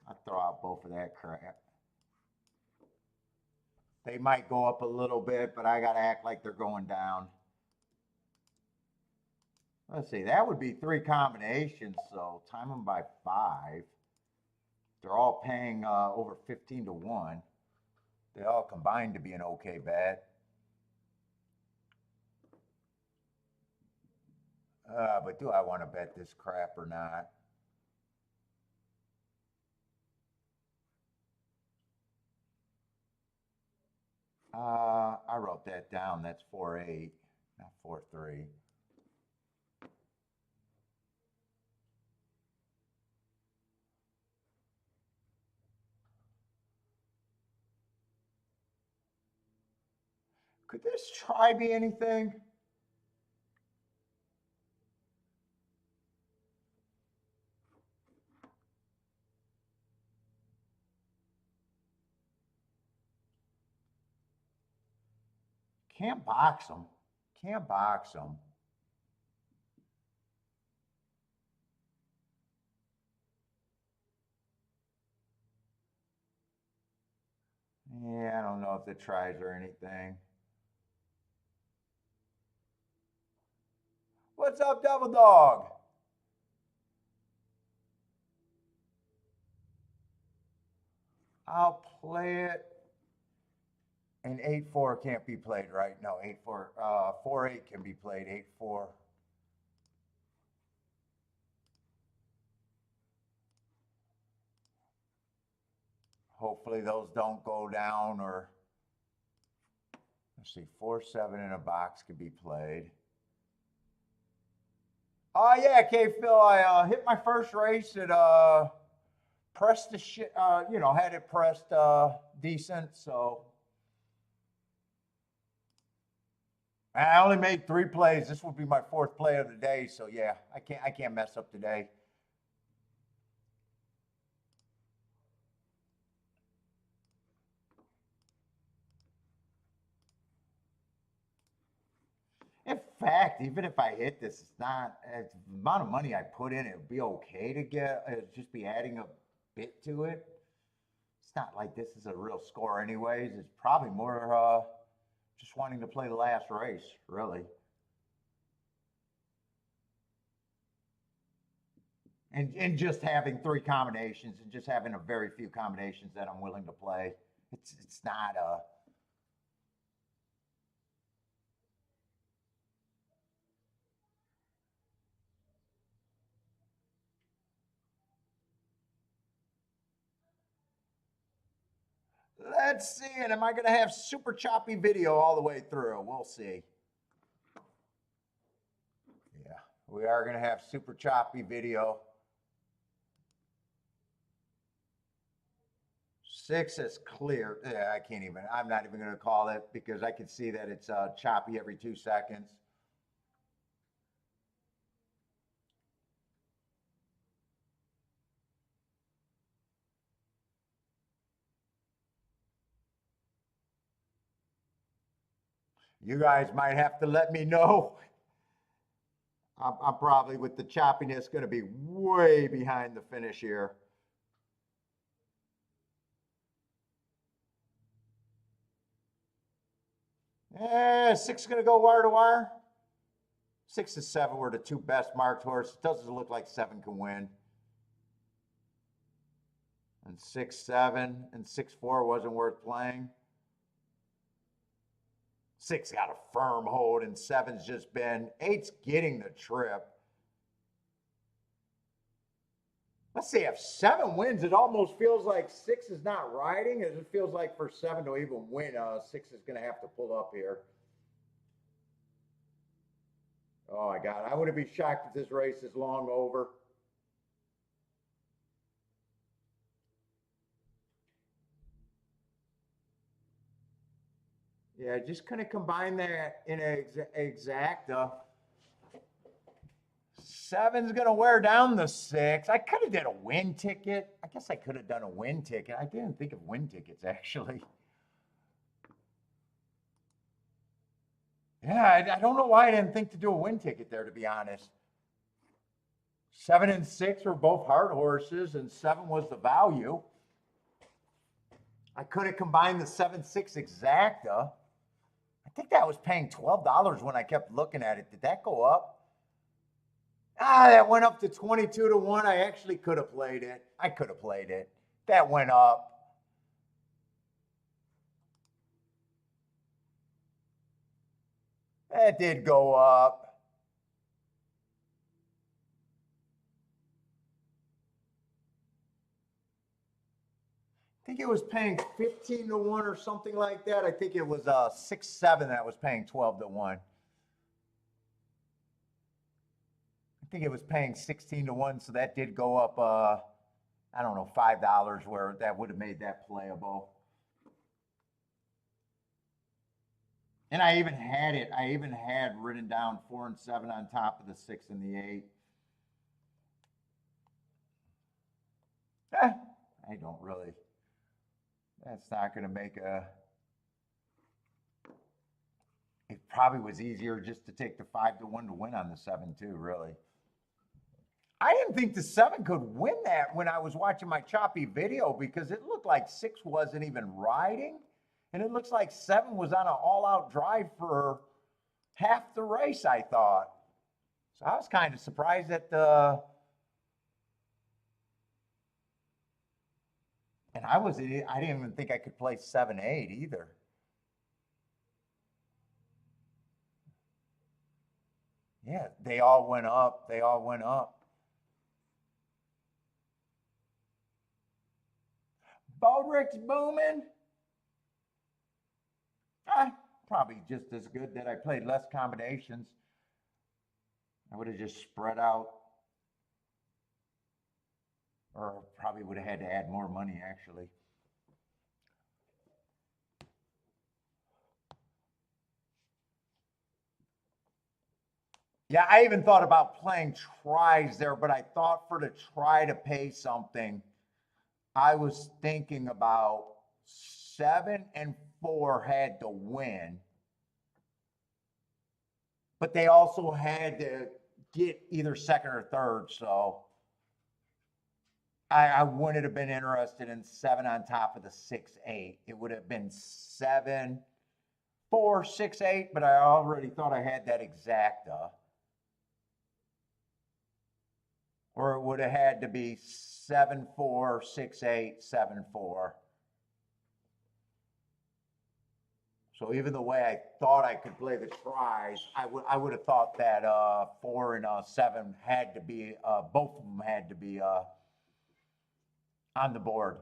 I'll throw out both of that crap. They might go up a little bit, but I got to act like they're going down. Let's see, that would be 3 combinations, so time them by 5. They're all paying over 15 to 1. They all combine to be an okay bet. But do I want to bet this crap or not? I wrote that down. That's 4-8, not 4-3. Could this try be anything? Can't box them. Can't box them. Yeah, I don't know if it tries or anything. What's up, Devil Dog? I'll play it. And 8-4 can't be played, right? No, 8-4, 4-8 can be played, 8-4. Hopefully those don't go down, or let's see, 4-7 in a box could be played. Oh yeah, K Phil, I hit my first race at pressed the shit, you know, had it pressed decent, so I only made 3 plays. This will be my 4th play of the day, so yeah, I can't mess up today. In fact, even if I hit this, it's not, it's the amount of money I put in, it would be okay to get, just be adding a bit to it. It's not like this is a real score anyways. It's probably more just wanting to play the last race, really. And just having 3 combinations and just having a very few combinations that I'm willing to play. It's not a... Let's see, and am I going to have super choppy video all the way through? We'll see. Yeah, we are going to have super choppy video. 6 is clear. Yeah, I can't even, I'm not even going to call it because I can see that it's choppy every 2 seconds. You guys might have to let me know. I'm probably, with the choppiness, going to be way behind the finish here. Eh, 6 is going to go wire to wire. 6 and 7 were the 2 best marked horses. It doesn't look like 7 can win. And 6-7 and 6-4 wasn't worth playing. 6 got a firm hold, and 7's just been, 8's getting the trip. Let's see, if 7 wins, it almost feels like 6 is not riding. It feels like for 7 to even win, 6 is going to have to pull up here. Oh my God, I wouldn't be shocked if this race is long over. Yeah, just couldn't combine that in an exacta. 7's going to wear down the 6. I could have done a win ticket. I guess I could have done a win ticket. I didn't think of win tickets, actually. Yeah, I don't know why I didn't think to do a win ticket there, to be honest. 7 and 6 were both hard horses, and 7 was the value. I could have combined the 7-6 exacta. I think that was paying $12 when I kept looking at it. Did that go up? Ah, that went up to 22 to 1. I actually could have played it. I could have played it. That went up. That did go up. I think it was paying 15 to 1 or something like that. I think it was 6-7 that was paying 12 to 1. I think it was paying 16 to 1, so that did go up, I don't know, $5, where that would have made that playable. And I even had it. I even had written down 4 and 7 on top of the 6 and the 8. I don't really. That's not going to make a. It probably was easier just to take the 5 to 1 to win on the 7 too. Really. I didn't think the 7 could win that when I was watching my choppy video because it looked like 6 wasn't even riding. And it looks like 7 was on an all-out drive for half the race, I thought. So I was kind of surprised that and I didn't even think I could play 7-8 either. Yeah, they all went up. They all went up. Bodrick's booming. Probably just as good that I played less combinations. I would have just spread out. Or probably would have had to add more money, actually. Yeah, I even thought about playing tries there, but I thought for the try to pay something, I was thinking about 7 and 4 had to win, but they also had to get either second or third. So I wouldn't have been interested in 7 on top of the 6-8. It would have been 7, 4, 6, 8, but I already thought I had that exacta. Or it would have had to be 7, 4, 6, 8, 7, 4. So even the way I thought I could play the tries, I would have thought that 4 and 7 had to be, both of them had to be on the board.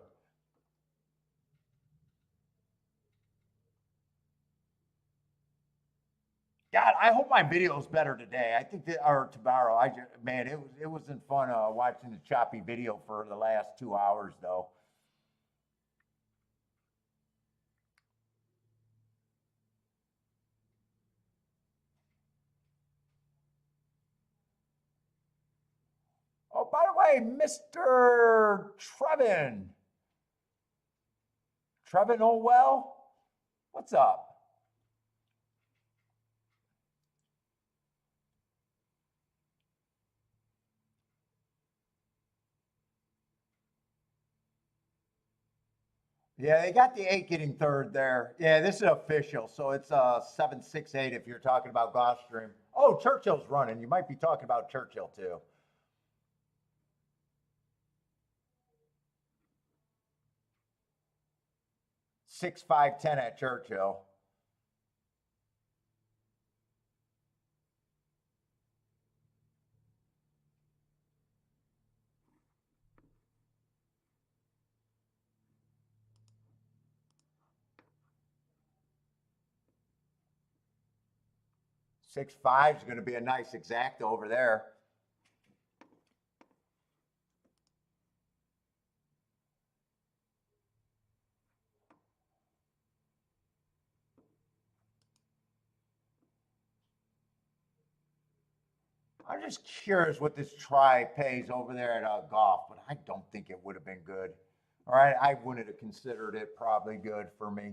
God, I hope my video is better today. I think that, or tomorrow. Man, it wasn't fun watching the choppy video for the last 2 hours though. Oh, by the way, Mr. Trevin Olwell, what's up? Yeah, they got the 8 getting third there. Yeah, this is official, so it's 7-6-8 if you're talking about Gulfstream. Oh, Churchill's running. You might be talking about Churchill too. 6-5-10 at Churchill. Six five is going to be a nice exacta over there. I'm just curious what this try pays over there at golf, but I don't think it would have been good. All right, I wouldn't have considered it probably good for me.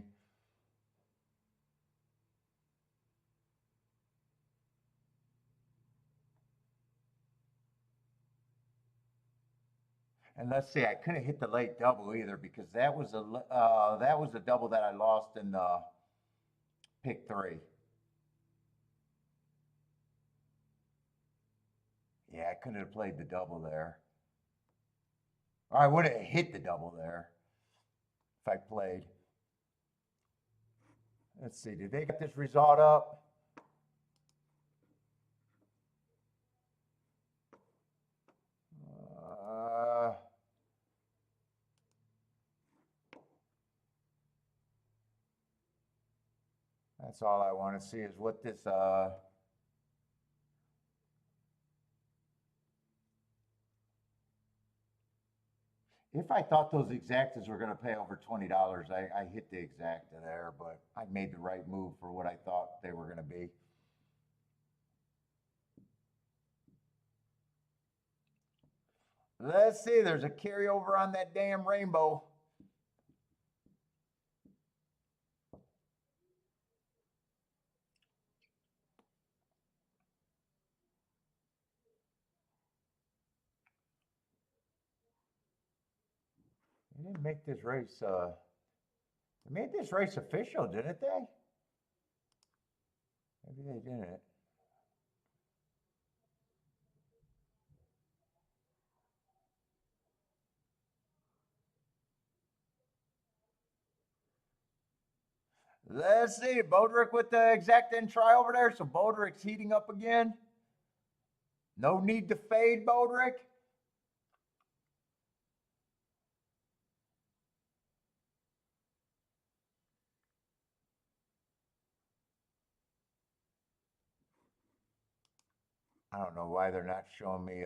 And let's see, I couldn't hit the late double either because that was a double that I lost in the pick 3. Yeah, I couldn't have played the double there. Or I would have hit the double there if I played. Let's see, did they get this result up? That's all I want to see is what this If I thought those exactas were going to pay over $20, I hit the exacta there, but I made the right move for what I thought they were going to be. Let's see, there's a carryover on that damn rainbow. They didn't make this race, they made this race official, didn't they? Maybe they didn't. Let's see, Bodrick with the exact end try over there. So Bodrick's heating up again. No need to fade, Bodrick. I don't know why they're not showing me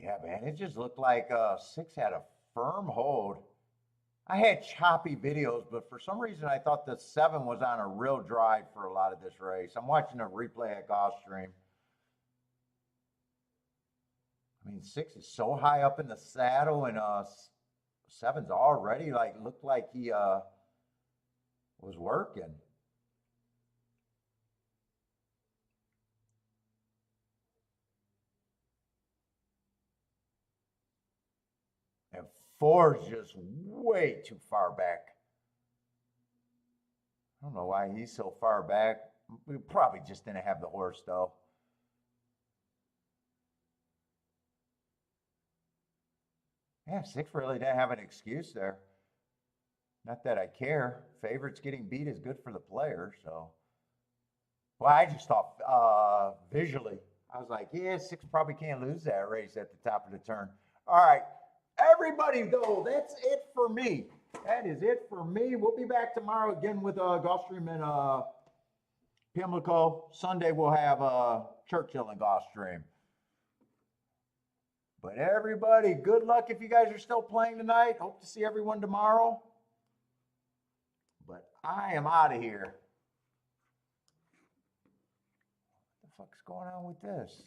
yeah, man, it just looked like 6 had a firm hold. I had choppy videos, but for some reason I thought the 7 was on a real drive for a lot of this race. I'm watching a replay at Gulfstream. I mean, 6 is so high up in the saddle, and 7's already looked like he was working. And 4's just way too far back. I don't know why he's so far back. We probably just didn't have the horse, though. Yeah, 6 really didn't have an excuse there. Not that I care. Favorites getting beat is good for the player, so. Well, I just thought visually, I was like, yeah, 6 probably can't lose that race at the top of the turn. All right, everybody, though, that's it for me. That is it for me. We'll be back tomorrow again with Gulfstream and Pimlico. Sunday we'll have Churchill and Gulfstream. But everybody, good luck if you guys are still playing tonight. Hope to see everyone tomorrow. But I am out of here. What the fuck's going on with this?